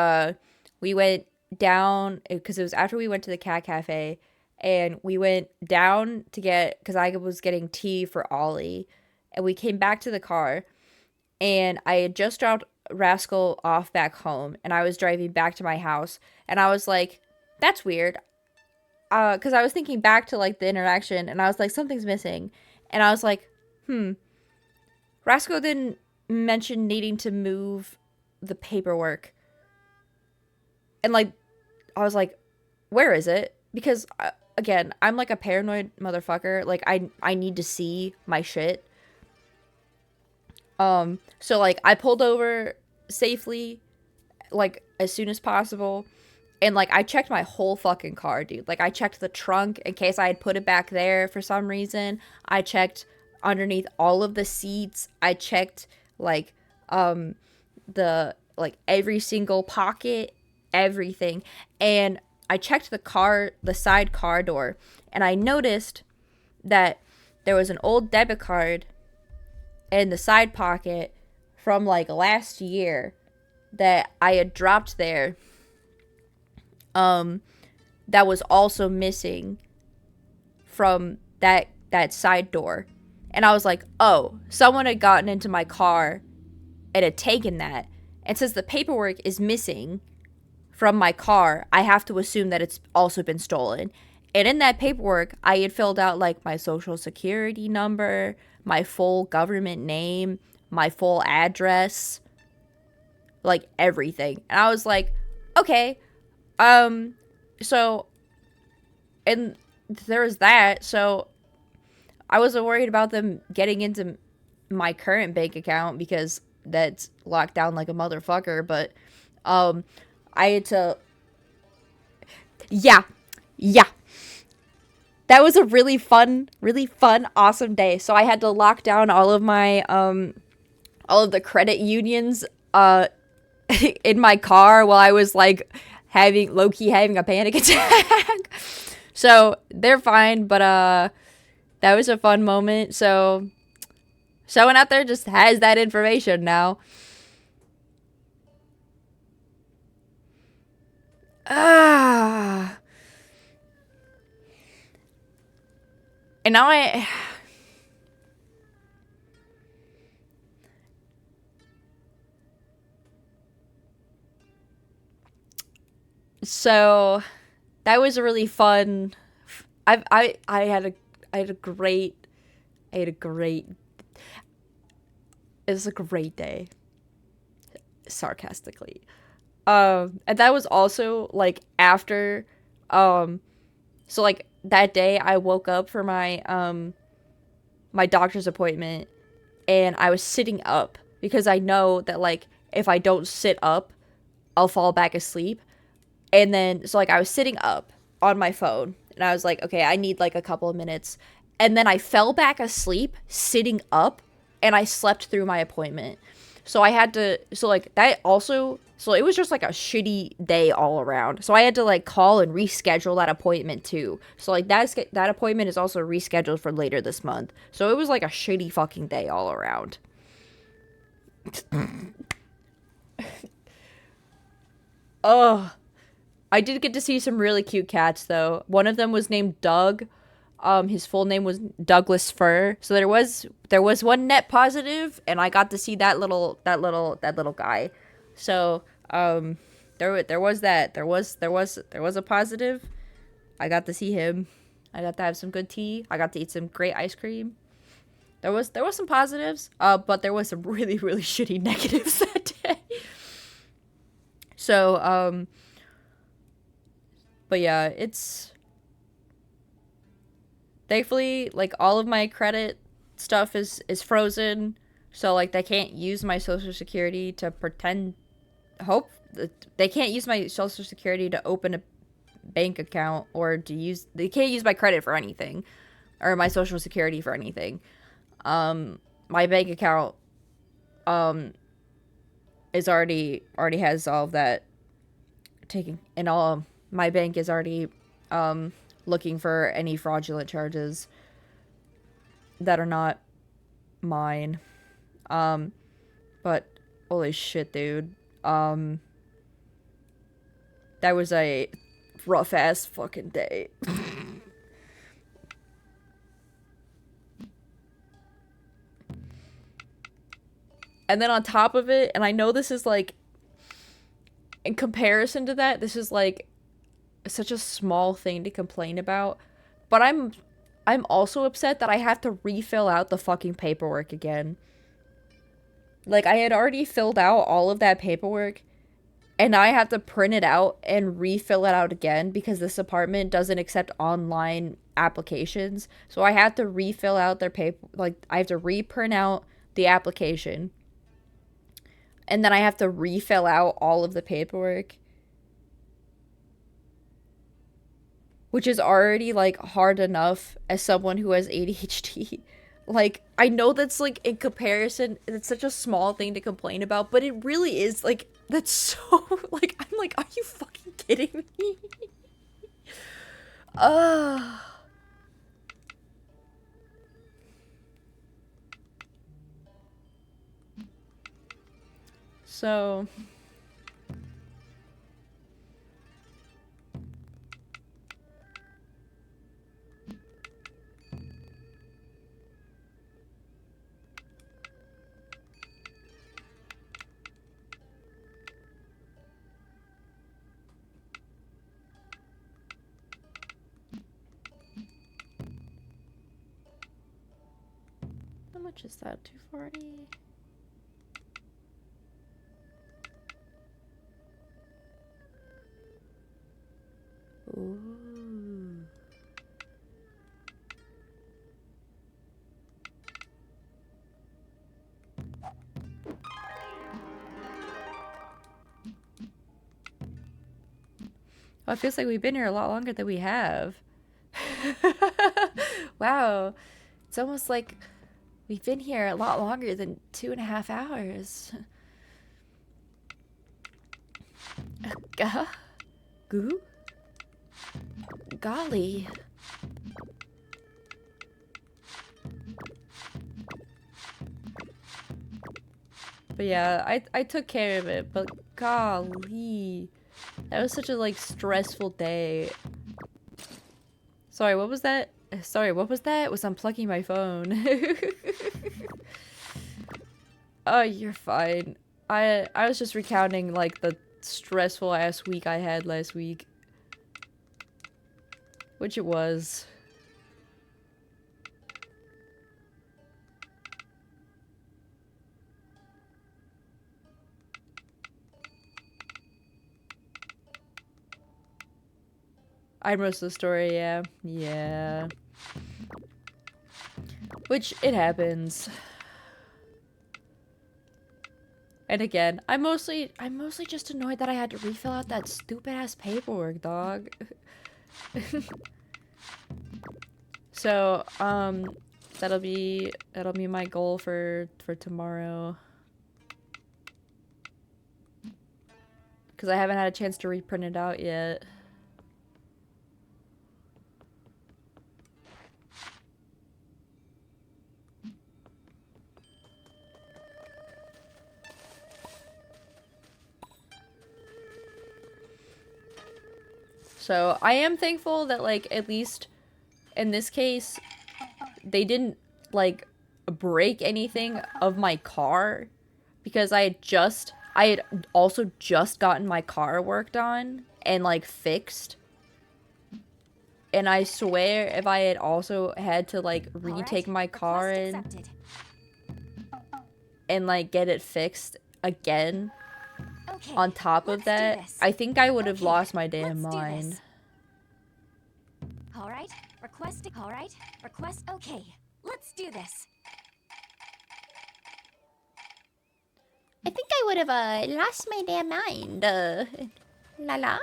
we went down, because it was after we went to the cat cafe, and we went down to get, because I was getting tea for Ollie, and we came back to the car, and I had just dropped Rascal off back home, and I was driving back to my house, and I was like, that's weird, because I was thinking back to like the interaction, and I was like, something's missing, and I was like, Rascal didn't mention needing to move the paperwork. And like, I was like, where is it? Because again, I'm like a paranoid motherfucker. Like I need to see my shit. So like I pulled over safely, like as soon as possible. And like I checked my whole fucking car, dude. Like I checked the trunk in case I had put it back there for some reason. I checked underneath all of the seats. I checked like the like every single pocket, everything. And I checked the side car door, and I noticed that there was an old debit card in the side pocket from like last year that I had dropped there, that was also missing from that side door. And I was like, oh, someone had gotten into my car and had taken that. And since the paperwork is missing from my car, I have to assume that it's also been stolen. And in that paperwork, I had filled out like my social security number, my full government name, my full address, like everything. And I was like, okay, so, and there was that. So I wasn't worried about them getting into my current bank account because that's locked down like a motherfucker. But, I had to, yeah, that was a really fun, awesome day. So I had to lock down all of my, all of the credit unions, in my car while I was like low-key having a panic attack. So they're fine, but that was a fun moment. So someone out there just has that information now. And now so that was a really fun. I had a great. It was a great day. Sarcastically, and that was also like after, so like that day I woke up for my my doctor's appointment, and I was sitting up because I know that like if I don't sit up, I'll fall back asleep. And then so like I was sitting up on my phone, and I was like, okay, I need like a couple of minutes. And then I fell back asleep sitting up, and I slept through my appointment. So I had to, so like that also, so it was just like a shitty day all around. So I had to like call and reschedule that appointment too. So like that appointment is also rescheduled for later this month. So it was like a shitty fucking day all around. Ugh. I did get to see some really cute cats though. One of them was named Doug. His full name was Douglas Fur. So there was one net positive, and I got to see that little guy. So there was a positive. I got to see him. I got to have some good tea. I got to eat some great ice cream. There was some positives, but there was some really shitty negatives that day. So but yeah, it's thankfully like all of my credit stuff is frozen, so like they can't use my social security to they can't use my social security to open a bank account or they can't use my credit for anything or my social security for anything. My bank account is already has all of that taken, and all my bank is already looking for any fraudulent charges that are not mine. But holy shit, dude. That was a rough ass fucking day. And then on top of it, and I know this is like, in comparison to that, this is like such a small thing to complain about, but I'm also upset that I have to refill out the fucking paperwork again. Like, I had already filled out all of that paperwork, and I have to print it out and refill it out again because this apartment doesn't accept online applications. So I have to refill out their paper, like I have to reprint out the application, and then I have to refill out all of the paperwork, which is already like hard enough as someone who has ADHD. Like, I know that's like, in comparison, it's such a small thing to complain about, but it really is like, that's so like, I'm like, are you fucking kidding me? So much is that? 240. Ooh. Well, it feels like we've been here a lot longer than we have. Wow. It's almost like we've been here a lot longer than 2.5 hours. Goo? Golly. But yeah, I took care of it, but golly. That was such a, like, stressful day. Sorry, what was that? Sorry, what was that? Was unplugging my phone. Oh, you're fine. I was just recounting, like, the stressful ass week I had last week. Which it was. I most of the story, yeah. Yeah. Which, it happens. And again, I'm mostly just annoyed that I had to refill out that stupid ass paperwork, dog. So, that'll be my goal for tomorrow. Because I haven't had a chance to reprint it out yet. So, I am thankful that, like, at least in this case, they didn't, like, break anything of my car. Because I had also just gotten my car worked on and, like, fixed. And I swear if I had also had to, like, retake my car in and, like, get it fixed again on top of that, I think I would have lost my damn mind. Alright, request, okay. Let's do this. I think I would have, lost my damn mind, la la?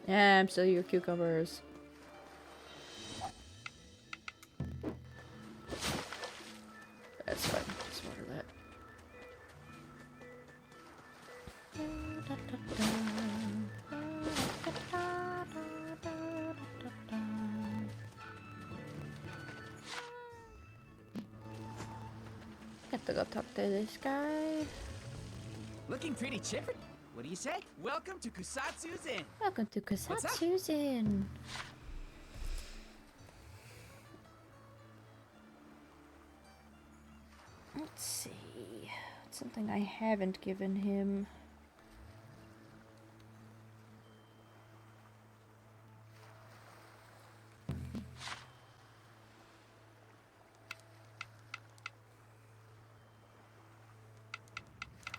Yeah, I'm still your cucumbers. That's fine. Let's water that. Got to go talk to this guy. Looking pretty chipper. What do you say? Welcome to Kusatsu's Inn. Welcome to Kusatsu's Inn. Let's see. What's something I haven't given him?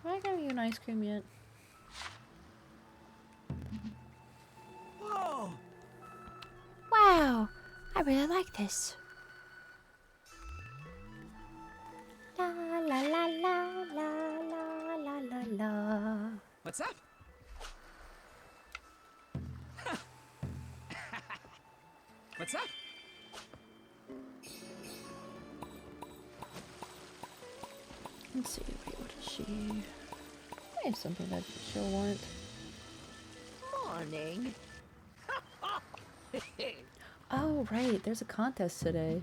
Have I given you an ice cream yet? Whoa! Wow, I really like this. La la la la la la la la la. What's up? What's up? Let's see, wait, what is she? I have something that she'll want. Morning. Oh, right, there's a contest today.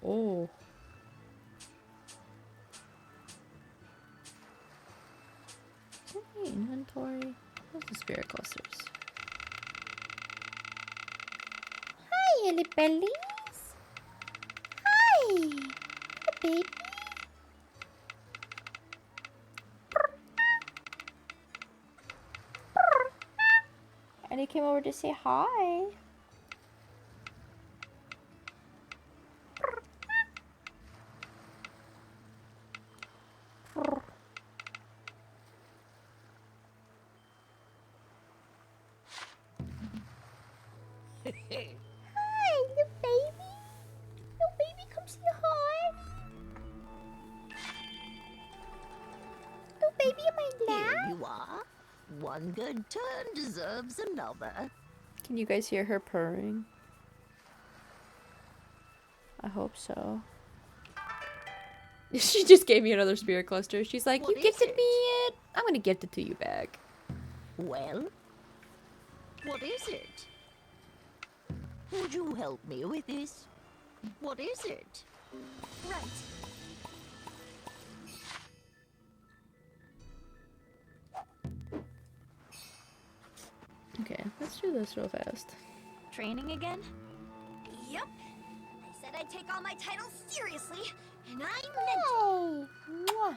Oh. Inventory. Where's the spirit clusters? Hi, little bellies. Hi, baby. And he came over to say hi. Hi, little baby. Little baby, come say hi. Little baby in my lap. Here you are. One good turn deserves another. Can you guys hear her purring? I hope so. She just gave me another spirit cluster. She's like, What you is gifted it? me it. I'm gonna gift it to you back. Well, what is it? Would you help me with this? What is it? Right. Okay, let's do this real fast. Training again? Yep. I said I'd take all my titles seriously, and I meant it. Hey. Mwah.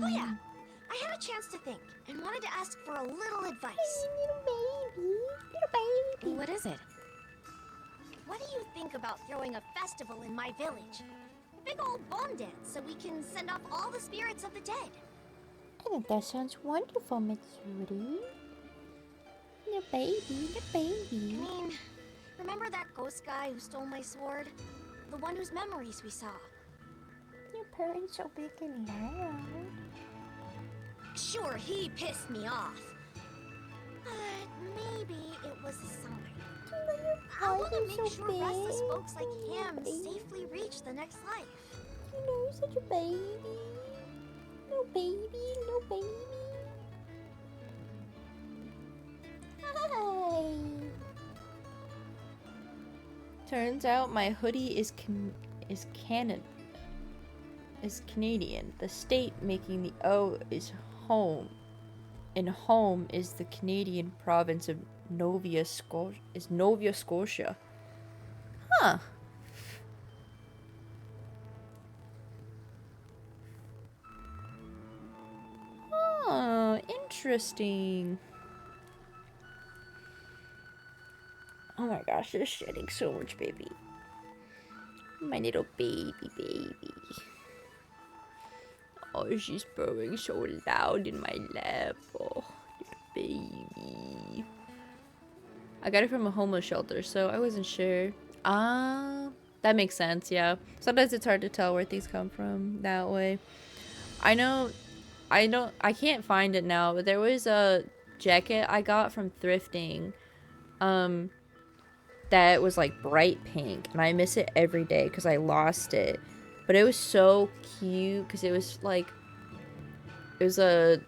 Oh yeah, I had a chance to think and wanted to ask for a little advice. Little baby. Little baby. What is it? What do you think about throwing a festival in my village? A big old bomb dance so we can send off all the spirits of the dead. I think that sounds wonderful, Mitsuri. Little baby, little I baby. mean, remember that ghost guy who stole my sword? The one whose memories we saw. Your parents so big and loud. Sure, he pissed me off. But maybe it was a sign. I want to make sure restless folks like him safely reach the next life. You know, you're such a baby. No baby, no baby. Hi. Turns out my hoodie is Canadian. The state making the O is home. And home is the Canadian province of Nova Scotia. Huh. Oh, interesting. Oh my gosh, they're shedding so much, baby. My little baby. Oh, she's purring so loud in my lap. Oh, little baby. I got it from a homeless shelter, so I wasn't sure. Ah, that makes sense, yeah. Sometimes it's hard to tell where things come from that way. I can't find it now, but there was a jacket I got from thrifting. That was like bright pink, and I miss it every day because I lost it. But it was so cute because it was like, I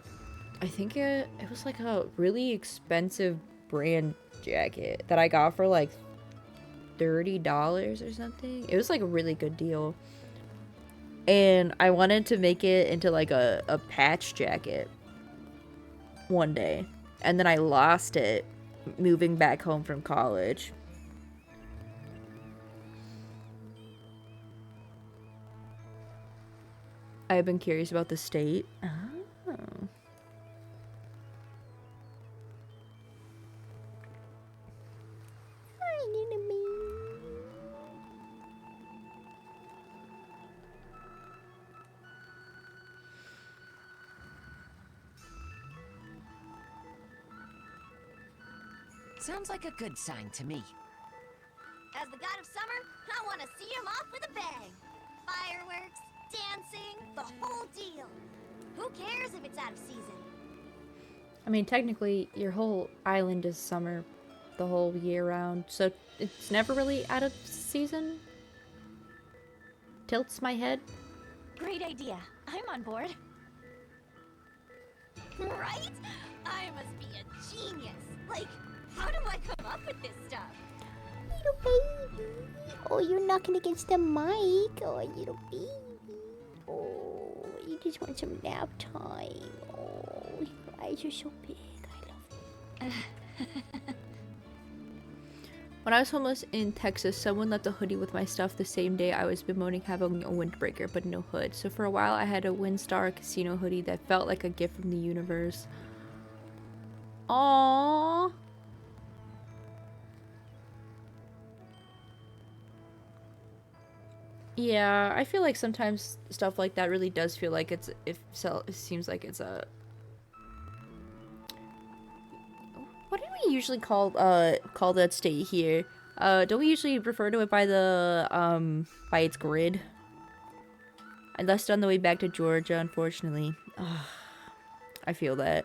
think it was like a really expensive brand jacket that I got for like $30 or something. It was like a really good deal. And I wanted to make it into like a patch jacket one day. And then I lost it moving back home from college. I've been curious about the state. Oh. Hi, little baby. Sounds like a good sign to me. As the god of summer, I want to see him off with a bang. Fireworks, dancing, the whole deal. Who cares if it's out of season? I mean, technically, your whole island is summer the whole year round, so it's never really out of season. Tilts my head. Great idea. I'm on board. Right? I must be a genius. Like, how do I come up with this stuff? Little baby. Oh, you're knocking against the mic. Oh, little baby. Oh, little just want some nap time. Oh, your eyes are so big. I love it. When I was homeless in Texas, someone left a hoodie with my stuff the same day I was bemoaning having a windbreaker but no hood. So for a while I had a Windstar Casino hoodie that felt like a gift from the universe. Aww. Yeah, I feel like sometimes stuff like that really does feel like it seems like it's a... What do we usually call that state here? Don't we usually refer to it by the by its grid? I left on the way back to Georgia, unfortunately. Ugh, I feel that.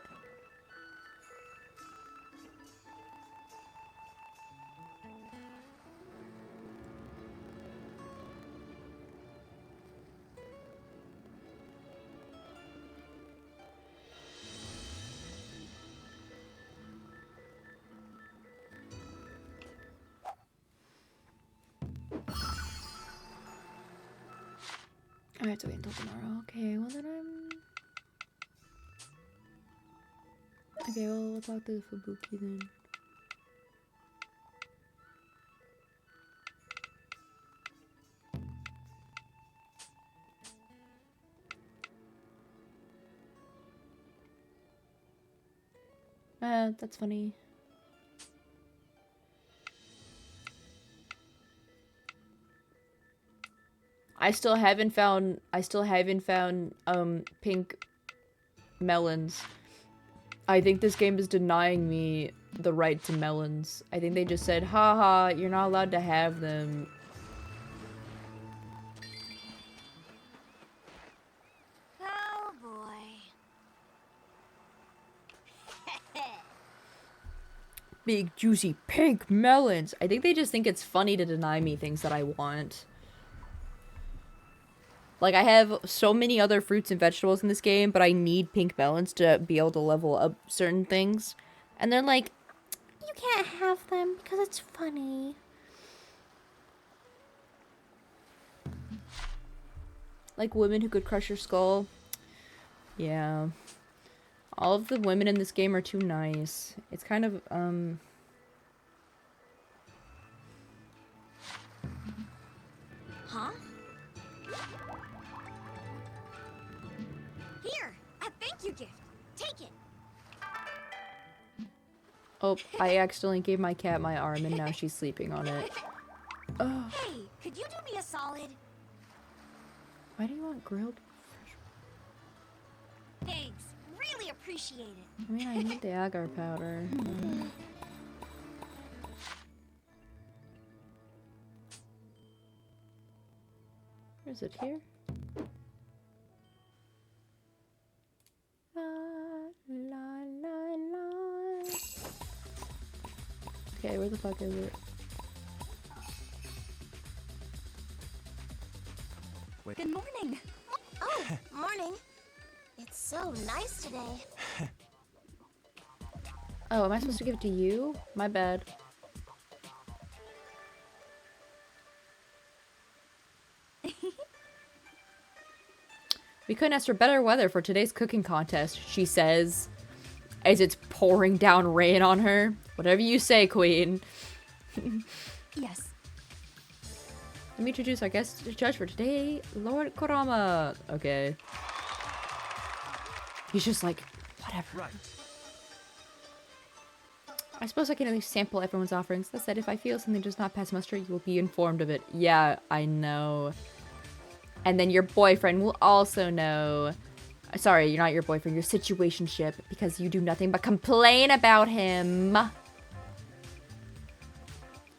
I have to wait until tomorrow. Okay, well then okay, well we'll talk to the Fubuki then. That's funny. I still haven't found pink melons. I think this game is denying me the right to melons. I think they just said, haha, you're not allowed to have them. Oh boy. Big juicy pink melons. I think they just think it's funny to deny me things that I want. Like, I have so many other fruits and vegetables in this game, but I need pink melons to be able to level up certain things. And they're like, You can't have them because it's funny. like women who could crush your skull. Yeah. All of the women in this game are too nice. It's kind of, Huh? Here, a thank you gift. Take it. Oh, I accidentally gave my cat my arm and now she's sleeping on it. Oh, Hey, could you do me a solid? why do you want grilled? Thanks. Really appreciate it. I mean, I need the agar powder. Is it here? La, la, la, la. Okay, where the fuck is it? Good morning. Oh, morning. It's so nice today. Oh, am I supposed to give it to you? My bad. We couldn't ask for better weather for today's cooking contest, she says, as it's pouring down rain on her. Whatever you say, queen. Yes. Let me introduce our guest judge for today, Lord Kurama. Okay. He's just like, whatever. Right. I suppose I can at least sample everyone's offerings. That said, if I feel something does not pass muster, you will be informed of it. Yeah, I know. And then your boyfriend will also know. Sorry, you're not your boyfriend, your situationship, because you do nothing but complain about him.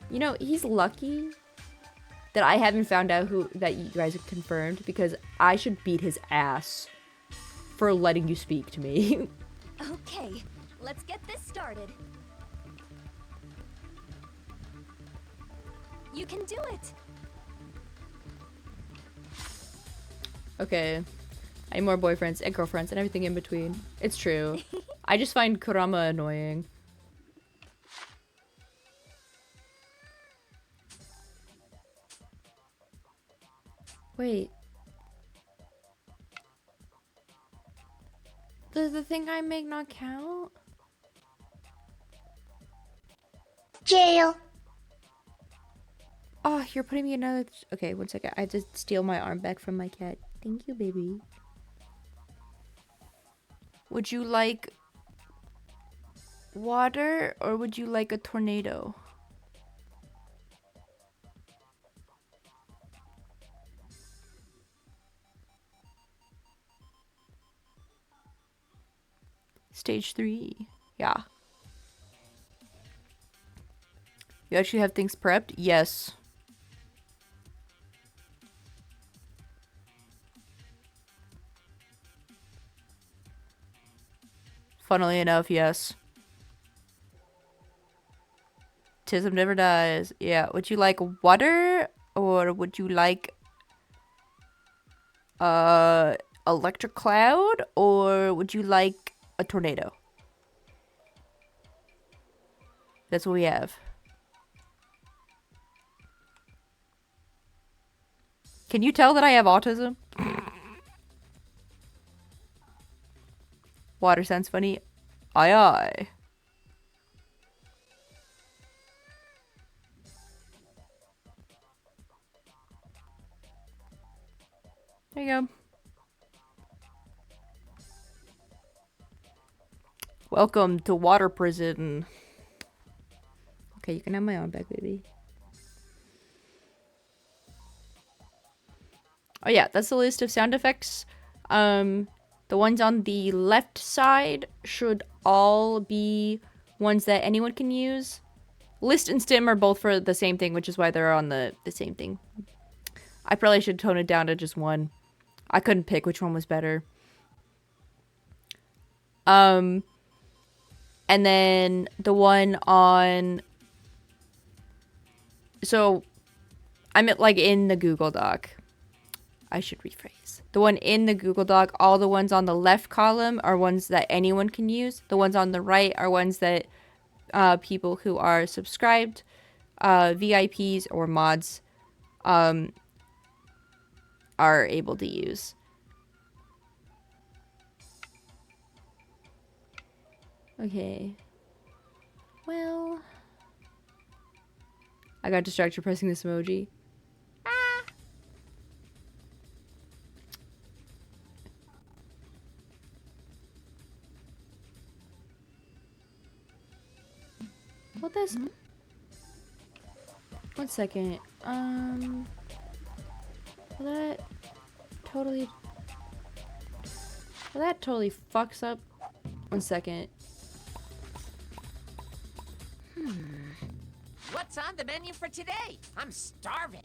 You know, he's lucky that I haven't found out that you guys have confirmed, because I should beat his ass for letting you speak to me. Okay, let's get this started. You can do it. Okay. I need more boyfriends and girlfriends and everything in between. It's true. I just find Kurama annoying. Wait. Does the thing I make not count? Jail. Oh, you're putting me another. Okay, one second. I have to steal my arm back from my cat. Thank you, baby. Would you like water or would you like a tornado? Stage 3. Yeah. You actually have things prepped? Yes. Funnily enough, yes. Tism never dies. Yeah. Would you like water or would you like electric cloud or would you like a tornado? That's what we have. Can you tell that I have autism? Water sounds funny. Aye aye. There you go. Welcome to water prison. Okay, you can have my arm back, baby. Oh yeah, that's the list of sound effects. The ones on the left side should all be ones that anyone can use. List and stim are both for the same thing, which is why they're on the same thing. I probably should tone it down to just one. I couldn't pick which one was better. And then the one on... So, I'm like in the Google Doc. I should rephrase. The one in the Google Doc, all the ones on the left column are ones that anyone can use. The ones on the right are ones that people who are subscribed, VIPs or mods, are able to use. Okay. Well, I got distracted pressing this emoji. What this? One second. That totally. Well, that totally fucks up. One second. What's on the menu for today? I'm starving.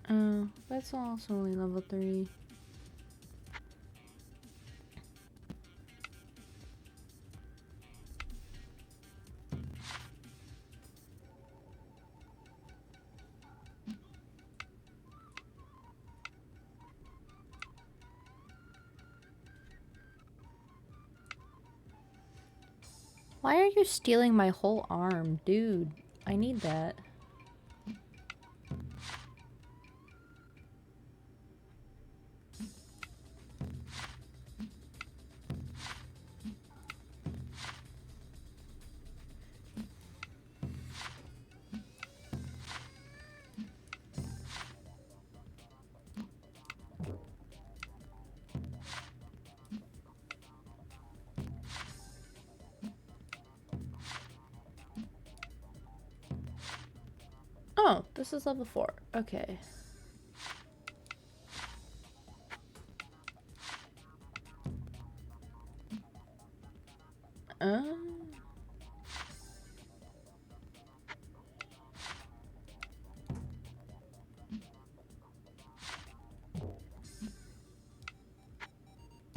Oh, that's also only level 3. Why are you stealing my whole arm? Dude, I need that. Oh, this is level 4. Okay.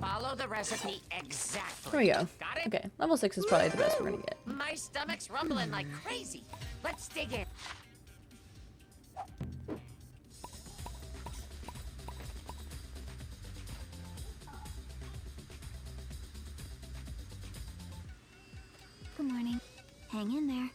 Follow the recipe exactly. Here we go. Got it? Okay, level 6 is probably the best we're gonna get. My stomach's rumbling like crazy. Let's dig in. Good morning. Hang in there.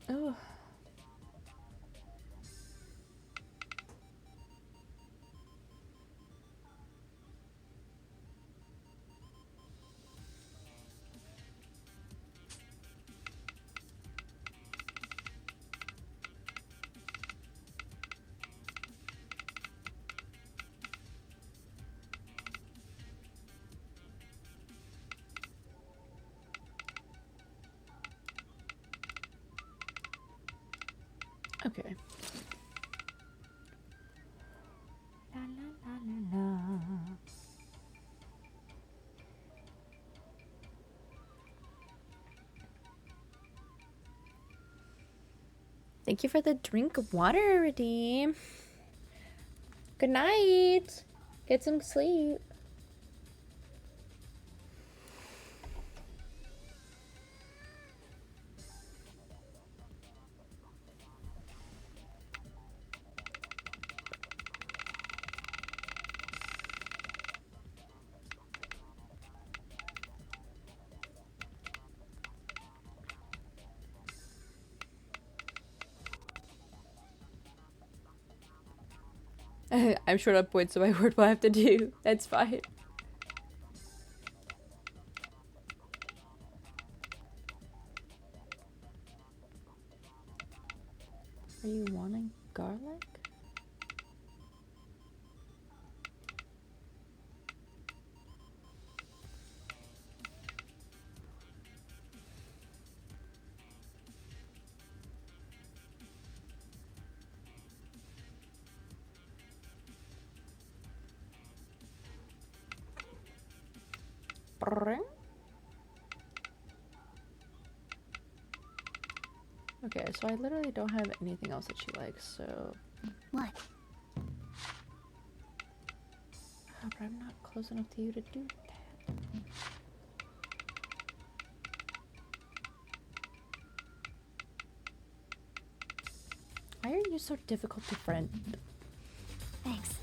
Oh. Okay. La la la la la. Thank you for the drink of water, Redeem. Good night. Get some sleep. I'm short on points, so my word will have to do. That's fine. Are you wanting garlic? Okay, so I literally don't have anything else that she likes, so... What? Oh, but I'm not close enough to you to do that. Why are you so difficult to friend? Thanks.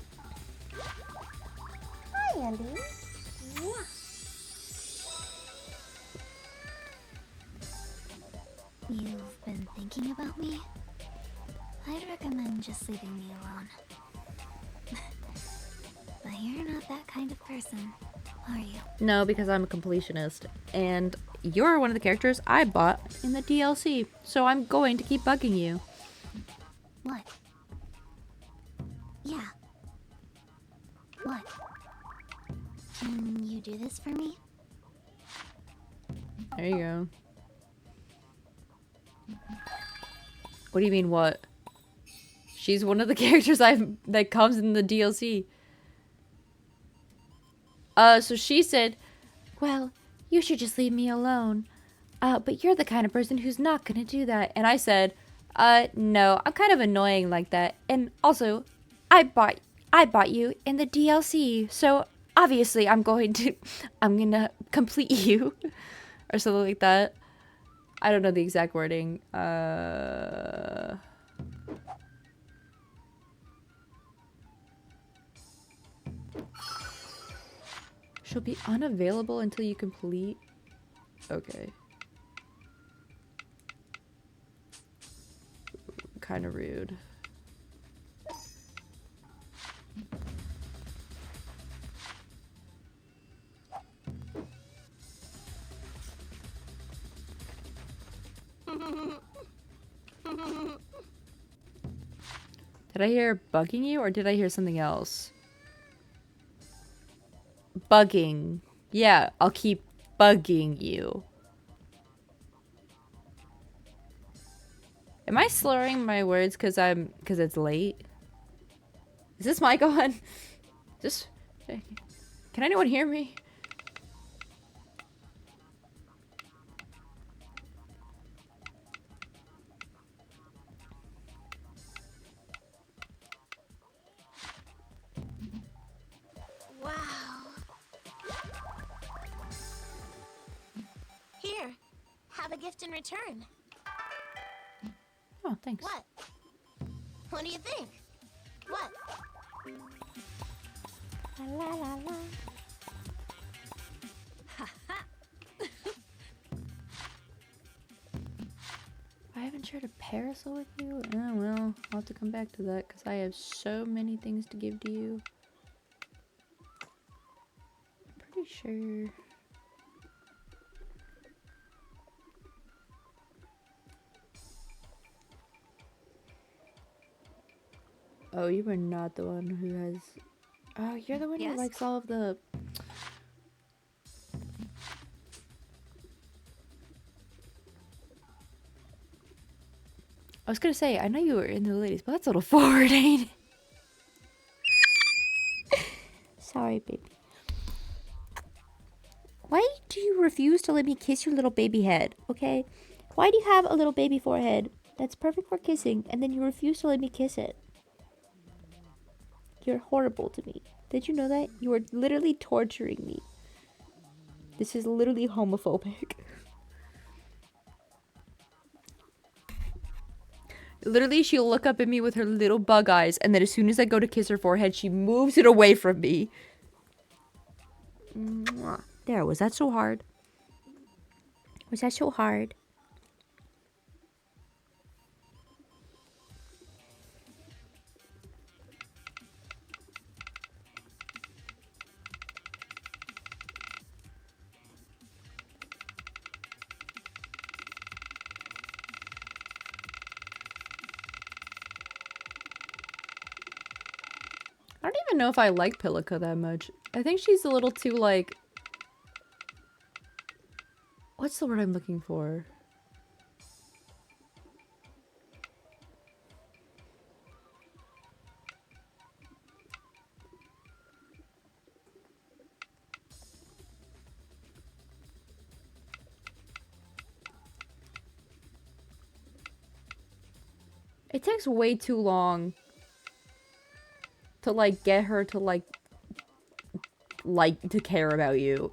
Hi, Andy. You've been thinking about me? I'd recommend just leaving me alone. But you're not that kind of person, are you? No, because I'm a completionist, and you're one of the characters I bought in the DLC, so I'm going to keep bugging you. What? Yeah. What? Can you do this for me? There you go. What do you mean, what? She's one of the characters that comes in the DLC. So she said, well, you should just leave me alone. But you're the kind of person who's not gonna do that. And I said, no, I'm kind of annoying like that. And also, I bought you in the DLC. So obviously I'm gonna complete you. Or something like that. I don't know the exact wording. She'll be unavailable until you complete. Okay. Kind of rude. Did I hear bugging you or did I hear something else? Bugging. Yeah, I'll keep bugging you. Am I slurring my words because it's late? Is this mic on? Just can anyone hear me? Wow. Here, have a gift in return. Oh, thanks. What? What do you think? What? La la la. I haven't shared a parasol with you? Oh well, I'll have to come back to that because I have so many things to give to you. I'm pretty sure. Oh, you are not the one who has... Oh, you're the one who likes all of the... I was gonna say, I know you were into the ladies, but that's a little forward, ain't it? Sorry, baby. Why do you refuse to let me kiss your little baby head, okay? Why do you have a little baby forehead that's perfect for kissing, and then you refuse to let me kiss it? You're horrible to me. Did you know that? You are literally torturing me. This is literally homophobic. Literally, she'll look up at me with her little bug eyes, and then as soon as I go to kiss her forehead, she moves it away from me. Mwah. There, was that so hard? Was that so hard? I don't even know if I like Pilica that much. I think she's a little too, like... What's the word I'm looking for? It takes way too long to, like, get her to, like to care about you.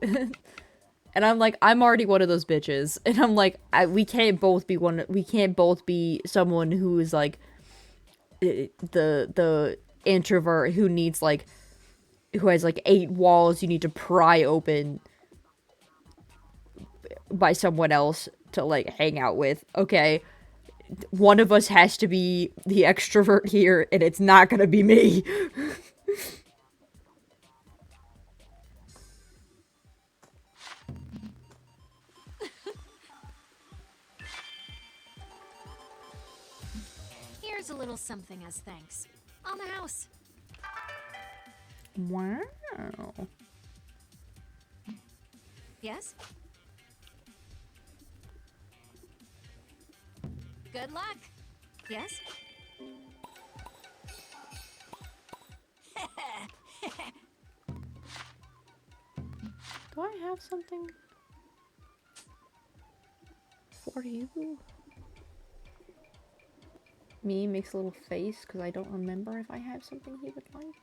And I'm like, I'm already one of those bitches. And I'm like, we can't both be someone who is, like, the introvert who needs, like, who has, like, 8 walls you need to pry open by someone else to, like, hang out with. Okay. One of us has to be the extrovert here, and it's not gonna be me. Here's a little something as thanks. On the house. Wow. Yes? Good luck. Yes? Do I have something for you? Me makes a little face because I don't remember if I have something he would like.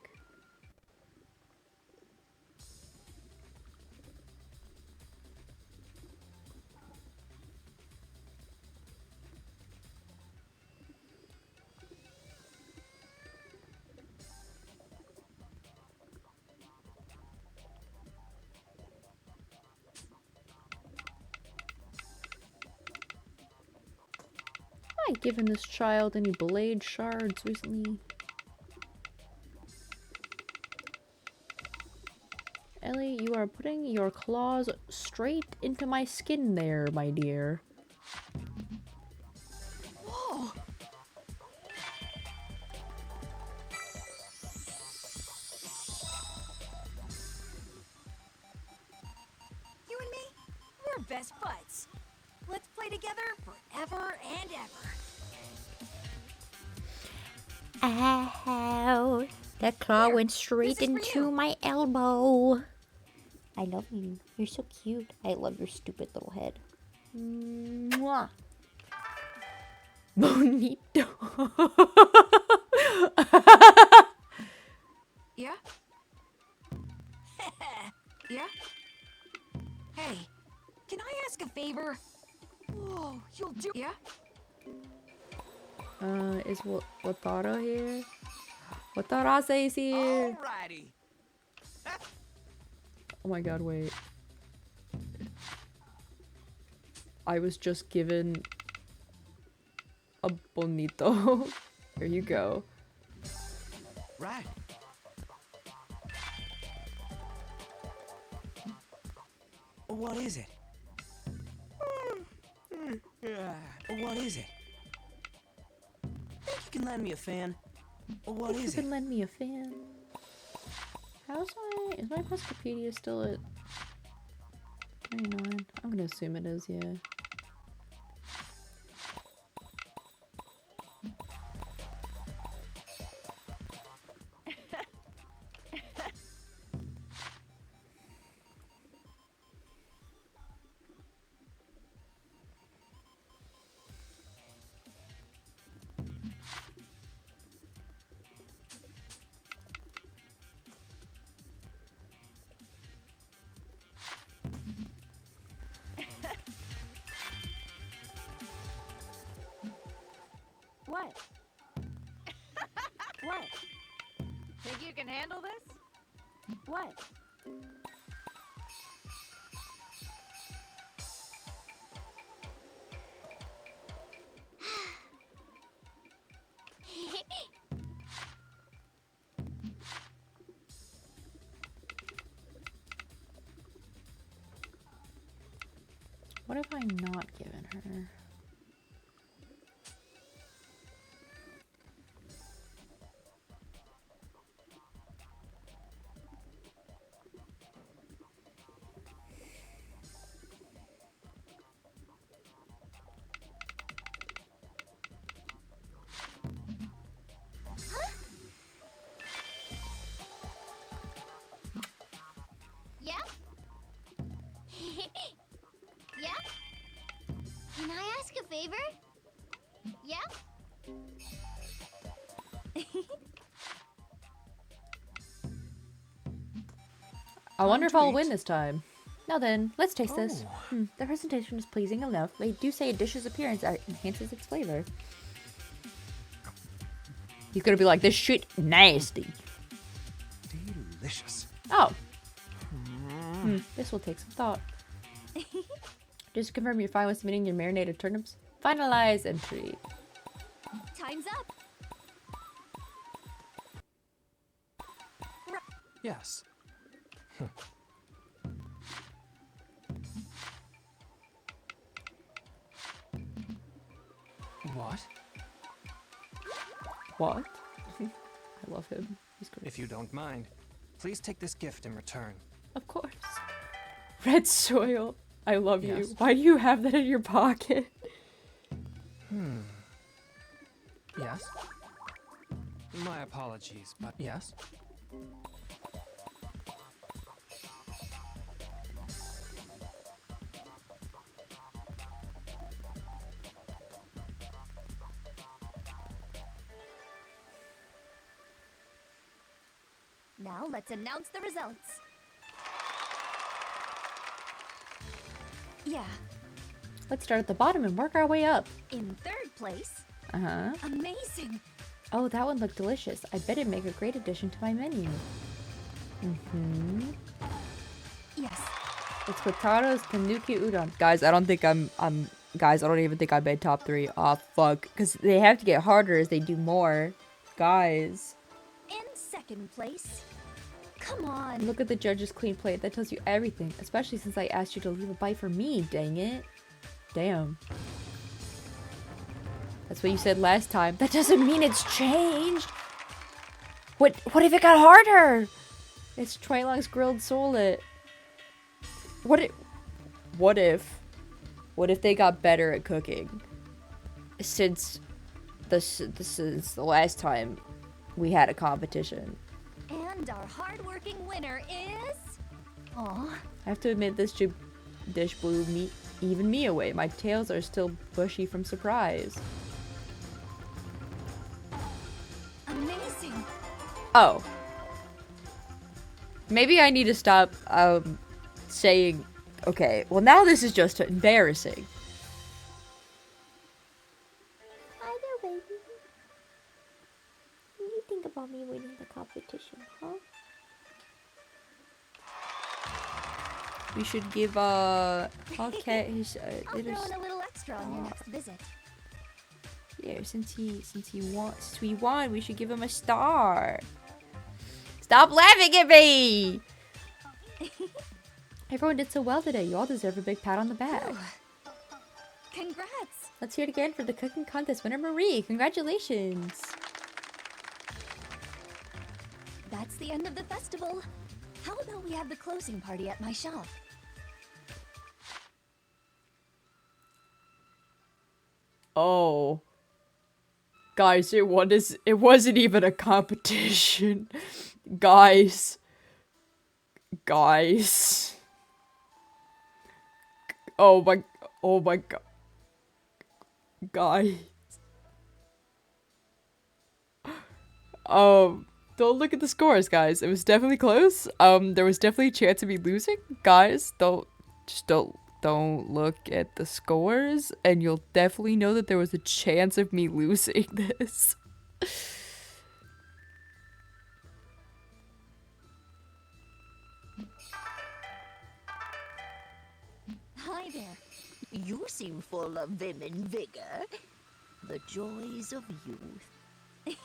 Have I given this child any blade shards recently? Ellie, you are putting your claws straight into my skin there, my dear. best buds. Let's play together forever and ever. Ow. That claw Here, went straight this is for into you. my elbow. I love you. You're so cute. I love your stupid little head. Mwah. Bonito. Yeah? Yeah? Hey, can I ask a favor? Whoa, you'll do. Yeah? Is Watara here? Watarase is here! Alrighty. Oh my god, wait. I was just given a bonito. Here you go. Right. What is it? What is it? Think you can lend me a fan? What You is can it? lend me a fan. Is my Pescopedia still at 29? I'm gonna assume it is, yeah. What? What? Think you can handle this? What? What have I not given her? Yeah? Yeah? Can I ask a favor? Yeah? I wonder if I'll Tweet. win this time. Now then, let's taste this. The presentation is pleasing enough. They do say a dish's appearance enhances its flavor. He's gonna be like, this shit nasty. Delicious. Oh. This will take some thought. Just to confirm you're fine with submitting your marinated turnips. Finalize entry. Time's up. Yes. What? What? I love him. He's great. If you don't mind, please take this gift in return. Of course. Red soil. I love you. Yes. Why do you have that in your pocket? Yes? My apologies, but yes? Now let's announce the results. Yeah, Let's start at the bottom and work our way up. in third place. Uh-huh. Amazing. Oh, that one looked delicious. I bet it'd make a great addition to my menu. Yes. It's Kotara's Tanuki Udon. Guys, I don't think guys, I don't even think I made top 3. Aw, fuck. Because they have to get harder as they do more. Guys. In second place. Come on. Look at the judge's clean plate. That tells you everything. Especially since I asked you to leave a bite for me, dang it. Damn. That's what you said last time. That doesn't mean it's changed. What if it got harder? It's Twilong's grilled soulet. What if What if they got better at cooking? Since since the last time we had a competition. And our hardworking winner is... Aw, I have to admit, this dish blew even me away. My tails are still bushy from surprise. amazing. Oh. Maybe I need to stop saying, okay, well now this is just embarrassing. I know, baby. What do you think about me winning the competition, huh? We should give okay, I'll throw in a little extra on your next visit. yeah, since we won, we should give him a star. Stop laughing at me! Everyone did so well today. You all deserve a big pat on the back. Congrats! Let's hear it again for the cooking contest winner, Marie. Congratulations! That's the end of the festival. How about we have the closing party at my shop? Oh. Guys, it wasn't even a competition. Guys. Oh my god. Guys. Don't look at the scores, guys. It was definitely close. There was definitely a chance of me losing. Guys, don't look at the scores, and you'll definitely know that there was a chance of me losing this. Hi there. you seem full of vim and vigor. The joys of youth.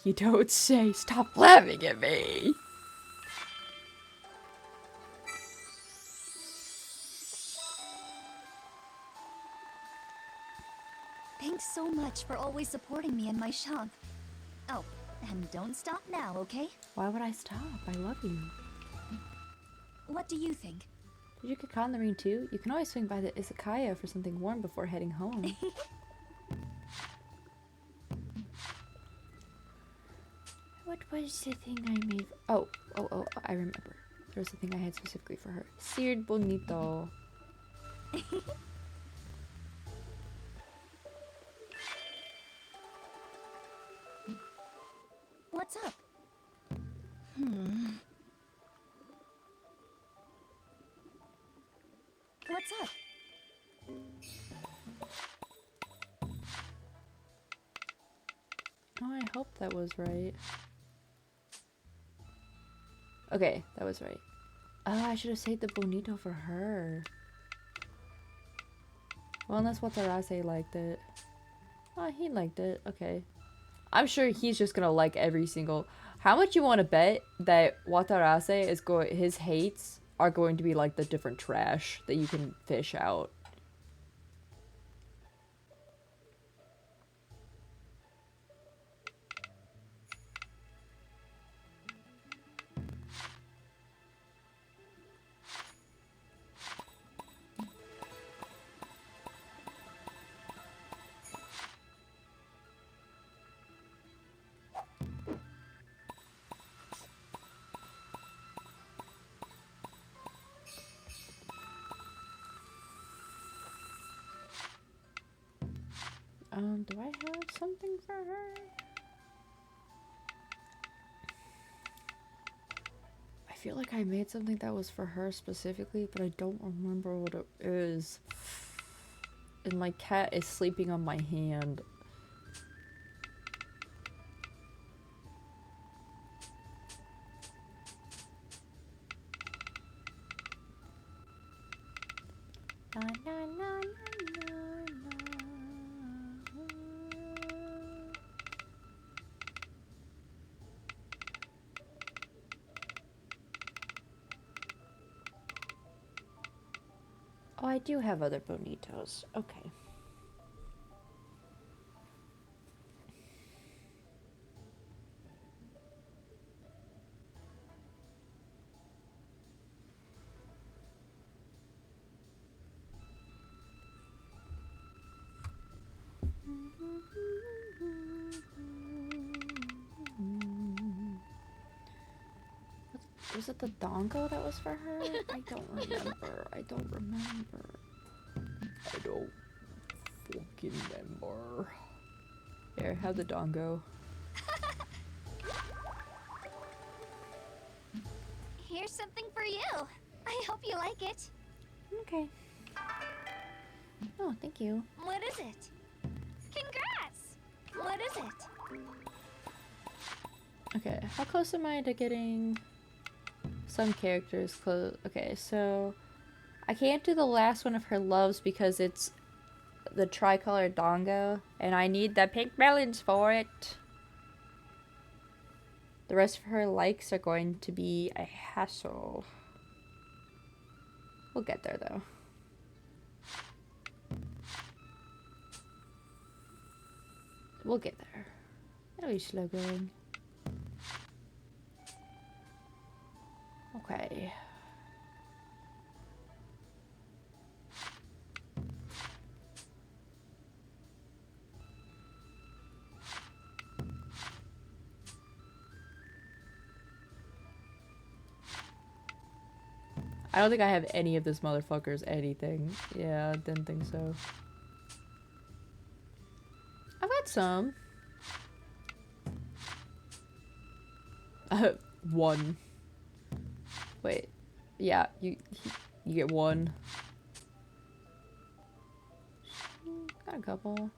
You don't say. Stop laughing at me. Thanks so much for always supporting me in my shop. Oh, and don't stop now, okay? Why would I stop? I love you. What do you think? Did you get caught in the rain too? You can always swing by the izakaya for something warm before heading home. What was the thing I made? Oh, I remember. There was a thing I had specifically for her. Seared bonito. What's up? What's up? Oh, I hope that was right. Okay, that was right. Oh, I should have saved the bonito for her. Well, unless Watarase liked it. Oh, he liked it. Okay. I'm sure he's just gonna like every single... How much you want to bet that Watarase is going... His hates are going to be like the different trash that you can fish out. Do I have something for her? I feel like I made something that was for her specifically, but I don't remember what it is. And my cat is sleeping on my hand. Na, na, na, na, na, na. Oh, I do have other bonitos. Okay. Was it the dongo that was for her? I don't remember. I don't remember. I don't fucking remember. Here, have the dongo. Here's something for you. I hope you like it. Okay. Oh, thank you. What is it? Congrats! What is it? Okay, how close am I to getting some characters close? Okay, so I can't do the last one of her loves because it's the tricolor dongo, and I need the pink melons for it. The rest of her likes are going to be a hassle. We'll get there though. We'll get there. It'll be slow going. Okay. I don't think I have any of this motherfucker's anything. Yeah, didn't think so. I've got some. One. Wait. Yeah, you get one. Got a couple.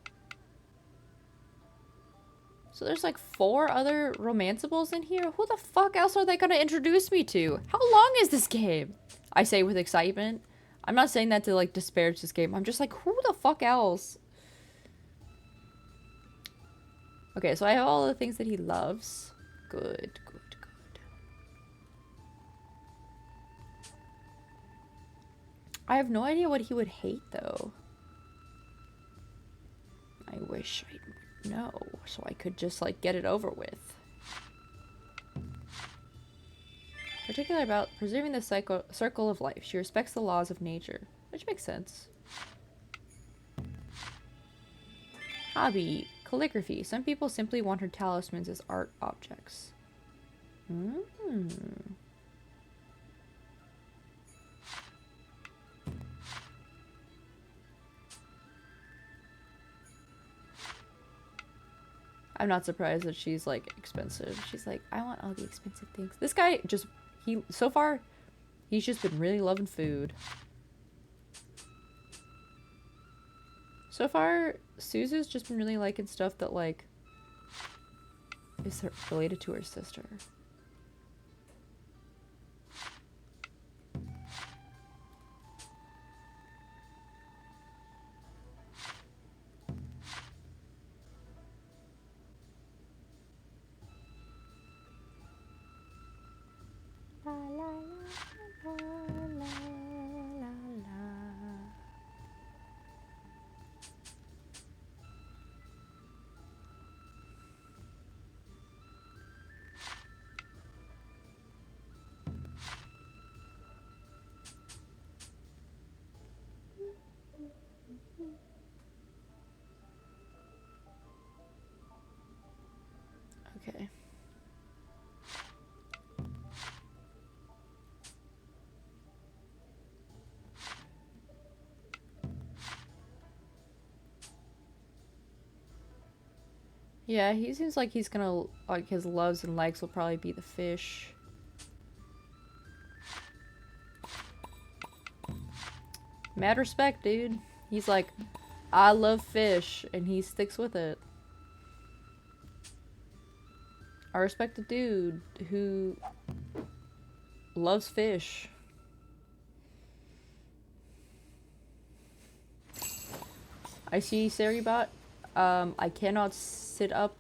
So there's like 4 other romanceables in here? Who the fuck else are they gonna introduce me to? How long is this game? I say with excitement. I'm not saying that to like disparage this game. I'm just like, who the fuck else? Okay, so I have all the things that he loves. Good, good, good. I have no idea what he would hate though. I wish I would know so I could just like get it over with. Particular about preserving the circle of life. She respects the laws of nature, which makes sense. Hobby, calligraphy. Some people simply want her talismans as art objects. I'm not surprised that she's like expensive. She's like, I want all the expensive things. This guy just, so far, he's just been really loving food. So far, Suzu's just been really liking stuff that like is related to her sister. La, la, la, la, la, la. Okay. Yeah, he seems like he's gonna, like, his loves and likes will probably be the fish. Mad respect, dude. He's like, I love fish, and he sticks with it. I respect a dude who loves fish. I see Saribot. I cannot sit up.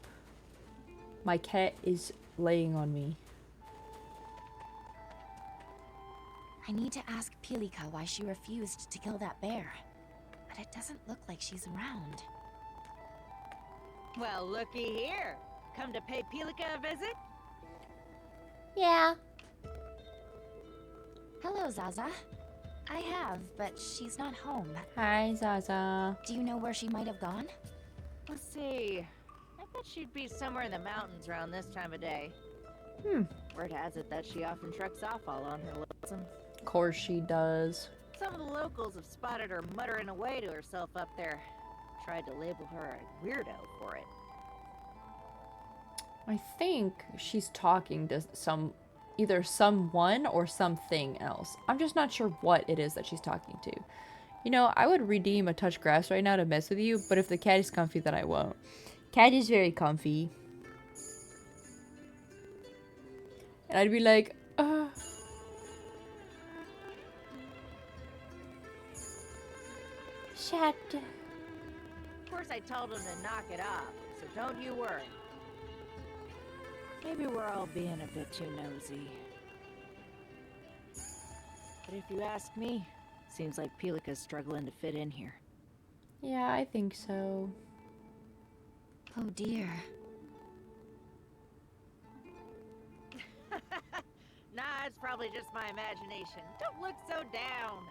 My cat is laying on me. I need to ask Pilika why she refused to kill that bear. But it doesn't look like she's around. Well, looky here. Come to pay Pilika a visit? Yeah. Hello, Zaza. I have, but she's not home. Hi, Zaza. Do you know where she might have gone? Let's see. I bet she'd be somewhere in the mountains around this time of day. Word has it that she often trucks off all on her lonesome. Of course she does. Some of the locals have spotted her muttering away to herself up there. Tried to label her a weirdo for it. I think she's talking to either someone or something else. I'm just not sure what it is that she's talking to. You know, I would redeem a touch grass right now to mess with you, but if the cat is comfy, then I won't. Cat is very comfy. And I'd be like, shut. Of course, I told him to knock it off, so don't you worry. Maybe we're all being a bit too nosy. But if you ask me, seems like Pilika's struggling to fit in here. Yeah, I think so. Oh dear. Nah, it's probably just my imagination. Don't look so down.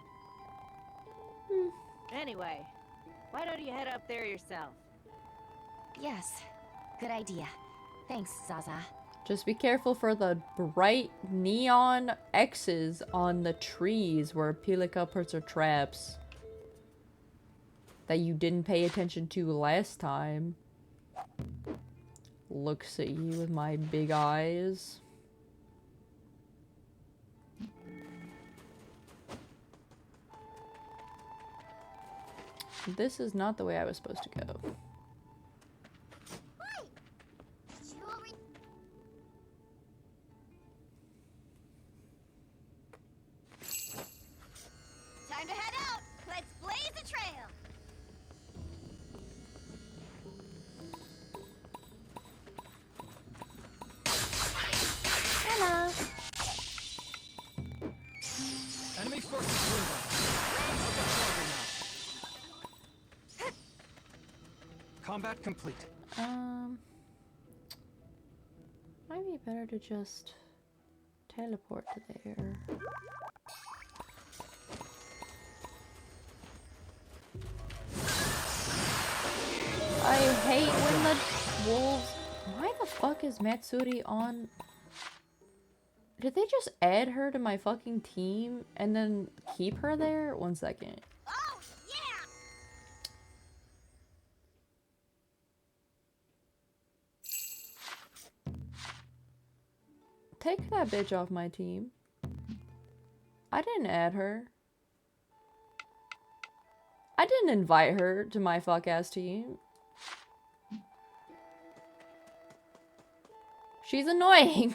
Anyway, why don't you head up there yourself? Yes, good idea. Thanks, Zaza. Just be careful for the bright neon X's on the trees where Pilika puts her traps. That you didn't pay attention to last time. Looks at you with my big eyes. This is not the way I was supposed to go. Time to head out. Let's blaze a trail. Hello. Enemy forces now. Combat complete. Might be better to just teleport to there. I hate when the wolves... Why the fuck is Matsuri on... Did they just add her to my fucking team and then keep her there? 1 second. Oh, yeah! Take that bitch off my team. I didn't add her. I didn't invite her to my fuck-ass team. She's annoying.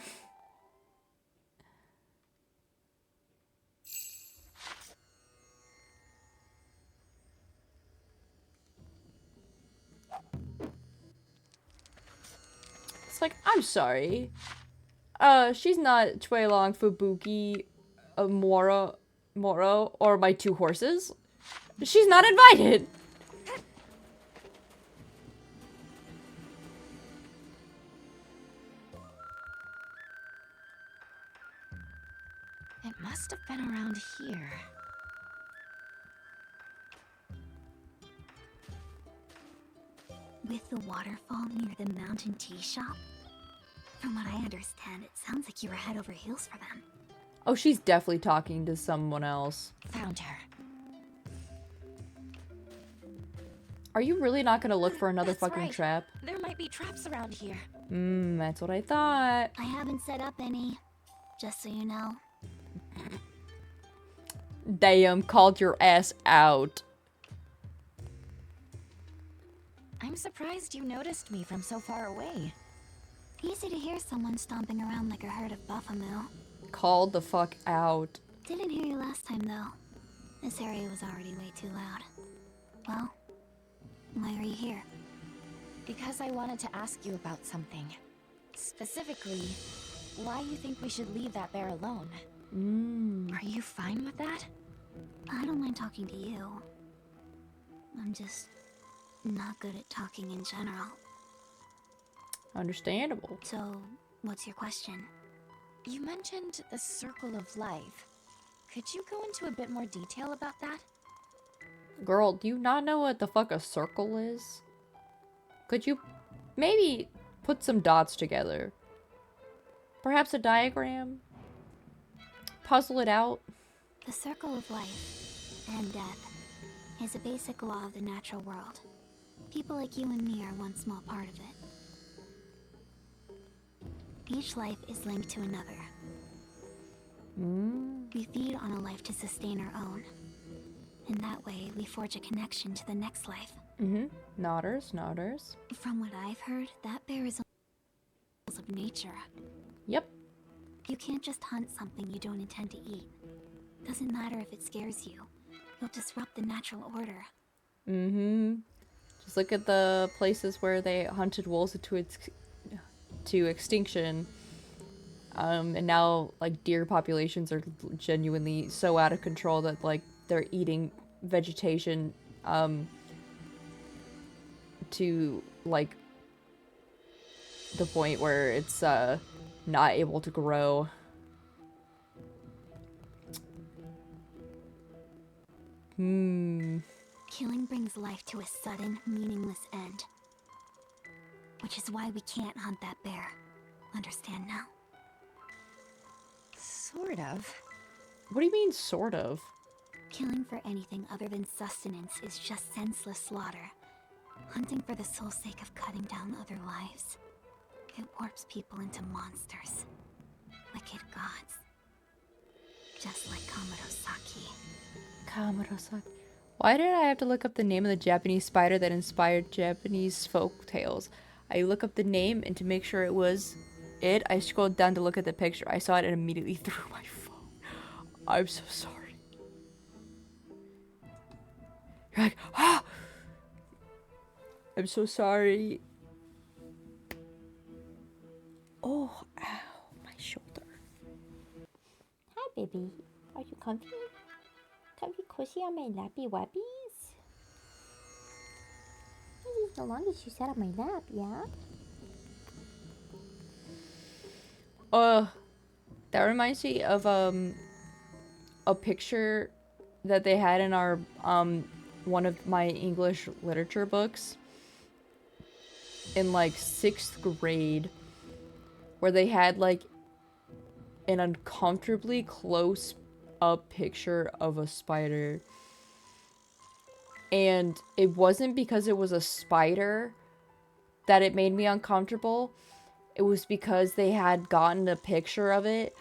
It's like, I'm sorry. She's not Chuelong, Fubuki, Moro, or my 2 horses. She's not invited. It must have been around here. With the waterfall near the mountain tea shop? From what I understand, it sounds like you were head over heels for them. Oh, she's definitely talking to someone else. Found her. Are you really not gonna look for another That's fucking right. trap? There might be traps around here. That's what I thought. I haven't set up any, just so you know. Damn, called your ass out. I'm surprised you noticed me from so far away. Easy to hear someone stomping around like a herd of Buffamoo. Called the fuck out. Didn't hear you last time, though. This area was already way too loud. Well, why are you here? Because I wanted to ask you about something. Specifically, why you think we should leave that bear alone. Are you fine with that? I don't mind talking to you. I'm just not good at talking in general. Understandable. So, what's your question? You mentioned the circle of life. Could you go into a bit more detail about that? Girl, do you not know what the fuck a circle is? Could you maybe put some dots together? Perhaps a diagram? Puzzle it out? The circle of life and death is a basic law of the natural world. People like you and me are one small part of it. Each life is linked to another. We feed on a life to sustain our own. In that way, we forge a connection to the next life. Nodders, nodders. From what I've heard, that bear is a of nature. Yep. You can't just hunt something you don't intend to eat. Doesn't matter if it scares you. You'll disrupt the natural order. Just look at the places where they hunted wolves to extinction. And now, like, deer populations are genuinely so out of control that, like, they're eating vegetation, to, like, the point where it's, not able to grow. Killing brings life to a sudden, meaningless end. Which is why we can't hunt that bear. Understand now? Sort of. What do you mean, sort of? Killing for anything other than sustenance is just senseless slaughter. Hunting for the sole sake of cutting down other lives. It warps people into monsters. Wicked gods. Just like Kamarosaki. Kamarosaki. Why did I have to look up the name of the Japanese spider that inspired Japanese folk tales? I look up the name, and to make sure it was it, I scrolled down to look at the picture. I saw it and immediately threw my phone. I'm so sorry. You're like, ah! I'm so sorry. Oh, ow, my shoulder. Hi, baby. Are you comfy? Comfy cozy on my lappy wappies? This is the longest you sat on my lap, yeah? That reminds me of a picture that they had in our one of my English literature books in like 6th grade, where they had like an uncomfortably close up picture of a spider. And it wasn't because it was a spider that it made me uncomfortable. It was because they had gotten a picture of it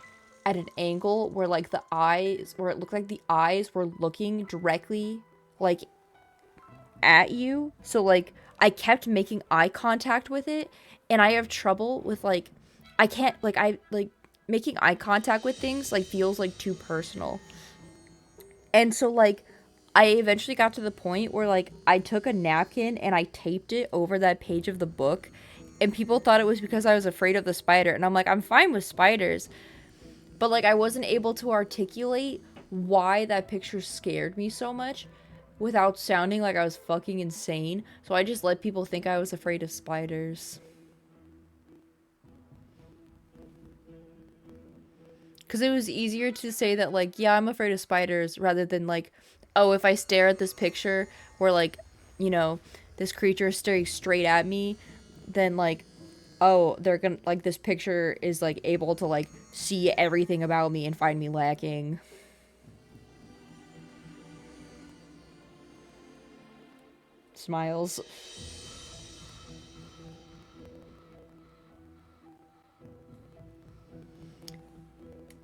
at an angle where like the eyes, where it looked like the eyes were looking directly like at you. So like I kept making eye contact with it, and I have trouble with like, I can't, like, I like making eye contact with things like feels like too personal. And so like I eventually got to the point where like I took a napkin and I taped it over that page of the book, and people thought it was because I was afraid of the spider, and I'm like, I'm fine with spiders, but like I wasn't able to articulate why that picture scared me so much without sounding like I was fucking insane. So I just let people think I was afraid of spiders. Because it was easier to say that, like, yeah, I'm afraid of spiders, rather than, like, oh, if I stare at this picture where, like, you know, this creature is staring straight at me, then, like, oh, they're gonna, like, this picture is, like, able to, like, see everything about me and find me lacking. Smiles.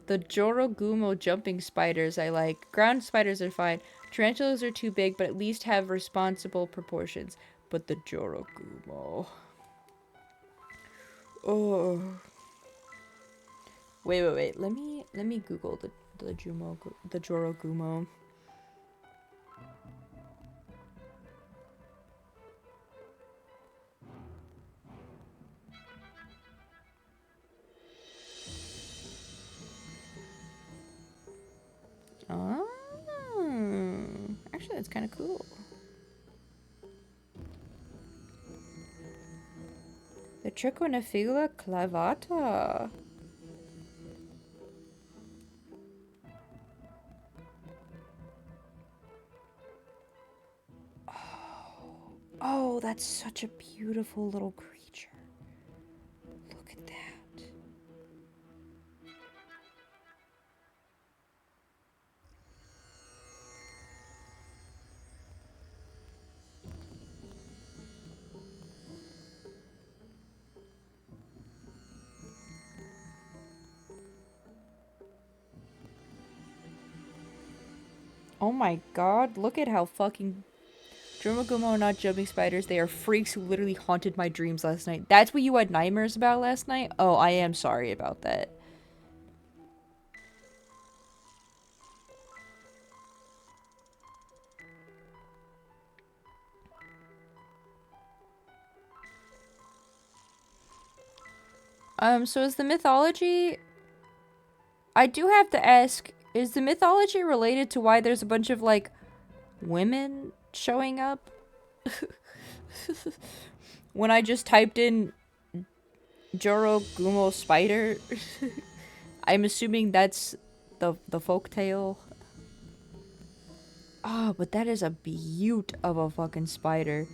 The Jorogumo jumping spiders I like. Ground spiders are fine. Tarantulas are too big, but at least have responsible proportions. But the Jorogumo. Oh. Wait. Let me Google the Jorogumo. Oh, actually, that's kind of cool. The Trichonephila clavata. Oh, Oh, that's such a beautiful little creature. Look at that. Oh my god, look at how fucking... Dromagumo are not jumping spiders, they are freaks who literally haunted my dreams last night. That's what you had nightmares about last night? Oh, I am sorry about that. So is the mythology... I do have to ask, is the mythology related to why there's a bunch of, like, women showing up? When I just typed in Jorogumo spider, I'm assuming that's the folktale. Oh, but that is a beaut of a fucking spider.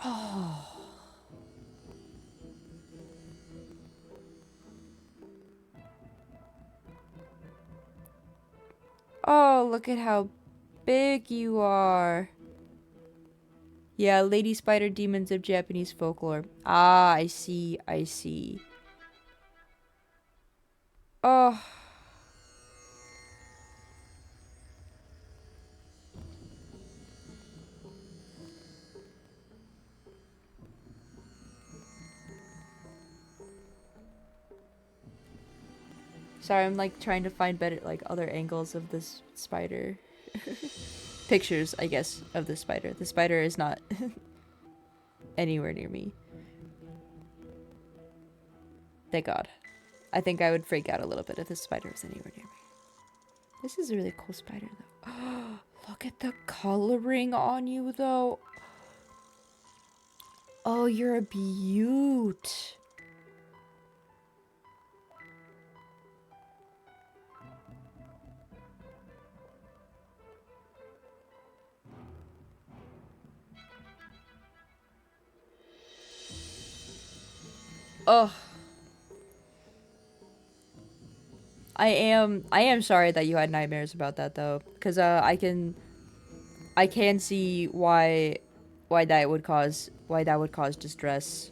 Oh. Oh, look at how big you are. Yeah, lady spider demons of Japanese folklore. Ah, I see, I see. Oh. Sorry, I'm like trying to find better, like, other angles of this spider. Pictures, I guess, of the spider. The spider is not anywhere near me. Thank God. I think I would freak out a little bit if the spider was anywhere near me. This is a really cool spider, though. Look at the coloring on you, though. Oh, you're a beaut. Oh. I am sorry that you had nightmares about that, though, because I can see why that would cause distress.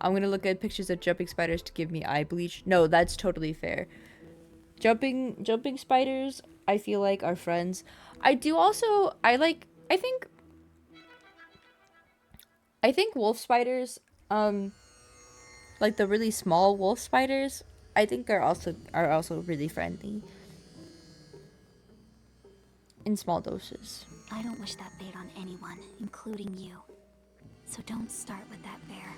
I'm gonna look at pictures of jumping spiders to give me eye bleach. No, that's totally fair. Jumping spiders, I feel like, are friends. I do also, I think wolf spiders, like the really small wolf spiders, I think are also really friendly. In small doses. I don't wish that fate on anyone, including you. So don't start with that bear.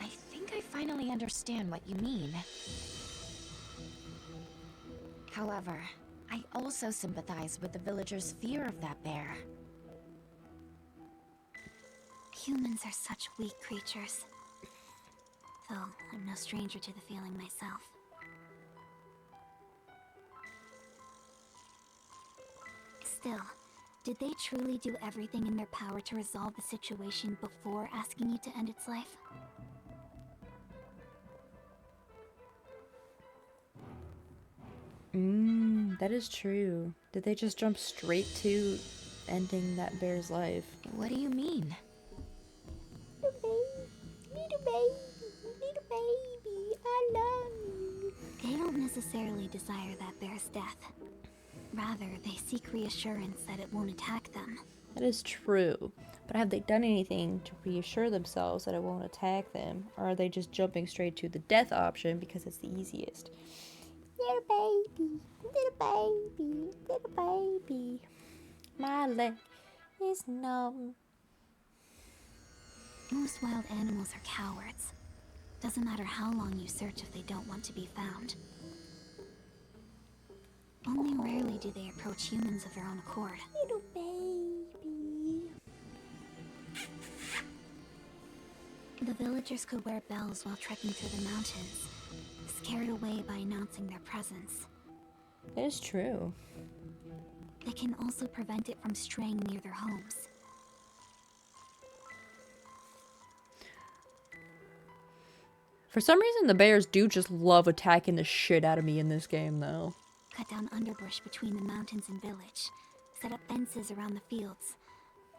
I think I finally understand what you mean. However, I also sympathize with the villagers' fear of that bear. Humans are such weak creatures. Though I'm no stranger to the feeling myself. Still, did they truly do everything in their power to resolve the situation before asking you to end its life? That is true. Did they just jump straight to ending that bear's life? What do you mean? Little baby, I love you. They don't necessarily desire that bear's death. Rather, they seek reassurance that it won't attack them. That is true. But have they done anything to reassure themselves that it won't attack them? Or are they just jumping straight to the death option because it's the easiest? Little baby, My leg is numb. Most wild animals are cowards. Doesn't matter how long you search if they don't want to be found. Only rarely do they approach humans of their own accord. little baby. The villagers could wear bells while trekking through the mountains, scared away by announcing their presence. That is true. It can also prevent it from straying near their homes. For some reason, the bears do just love attacking the shit out of me in this game, though. Cut down underbrush between the mountains and village. Set up fences around the fields.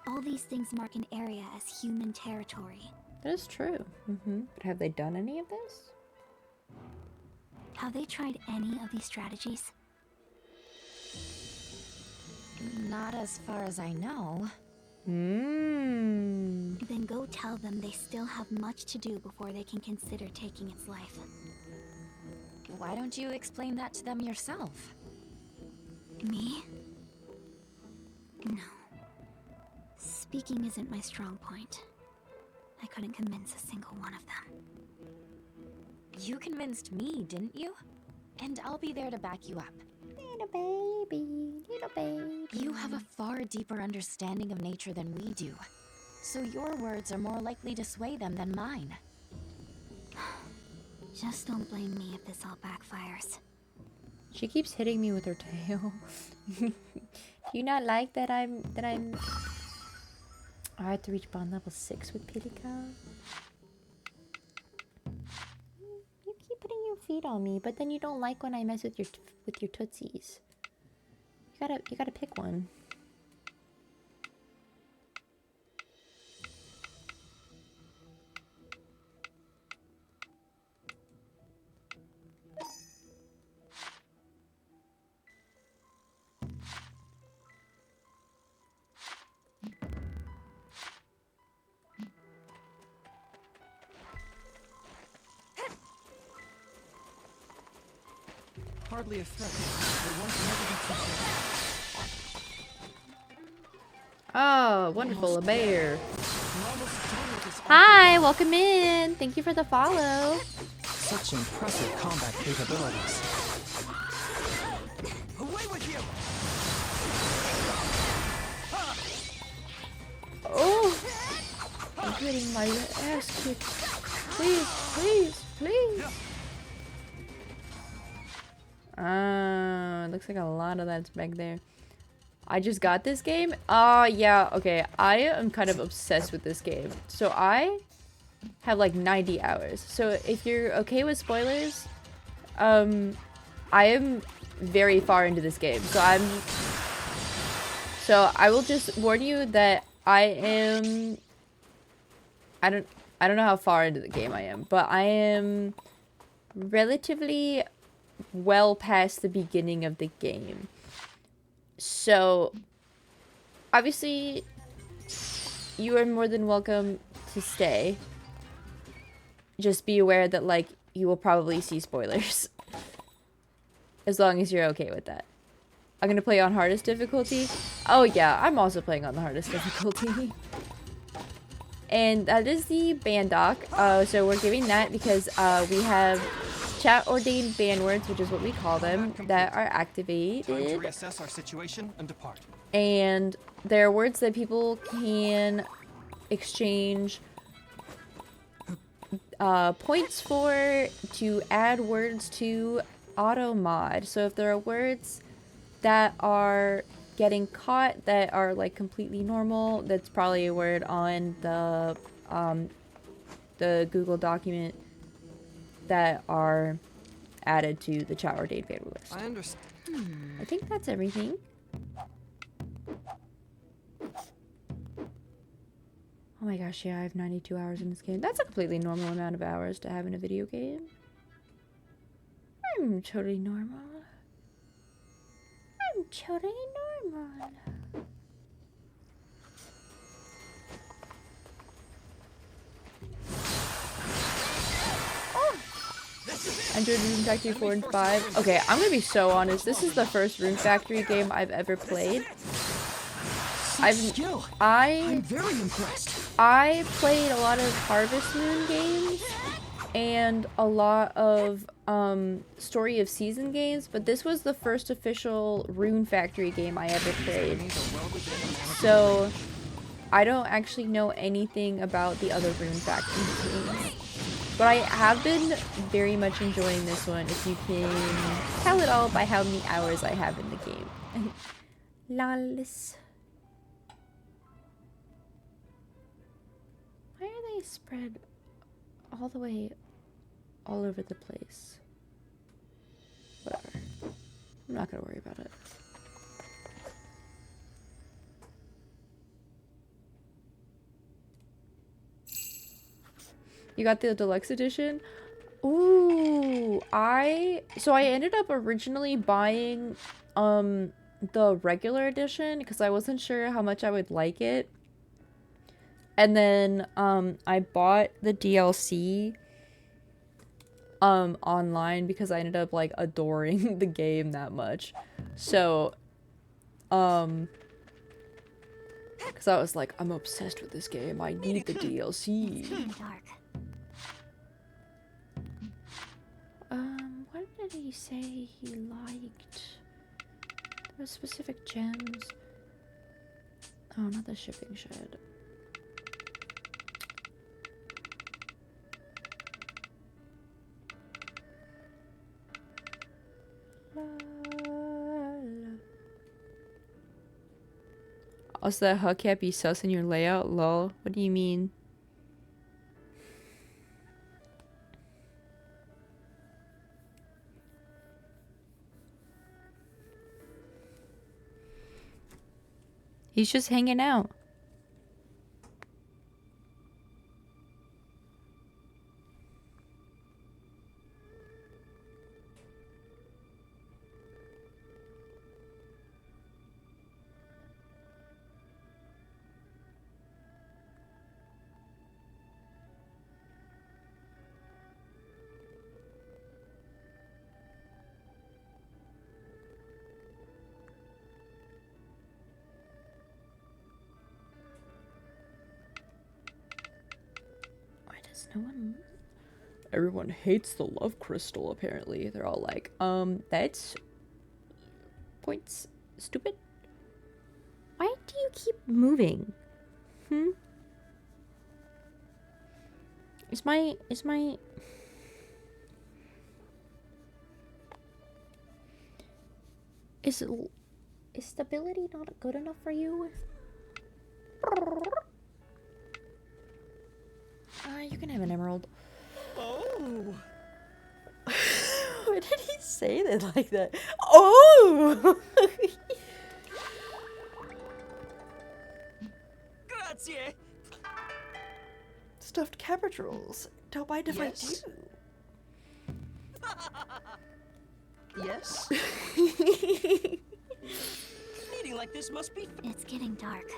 All these things mark an area as human territory. That is true. But have they done any of this? Have they tried any of these strategies? Not as far as I know. Then go tell them they still have much to do before they can consider taking its life. Why don't you explain that to them yourself? Me? No. Speaking isn't my strong point. I couldn't convince a single one of them. You convinced me, didn't you? And I'll be there to back you up. Little baby. You have a far deeper understanding of nature than we do. So your words are more likely to sway them than mine. Just don't blame me if this all backfires. She keeps hitting me with her tail. Do you not like that I'm I have to reach bond level 6 with Pelican. You keep putting your feet on me, but then you don't like when I mess with your tootsies. You gotta pick one. Hardly a threat. But one can never be too careful. Oh, wonderful, a bear. We're almost done with this. Hi, welcome in. Thank you for the follow. Such impressive combat capabilities. Away with you! Oh, I'm getting my ass kicked. Please, please, please. Looks like a lot of that's back there. I just got this game. Yeah, okay. I am kind of obsessed with this game. So I have like 90 hours. So if you're okay with spoilers, I am very far into this game. So I will just warn you that I don't know how far into the game I am, but I am relatively well past the beginning of the game. So obviously you are more than welcome to stay. Just be aware that like you will probably see spoilers. As long as you're okay with that. I'm gonna play on hardest difficulty. Oh yeah, I'm also playing on the hardest difficulty. And that is the ban doc. So we're giving that because we have chat ordained ban words, which is what we call them, that are activated. Time to reassess our situation and depart. And they're words that people can exchange points for to add words to auto mod. So if there are words that are getting caught that are like completely normal, that's probably a word on the Google document that are added to the chat ordained ban list. I understand. I think that's everything. Oh my gosh, yeah, I have 92 hours in this game. That's a completely normal amount of hours to have in a video game. I'm totally normal. I'm totally normal. Entered Rune Factory 4 and 5. Okay, I'm gonna be so honest. This is the first Rune Factory game I've ever played. I'm very impressed. I played a lot of Harvest Moon games and a lot of Story of Season games, but this was the first official Rune Factory game I ever played. So I don't actually know anything about the other Rune Factory games. But I have been very much enjoying this one, if you can tell it all by how many hours I have in the game. Lols. Why are they spread all the way all over the place? Whatever. I'm not gonna worry about it. You got the deluxe edition? Ooh, I ended up originally buying the regular edition because I wasn't sure how much I would like it. And then I bought the DLC online because I ended up like adoring the game that much. So because I was like, I'm obsessed with this game. I need the DLC. It's getting dark. What did he say he liked? There was specific gems. Oh, not the shipping shed. Also, that hug can't be sus in your layout? Lol. What do you mean? He's just hanging out. No one. Everyone hates the love crystal, apparently. They're all like, that's points stupid. Why do you keep moving? Is my is stability not good enough for you? You can have an emerald. Oh! Why did he say that like that? Oh! Grazie! Stuffed cabbage rolls. Don't mind if Yes? I do. Yes? Meeting like this must be. It's getting dark.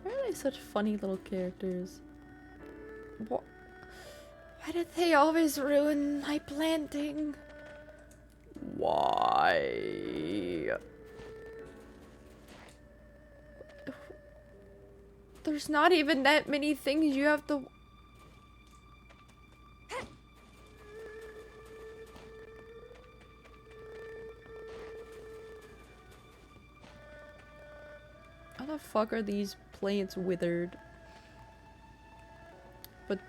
Why are they such funny little characters? What? Why did they always ruin my planting? Why? There's not even that many things you have to... How the fuck are these plants withered? But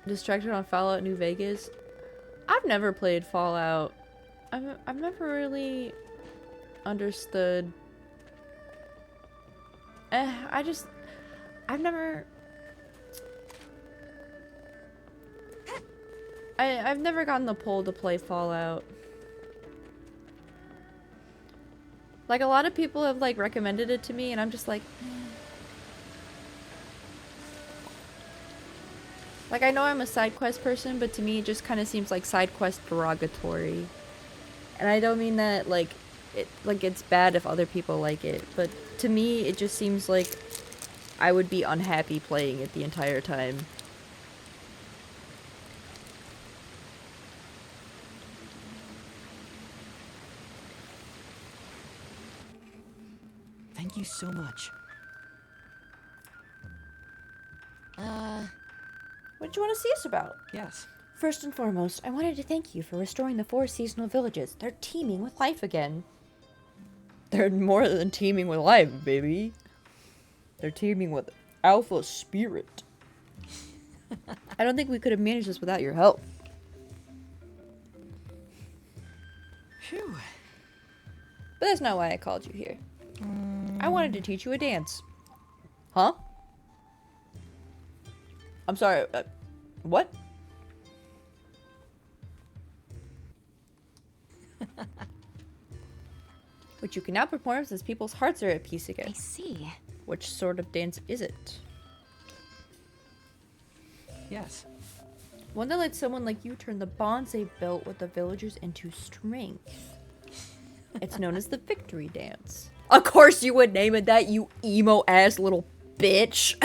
distracted on Fallout New Vegas? I've never played Fallout. I've never really understood. I've never... I've never gotten the pull to play Fallout. Like, a lot of people have, like, recommended it to me, and I'm just like... Like, I know I'm a side quest person, but to me it just kind of seems like side quest derogatory. And I don't mean that, like, it's bad if other people like it, but to me it just seems like I would be unhappy playing it the entire time. Thank you so much. What did you want to see us about? Yes. First and foremost, I wanted to thank you for restoring the 4 seasonal villages. They're teeming with life again. They're more than teeming with life, baby. They're teeming with alpha spirit. I don't think we could have managed this without your help. Phew. But that's not why I called you here. I wanted to teach you a dance. Huh? I'm sorry, what? Which you can now perform since people's hearts are at peace again. I see. Which sort of dance is it? Yes. One that lets someone like you turn the bonds they built with the villagers into strength. It's known as the victory dance. Of course you would name it that, you emo ass little bitch.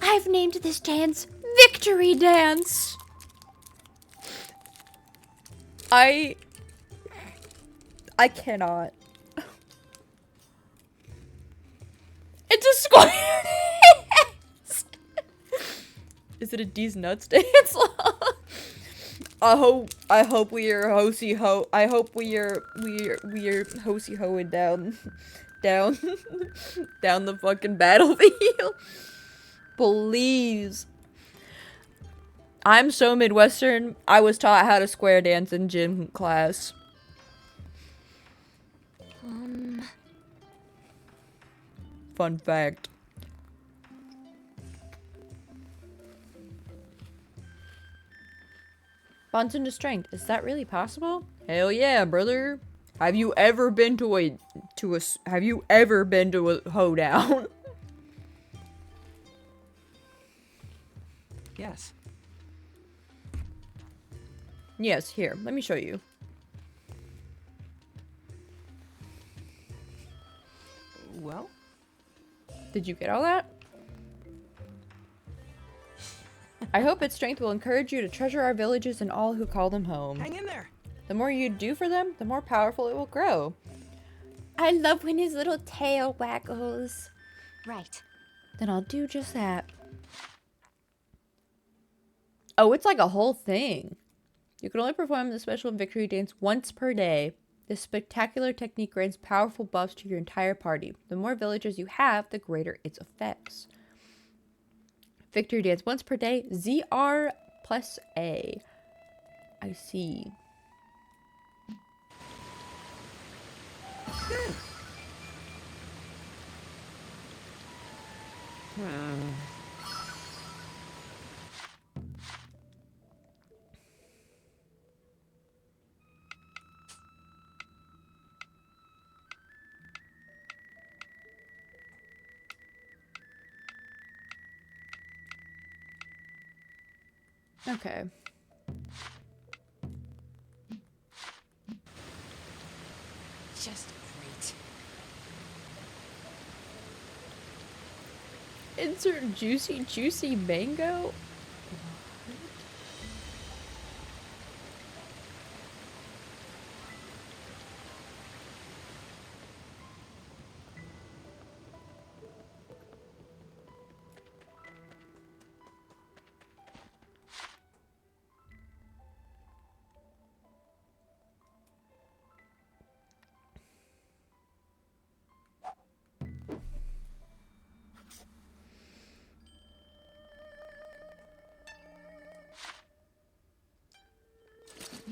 I've named this dance Victory Dance. I cannot. It's a square dance. Is it a D's nuts dance? I hope we are hosey ho. I hope we are hosey hoing down the fucking battlefield. Please. I'm so Midwestern. I was taught how to square dance in gym class. Fun fact. Bonds into strength. Is that really possible? Hell yeah, brother. Have you ever been to a hoedown? Yes. Yes, here. Let me show you. Well? Did you get all that? I hope its strength will encourage you to treasure our villages and all who call them home. Hang in there. The more you do for them, the more powerful it will grow. I love when his little tail waggles. Right. Then I'll do just that. Oh, it's like a whole thing. You can only perform the special victory dance once per day. This spectacular technique grants powerful buffs to your entire party. The more villagers you have, the greater its effects. Victory dance once per day. ZR plus A. I see. Okay. Just great. Insert juicy mango?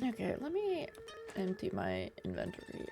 Okay, let me empty my inventory.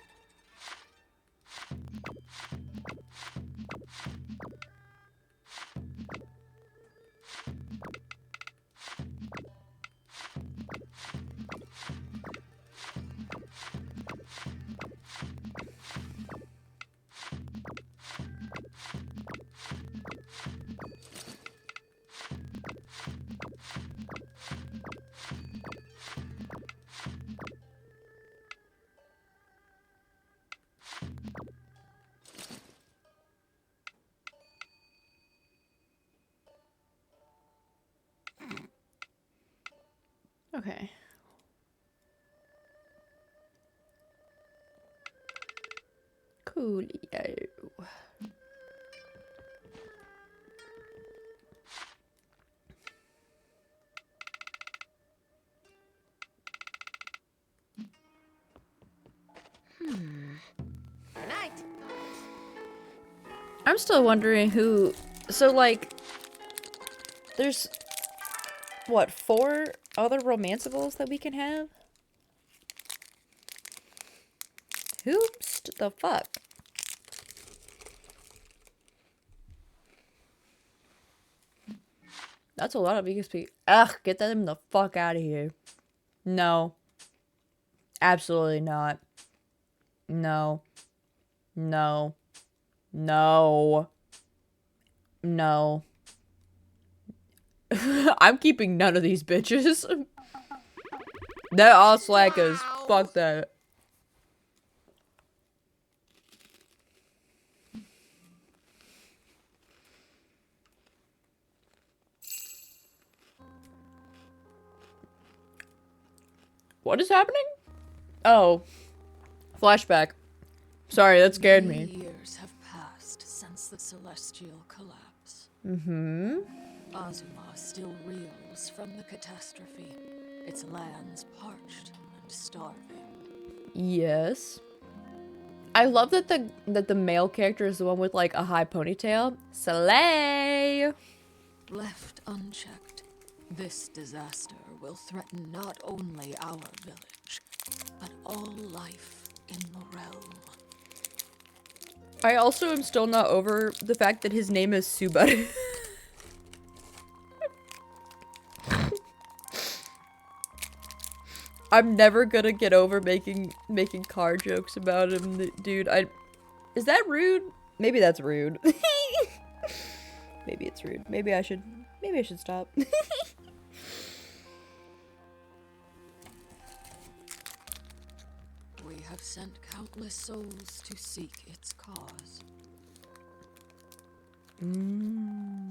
Okay. Coolio. Night. I'm still wondering who. So, like, there's what, 4 other romanceables that we can have? Oops, the fuck? That's a lot of EXP. Ugh, get them the fuck out of here. No. Absolutely not. No. No. No. No. I'm keeping none of these bitches. They're all slackers. Fuck that. What is happening? Oh. Flashback. Sorry, that scared me. Years have passed since the celestial collapse. Mm-hmm. Azuma still reels from the catastrophe. Its lands parched and starving. Yes. I love that the male character is the one with like a high ponytail. Slay! Left unchecked, this disaster will threaten not only our village, but all life in the realm. I also am still not over the fact that his name is Subaru. I'm never gonna get over making car jokes about him, dude. Is that rude? Maybe that's rude. Maybe it's rude. Maybe I should stop. We have sent countless souls to seek its cause.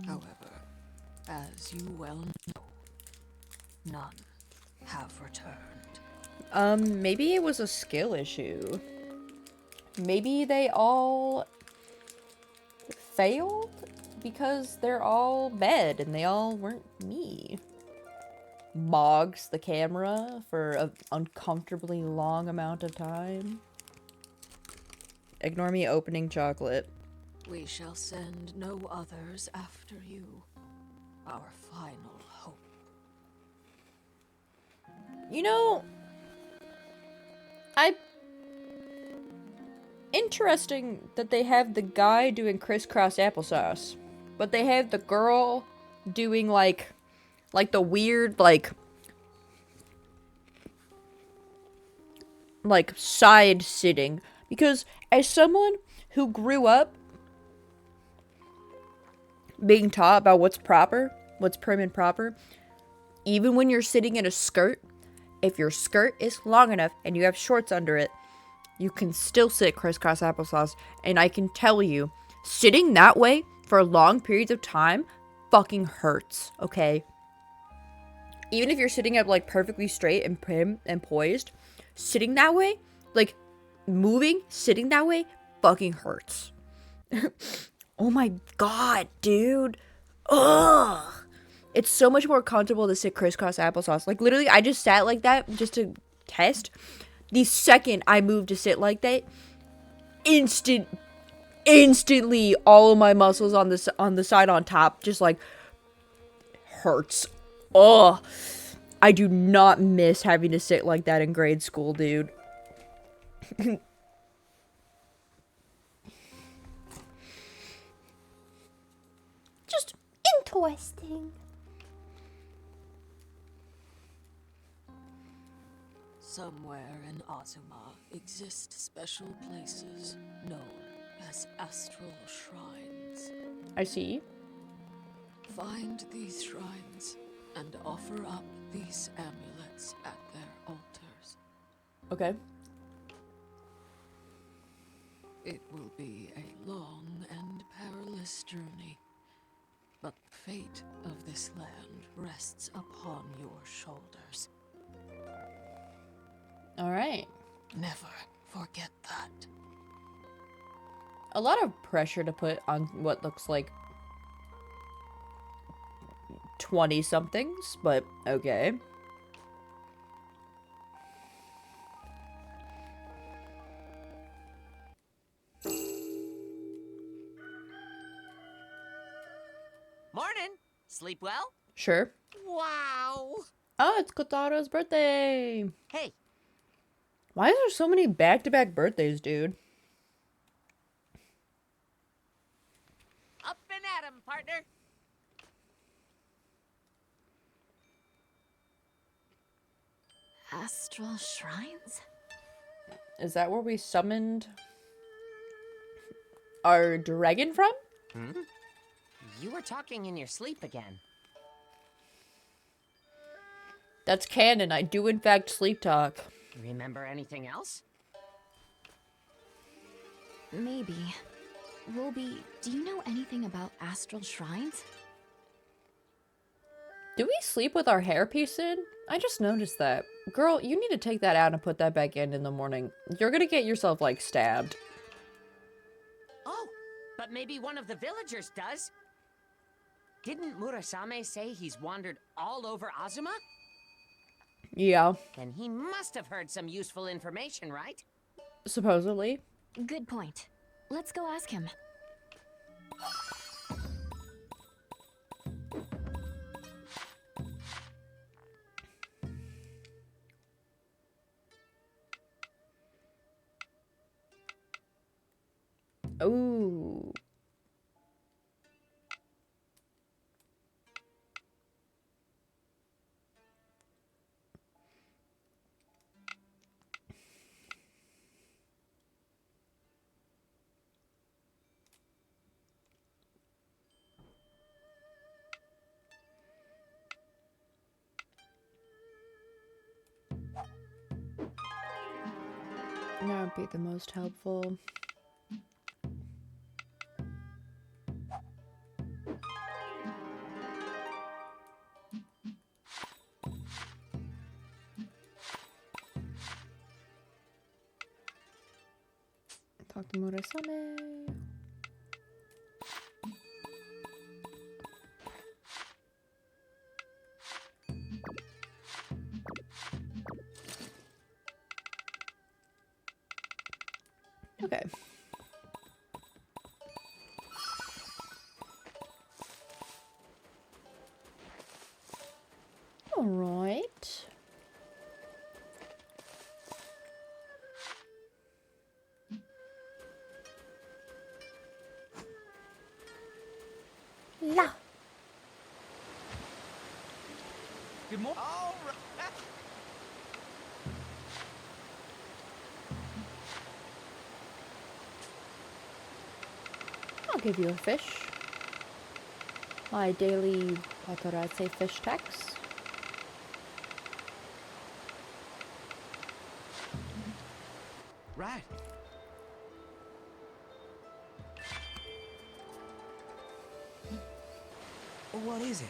However, as you well know, none have returned. Maybe it was a skill issue. Maybe they all failed because they're all bad and they all weren't me. Bogs the camera for an uncomfortably long amount of time. Ignore me opening chocolate. We shall send no others after you. Our final hope. You know, interesting that they have the guy doing crisscross applesauce, but they have the girl doing like the weird like side sitting, because as someone who grew up being taught about what's proper, what's prim and proper, even when you're sitting in a skirt, if your skirt is long enough and you have shorts under it, you can still sit crisscross applesauce. And I can tell you, sitting that way for long periods of time fucking hurts, okay? Even if you're sitting up like perfectly straight and prim and poised, sitting that way, like moving, sitting that way fucking hurts. Oh my god, dude. Ugh. It's so much more comfortable to sit crisscross applesauce. Like, literally, I just sat like that just to test. The second I moved to sit like that, instantly, all of my muscles on the side on top just, like, hurts. Ugh. I do not miss having to sit like that in grade school, dude. Just interesting. Somewhere in Azuma exist special places known as astral shrines. I see. Find these shrines and offer up these amulets at their altars. Okay. It will be a long and perilous journey, but the fate of this land rests upon your shoulders. Alright. Never forget that. A lot of pressure to put on what looks like 20-somethings, but okay. Morning. Sleep well? Sure. Wow. Oh, it's Kotaro's birthday! Hey, Why is there so many back-to-back birthdays, dude? Up and at 'em, partner. Astral shrines? Is that where we summoned our dragon from? Hmm? You were talking in your sleep again. That's canon. I do in fact sleep talk. Remember anything else? Maybe. Wilby, do you know anything about astral shrines? Do we sleep with our hairpiece in? I just noticed that. Girl, you need to take that out and put that back in the morning. You're gonna get yourself, like, stabbed. Oh, but maybe one of the villagers does. Didn't Murasame say he's wandered all over Azuma? Yeah. Then he must have heard some useful information, right? Supposedly. Good point. Let's go ask him. Ooh. That would be the most helpful. Talk to Murasame. Okay. All right. La. Good morning. All right. I'll give you a fish. My daily authorized fish tax. Right. What is it?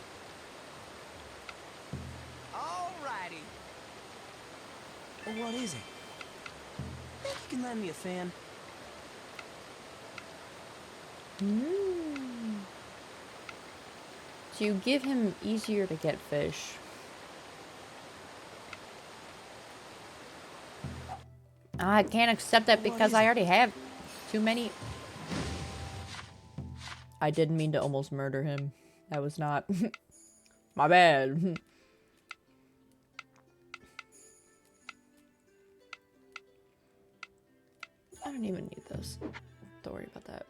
Alrighty. What is it? Think you can lend me a fan? So you give him easier to get fish. I can't accept that because I already have too many. I didn't mean to almost murder him. That was not my bad. I don't even need this. Don't worry about that.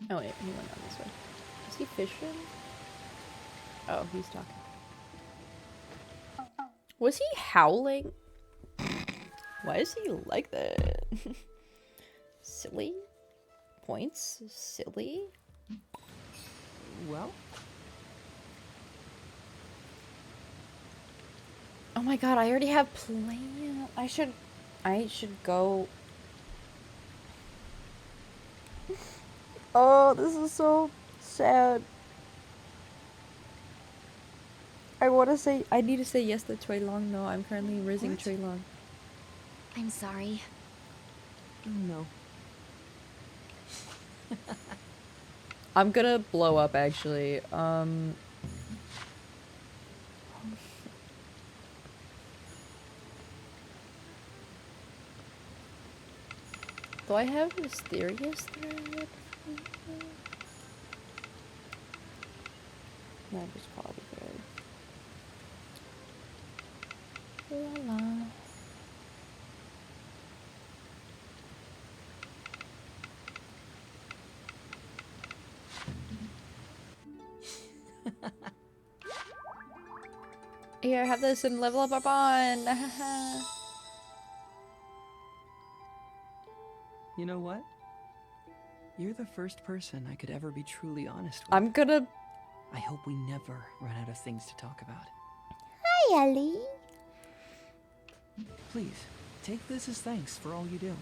Oh wait, he went down this way. Is he fishing? Oh, he's talking. Was he howling? Why is he like that? Silly? Points? Silly? Well? Oh my god, I already have plan. I should go. Oh, this is so sad. I need to say yes to Trey Long. No, I'm currently rizzing Trey Long. I'm sorry. Oh no. I'm gonna blow up actually. Do I have mysterious thread? No, just quality thread. La la. Here, have this and level up our bond. You know what? You're the first person I could ever be truly honest with. I'm gonna... I hope we never run out of things to talk about. Hi, Ellie. Please, take this as thanks for all you do.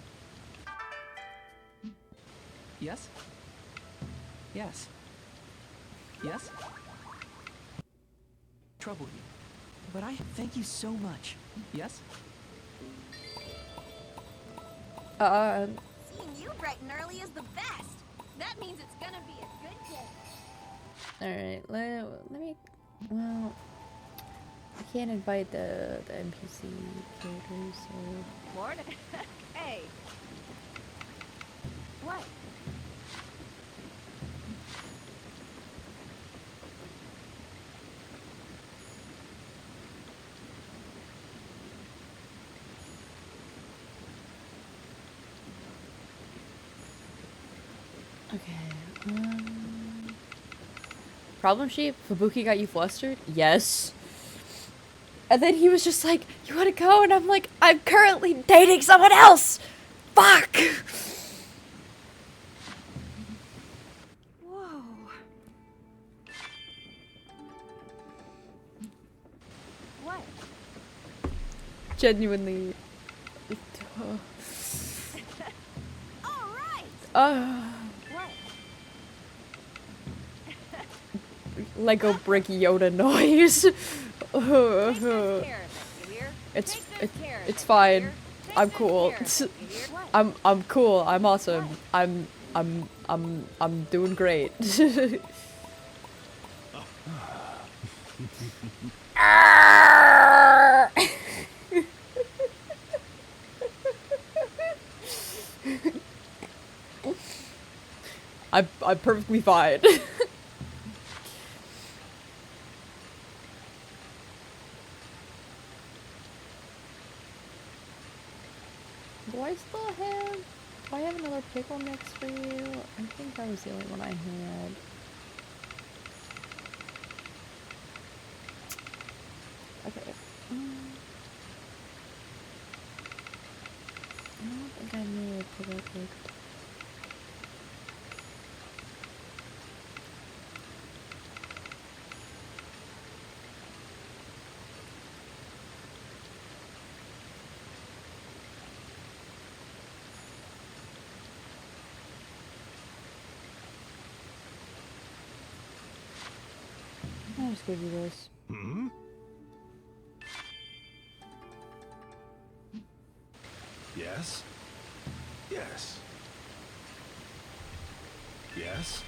Yes? Yes. Yes? Trouble you. But I thank you so much. Yes? Seeing you bright and early is the best. That means it's gonna be a good day. Alright, let me... Well... I can't invite the NPC characters, so... Morning. Hey. What? Okay, Problem sheep? Fubuki got you flustered? Yes. And then he was just like, you wanna go? And I'm like, I'm currently dating someone else! Fuck! Whoa. What? Genuinely. All right. What? Lego brick Yoda noise. It's fine. I'm cool. I'm cool. I'm awesome. I'm doing great. I'm perfectly fine. Do I still have... Do I have another pickle mix for you? I think that was the only one I had. Okay. I don't think I made a pickle cake. I'll just give you this. Hmm? Yes? Yes. Yes?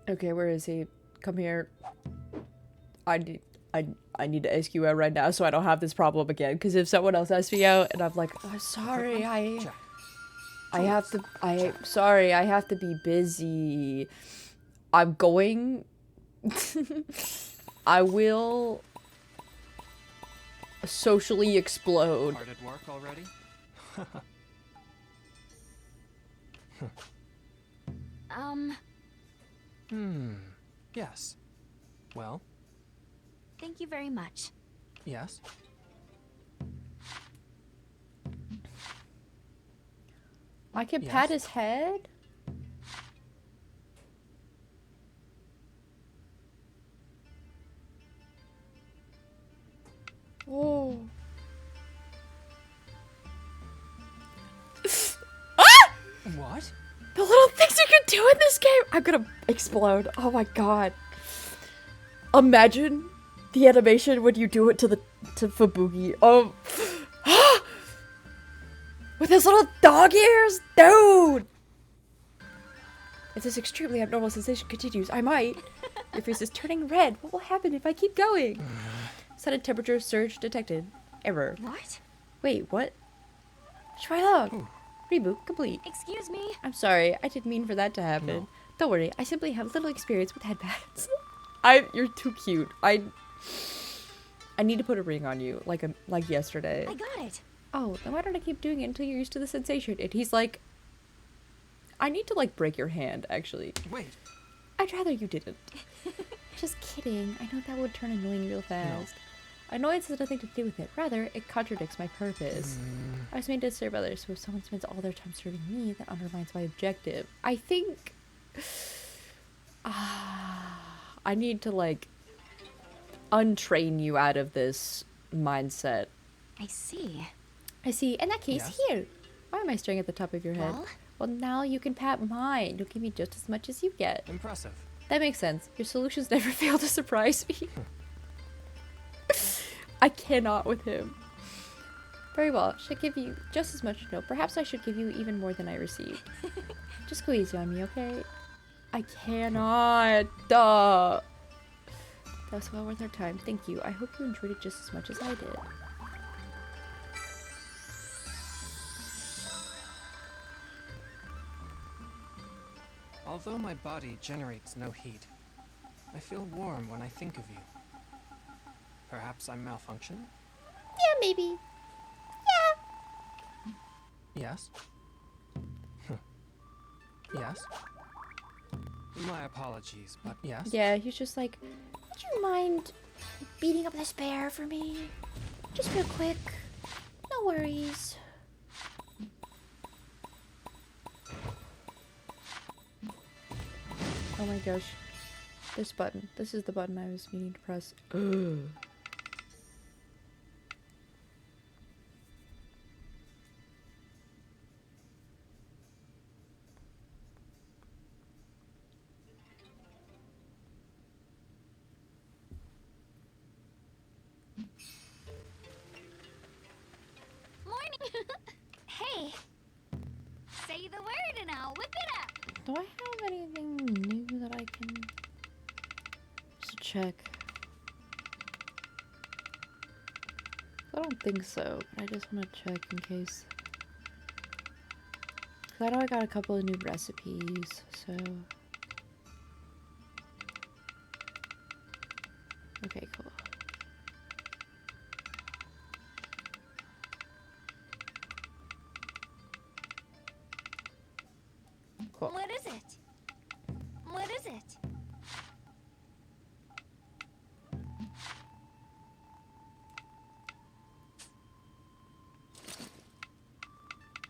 Okay, where is he? Come here. I need to ask you out right now so I don't have this problem again. Because if someone else asks me out and I'm like, oh, sorry, sorry, I have to be busy. I'm going... I will... socially explode. Hard at work already? Yes. Well? Thank you very much. Yes? I can pat his head? Oh. What? The little things you can do in this game! I'm gonna explode. Oh my god. Imagine the animation when you do it to Fubuki. With his little dog ears? Dude! If this extremely abnormal sensation continues, I might. Your face is turning red. What will happen if I keep going? Sudden temperature surge detected. Error. What? Wait, what? Try log. Reboot complete. Excuse me? I'm sorry, I didn't mean for that to happen. No. Don't worry, I simply have little experience with headbands. You're too cute. I need to put a ring on you, like yesterday. I got it. Oh, then why don't I keep doing it until you're used to the sensation? And he's like, I need to like break your hand, actually. Wait. I'd rather you didn't. Just kidding. I know that would turn annoying real fast. No. Annoyance has nothing to do with it. Rather, it contradicts my purpose. I was made to serve others, so if someone spends all their time serving me, that undermines my objective. I think... I need to, like, untrain you out of this mindset. I see. I see. In that case, Yes? here. Why am I staring at the top of your head? Well, now you can pat mine. You'll give me just as much as you get. Impressive. That makes sense. Your solutions never fail to surprise me. I cannot with him. Very well. Should give you just as much. No, perhaps I should give you even more than I received. Just go easy on me, okay? I cannot. Duh. That was well worth our time. Thank you. I hope you enjoyed it just as much as I did. Although my body generates no heat, I feel warm when I think of you. Perhaps I'm malfunctioning? Yeah, maybe. Yes? Yes? My apologies, but yes? Yeah, he's just like, would you mind beating up this bear for me? Just real quick. No worries. Oh my gosh. This button. This is the button I was meaning to press. Ugh. Morning! Hey! Say the word and I'll whip it up! Do I have anything new that I can just check? I don't think so, but I just want to check in case. 'Cause I know I got a couple of new recipes, so. Okay, cool. Cool. What is it? What is it?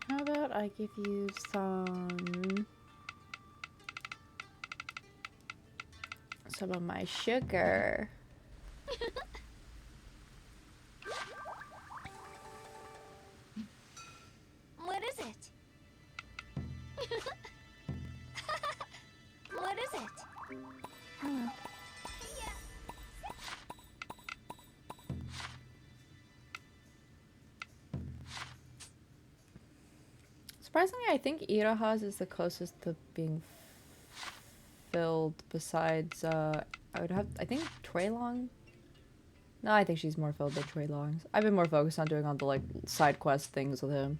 How about I give you some of my sugar? What is it? What is it? Hello. Surprisingly, I think Iroha's is the closest to being filled besides, I think Long. No, I think she's more filled than Long's. I've been more focused on doing all the, like, side quest things with him.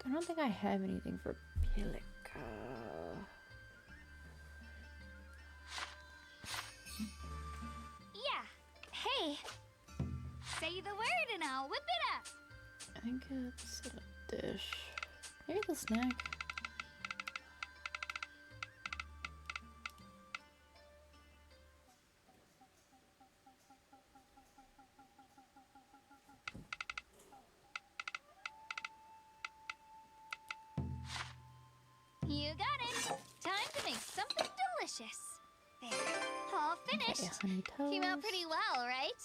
I don't think I have anything for Pilika. Yeah. Hey. Say the word and I'll whip it up. I think it's a dish. Maybe the snack. You got it. Time to make something delicious. There. All finished. Okay, honey toast. Came out pretty well, right?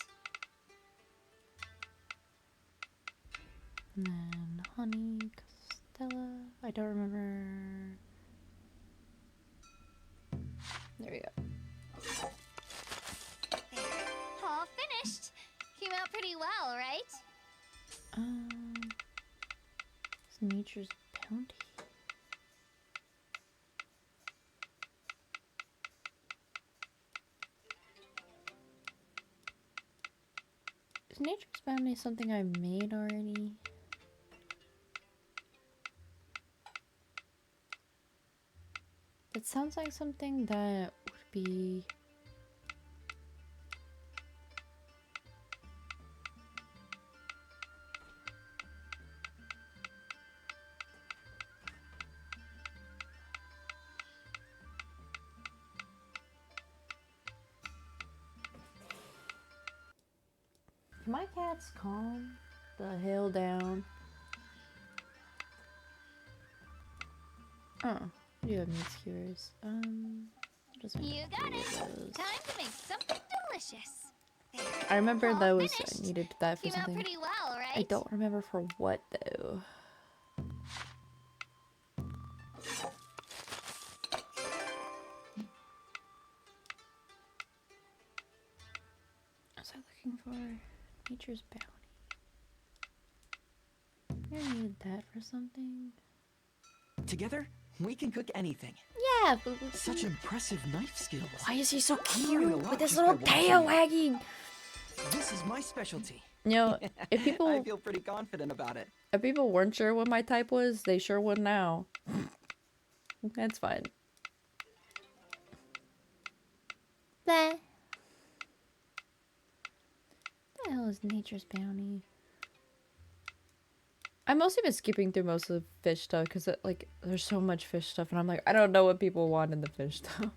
And then honey, Stella. I don't remember. There we go. All finished. Came out pretty well, right? It's Nature's Bounty. Is Nature's Bounty something I made already? That sounds like something that would be... My cat's calm the hell down. Oh, I do have meat skewers. Just make You got it. those. Time to make something delicious. I remember All those. finished. I needed that for Came out something. pretty well, right? I don't remember for what though. Was I looking for Nature's Bounty? I needed that for something. Together, we can cook anything. Yeah. Such impressive knife skills. Why is he so I'm learning a cute lot with his just by little tail watching wagging? you. This is my specialty. You know, if people I feel pretty confident about it. if people weren't sure what my type was, they sure would now. That's fine. Blah. What the hell is Nature's Bounty? I've mostly been skipping through most of the fish stuff because like there's so much fish stuff and I'm like, I don't know what people want in the fish stuff.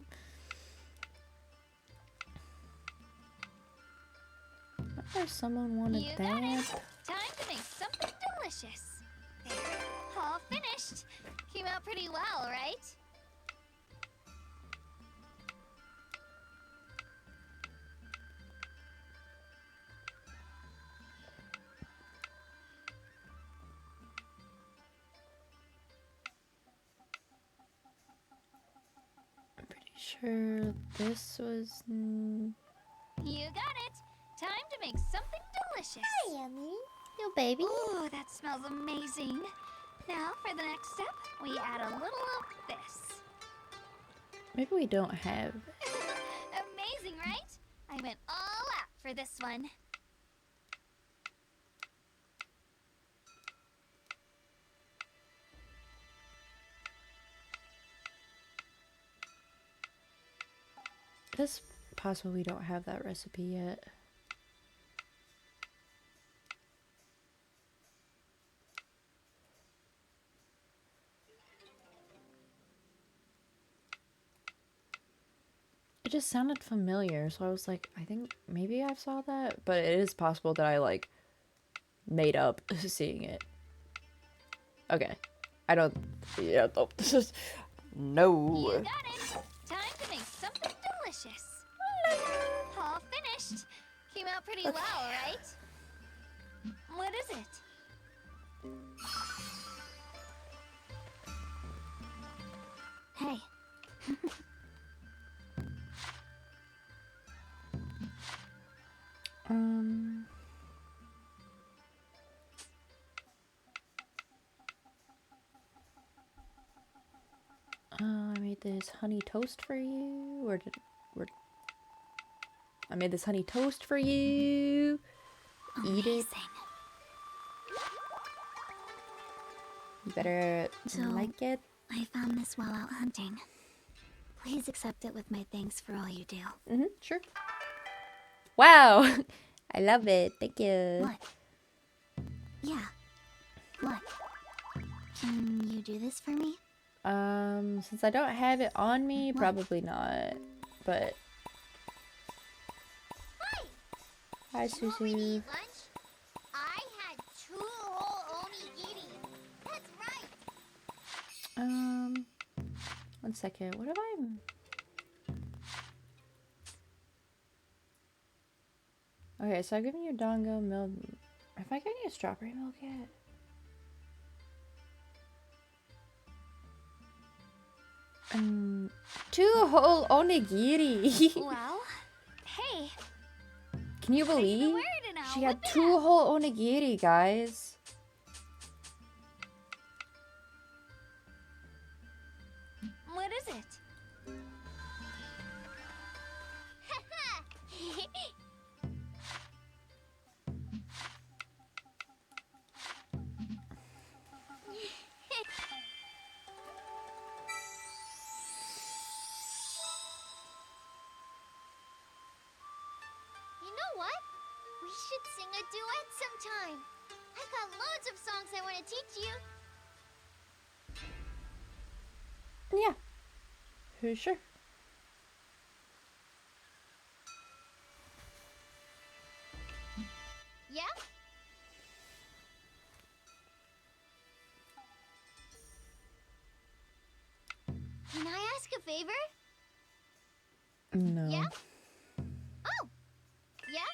I wonder if someone wanted You that. got it. Time to make something delicious. All finished. Came out pretty well, right? I'm pretty sure this was... You got it. Time to make something delicious. Hi, Yummy. Yo, baby. Ooh, that smells amazing. Now, for the next step, we add a little of this. Maybe we don't have... Amazing, right? I went all out for this one. It is possible we don't have that recipe yet. It just sounded familiar, so I was like, I think maybe I saw that, but it is possible that I like made up seeing it. Okay. I don't... Yeah, no, this is... No. You got it. Time to make something delicious. All finished. Came out pretty well, right? What is it? Hey. I made this honey toast for you. I made this honey toast for you. Eat it. You better So, like it. I found this while out hunting. Please accept it with my thanks for all you do. Sure. Wow. I love it. Thank you. What? Yeah. What? Can you do this for me? Since I don't have it on me, probably not. But hi, You already Susu. eat lunch? I had 2 whole onigiri. That's right. 1 second. What have I? Okay, so I've given you dongo milk. Have I given you strawberry milk yet? Two whole onigiri. Well, hey. Can you believe? word and I'll She had whip it 2 whole onigiri, guys. What is it? You know what? We should sing a duet sometime. I've got loads of songs I want to teach you. Yeah. Who's sure? Yeah? Can I ask a favor? No. Yeah? Oh! Yeah?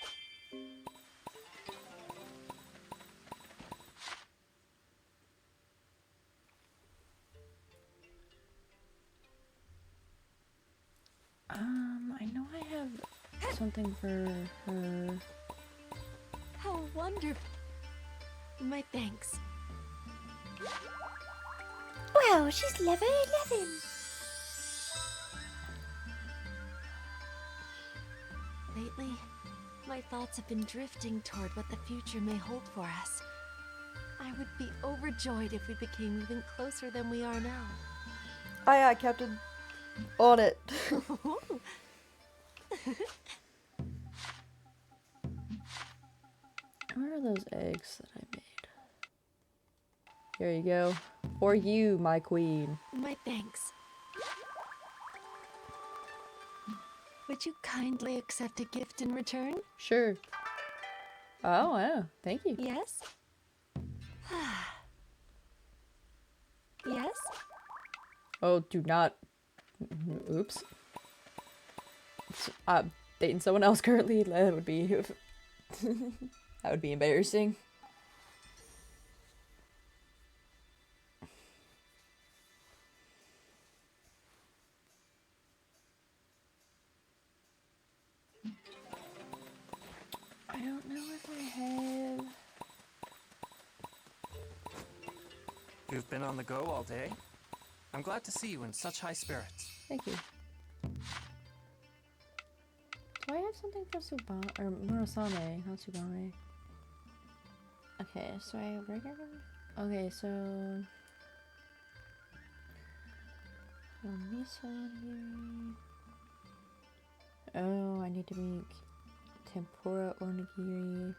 I know I have something for her. How wonderful. My thanks. Wow, she's level 11. Lately, my thoughts have been drifting toward what the future may hold for us. I would be overjoyed if we became even closer than we are now. Aye, aye, Captain. On it. Where are those eggs that I made? Here you go. For you, my queen. My thanks. Would you kindly accept a gift in return? Sure. Oh, wow. Thank you. Yes? Yes? Oh, do not. Oops. I'm dating someone else currently. That would be. That would be embarrassing. I don't know if I have. You've been on the go all day? I'm glad to see you in such high spirits. Thank you. Do I have something for Subame or Murasame? Not Subame. Okay, so I have regular. Okay, so miso onigiri. Oh, I need to make tempura onigiri.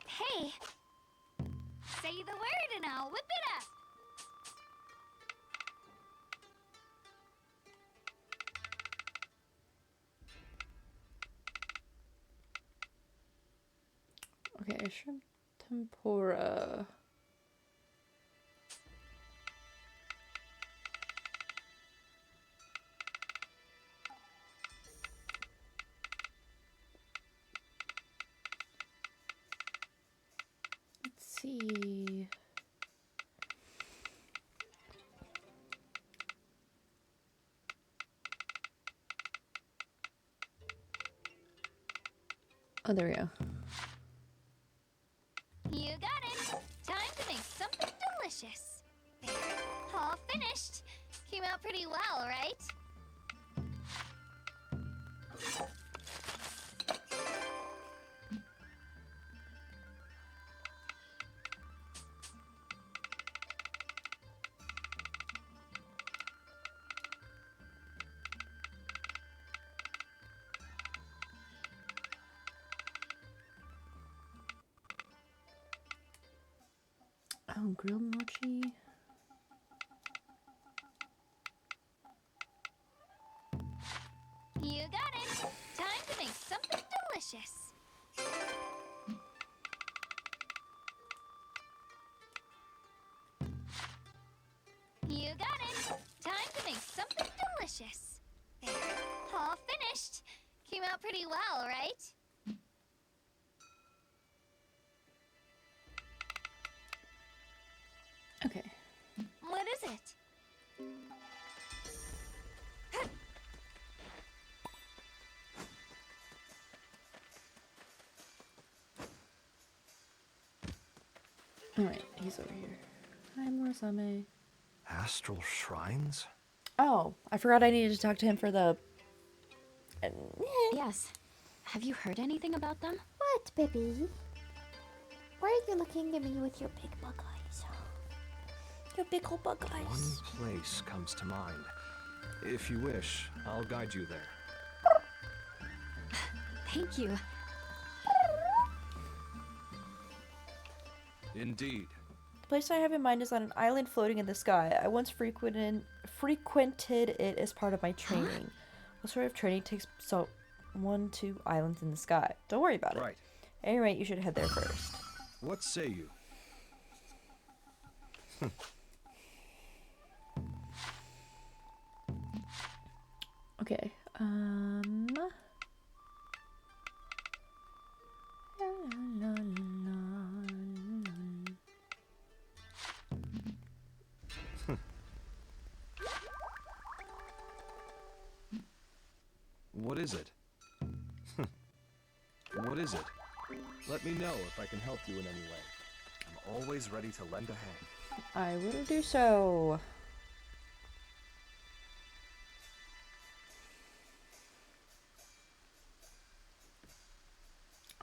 Hey! Say the word and I'll whip it up! Okay, shrimp tempura. Let's see. Oh, there we go. You got it! Time to make something delicious! There, all finished! Came out pretty well, right? Oh, grilled mochi. You got it! Time to make something delicious! something delicious. There, all finished. Came out pretty well, right? Okay. What is it? Alright, he's over here. Hi, Murasame. Astral shrines? Oh, I forgot I needed to talk to him for the... Yes. Have you heard anything about them? What, baby? Why are you looking at me with your big bug eyes? Your big old bug eyes. One place comes to mind. If you wish, I'll guide you there. Thank you. Indeed. The place I have in mind is on an island floating in the sky. I once frequented it as part of my training. What sort of training takes someone to islands in the sky? Don't worry about it. Right. At any rate, you should head there first. What say you? Okay, What is it? What is it? Let me know if I can help you in any way. I'm always ready to lend a hand. I will do so.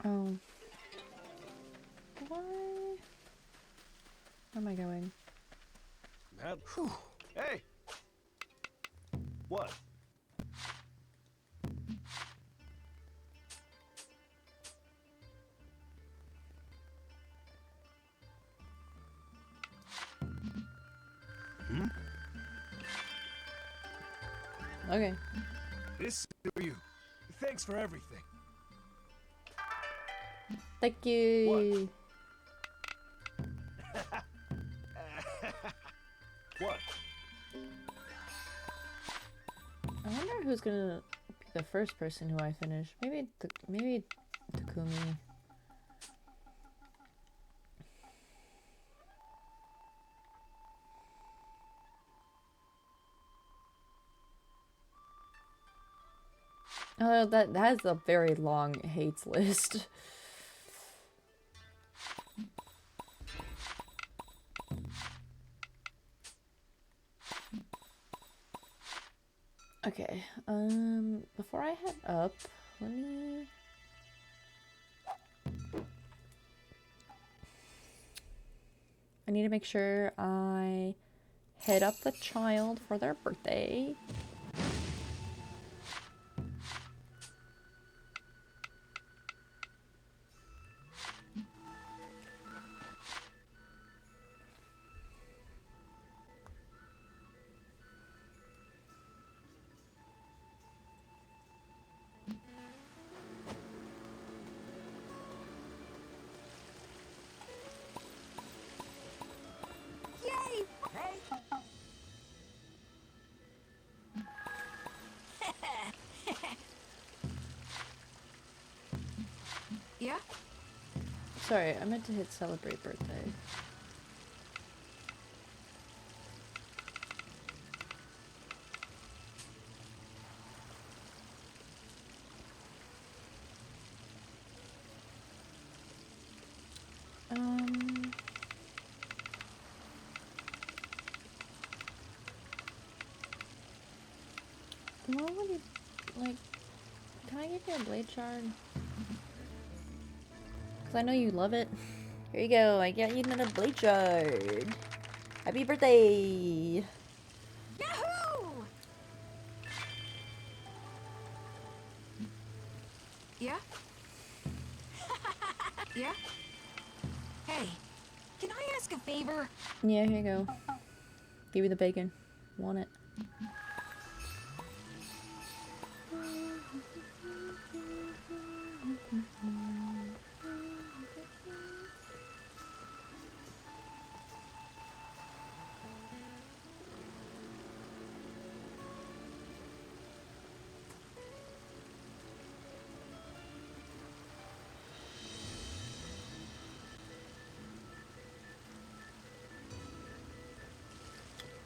Oh. Why? Where am I going? Hey! What? Okay. This is you. Thanks for everything. Thank you. What? I wonder who's gonna be the first person who I finish. Maybe Takumi. Oh, that has a very long hates list. Okay, before I head up, let me... I need to make sure I hit up the child for their birthday. Yeah? Sorry, I meant to hit celebrate birthday. What would you, like, can I give you a blade shard? Because I know you love it. Here you go, I got you another blade shard. Happy birthday! Yahoo! Yeah? Yeah? Hey, can I ask a favor? Yeah, here you go. Give you the bacon. Want it.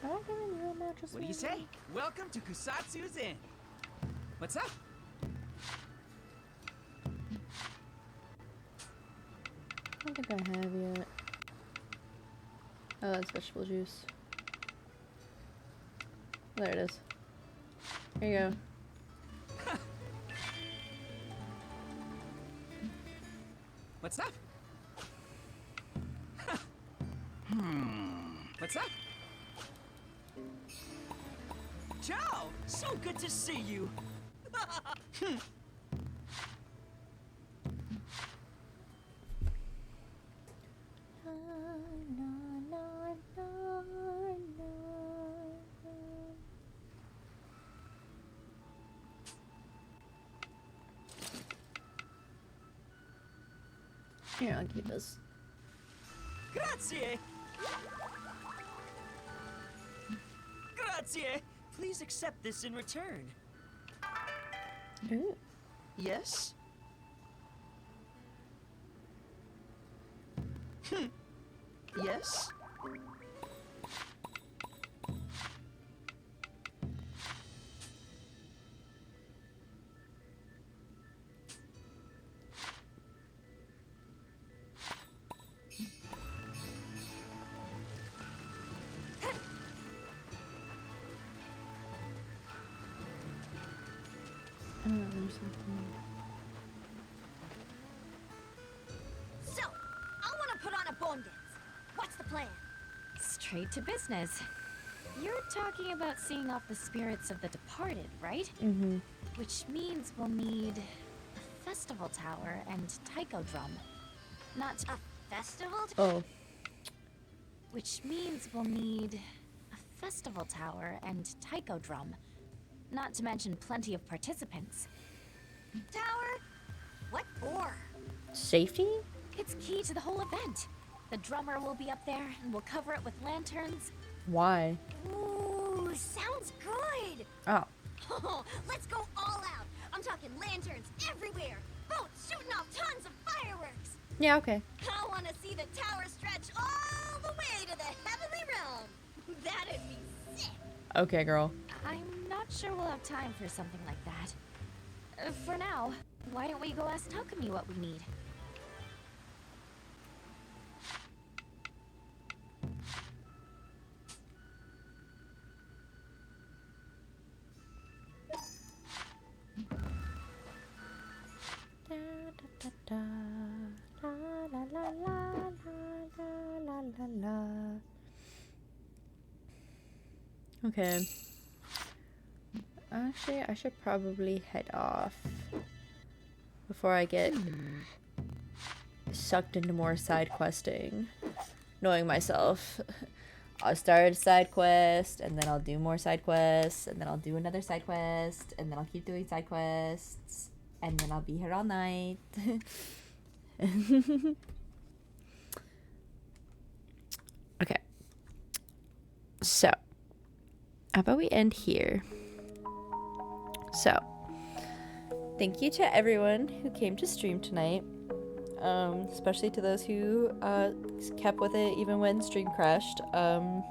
Am I giving you a mattress? What do you say? Welcome to Kusatsu's Inn. What's up? I don't think I have yet. Oh, that's vegetable juice. There it is. Here you go. What's up? What's up? Ciao! So good to see you! Here, I'll keep this. Grazie! Grazie! Please accept this in return. Ooh. Yes? Yes? So, I want to put on a bone dance. What's the plan? Straight to business. You're talking about seeing off the spirits of the departed, right? Mm-hmm. Which means we'll need a festival tower and taiko drum. Not a festival? Oh. Which means we'll need a festival tower and taiko drum. Not to mention plenty of participants. Tower? What for? Safety? It's key to the whole event. The drummer will be up there and we'll cover it with lanterns. Why? Ooh, sounds good! Oh. Oh, let's go all out! I'm talking lanterns everywhere! Boats shooting off tons of fireworks! Yeah, okay. I want to see the tower stretch all the way to the heavenly realm! That'd be sick! Okay, girl. I'm not sure we'll have time for something like that. For now, why don't we go ask Takumi what we need? Okay. Actually, I should probably head off before I get sucked into more side questing. Knowing myself, I'll start a side quest, and then I'll do more side quests, and then I'll do another side quest, and then I'll keep doing side quests, and then I'll be here all night. Okay. So, how about we end here? So, thank you to everyone who came to stream tonight, especially to those who kept with it even when stream crashed. My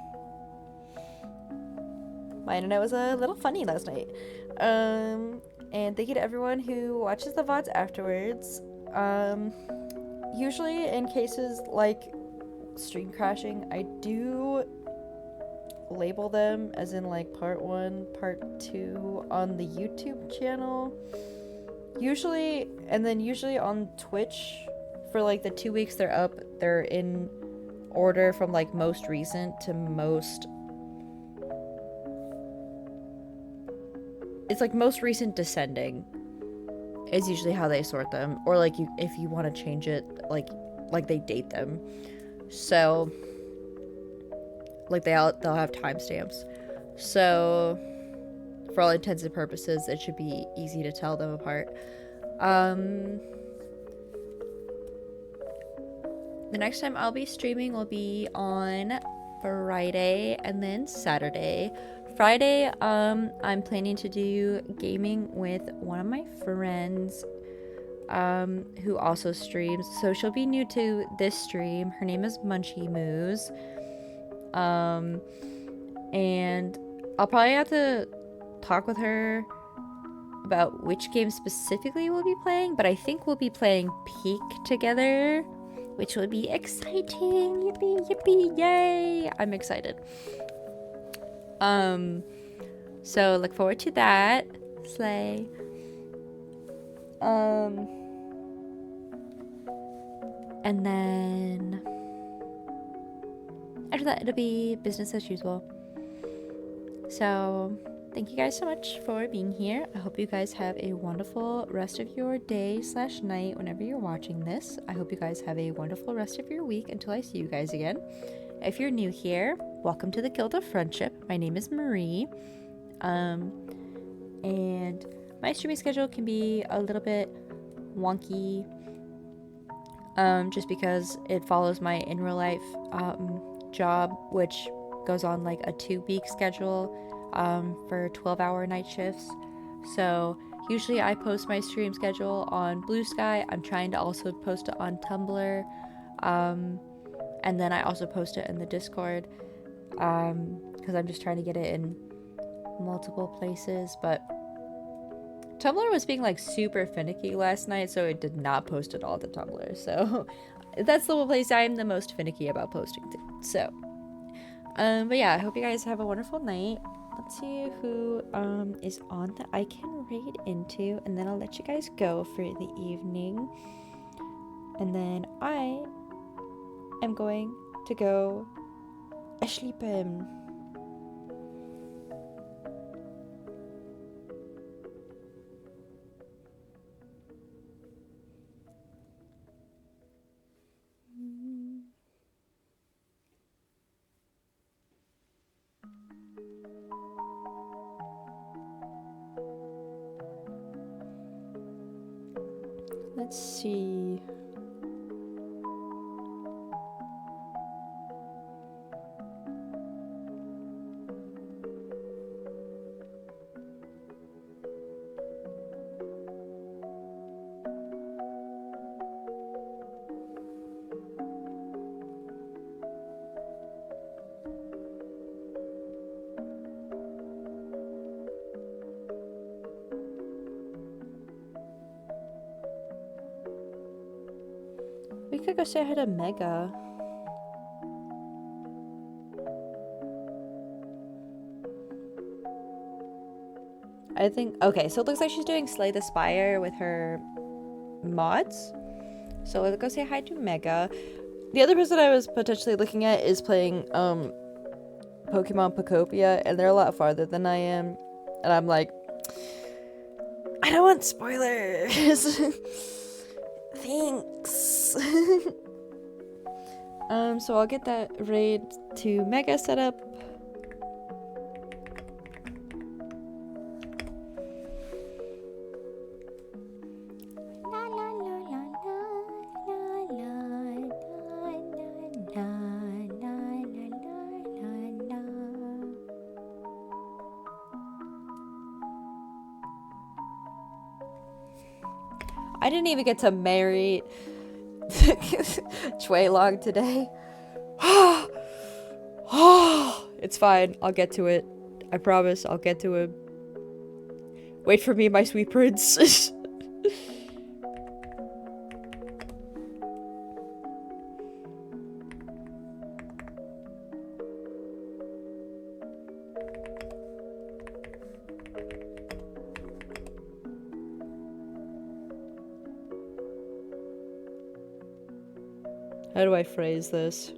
internet was a little funny last night. And thank you to everyone who watches the VODs afterwards. Usually in cases like stream crashing, I do label them as in like part 1, part 2 on the YouTube channel. Usually, and then usually on Twitch for like the 2 weeks they're up, they're in order from like most recent to most. It's like most recent descending is usually how they sort them, or like if you want to change it, like they date them. So like they'll have timestamps. So for all intents and purposes, it should be easy to tell them apart. The next time I'll be streaming will be on Friday and then Saturday. Friday, I'm planning to do gaming with one of my friends, who also streams. So she'll be new to this stream. Her name is Munchie Moose. and I'll probably have to talk with her about which game specifically we'll be playing, but I think we'll be playing Peak together, which will be exciting. Yippee, yippee, yay! I'm excited. So look forward to that. Slay. And then after that, it'll be business as usual. So thank you guys so much for being here. I hope you guys have a wonderful rest of your day/night whenever you're watching this. I hope you guys have a wonderful rest of your week until I see you guys again. If you're new here, welcome to the Guild of Friendship. My name is Marie. And my streaming schedule can be a little bit wonky, just because it follows my in real life job, which goes on like a 2-week schedule for 12-hour night shifts. So usually I post my stream schedule on Blue Sky. I'm trying to also post it on Tumblr, and then I also post it in the Discord, because I'm just trying to get it in multiple places. But Tumblr was being like super finicky last night, so it did not post it all to Tumblr. So that's the place I'm the most finicky about posting to. So but yeah, I hope you guys have a wonderful night. Let's see who is on that I can raid into, and then I'll let you guys go for the evening. And then I am going to go sleep. Let's see. We could go say hi to Mega. I think, okay, so it looks like she's doing Slay the Spire with her mods. So let's go say hi to Mega. The other person I was potentially looking at is playing Pokemon Pocopia, and they're a lot farther than I am. And I'm like, I don't want spoilers. Thanks. So I'll get that raid to Mega set up. I didn't even get to marry Chuelong today. It's fine. I'll get to it. I promise I'll get to him. Wait for me, my sweet prince. How do I phrase this?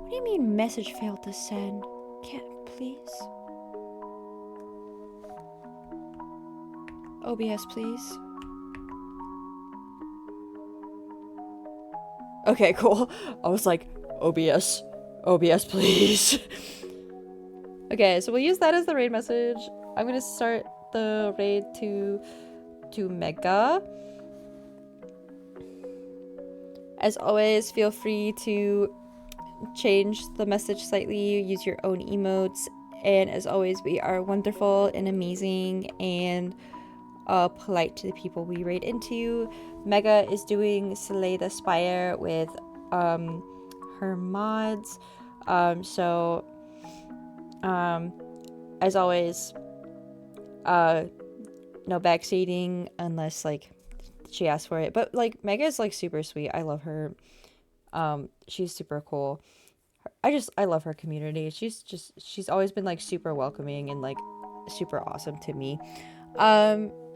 What do you mean message failed to send? Can't, please? OBS, please. Okay, cool. I was like, OBS. OBS, please. Okay, so we'll use that as the raid message. I'm gonna start the raid to Mega. As always, feel free to change the message slightly, use your own emotes, And as always, we are wonderful and amazing and polite to the people we raid into. Mega is doing Slay the Spire with her mods. So as always, no backseating unless like she asks for it. But like Mega is like super sweet. I love her. She's super cool. I love her community. She's always been like super welcoming and like super awesome to me.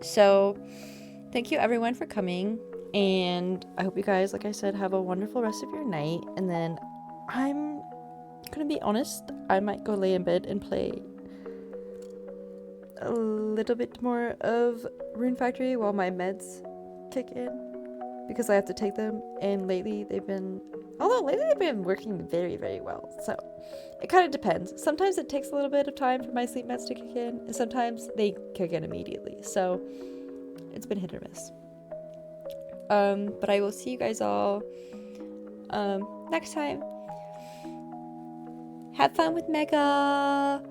So thank you everyone for coming, and I hope you guys, like I said, have a wonderful rest of your night. And then I'm gonna be honest, I might go lay in bed and play a little bit more of Rune Factory while my meds kick in, because I have to take them, and lately they've been working very, very well. So it kind of depends. Sometimes it takes a little bit of time for my sleep meds to kick in, and sometimes they kick in immediately. So it's been hit or miss. But I will see you guys all next time. Have fun with Mega!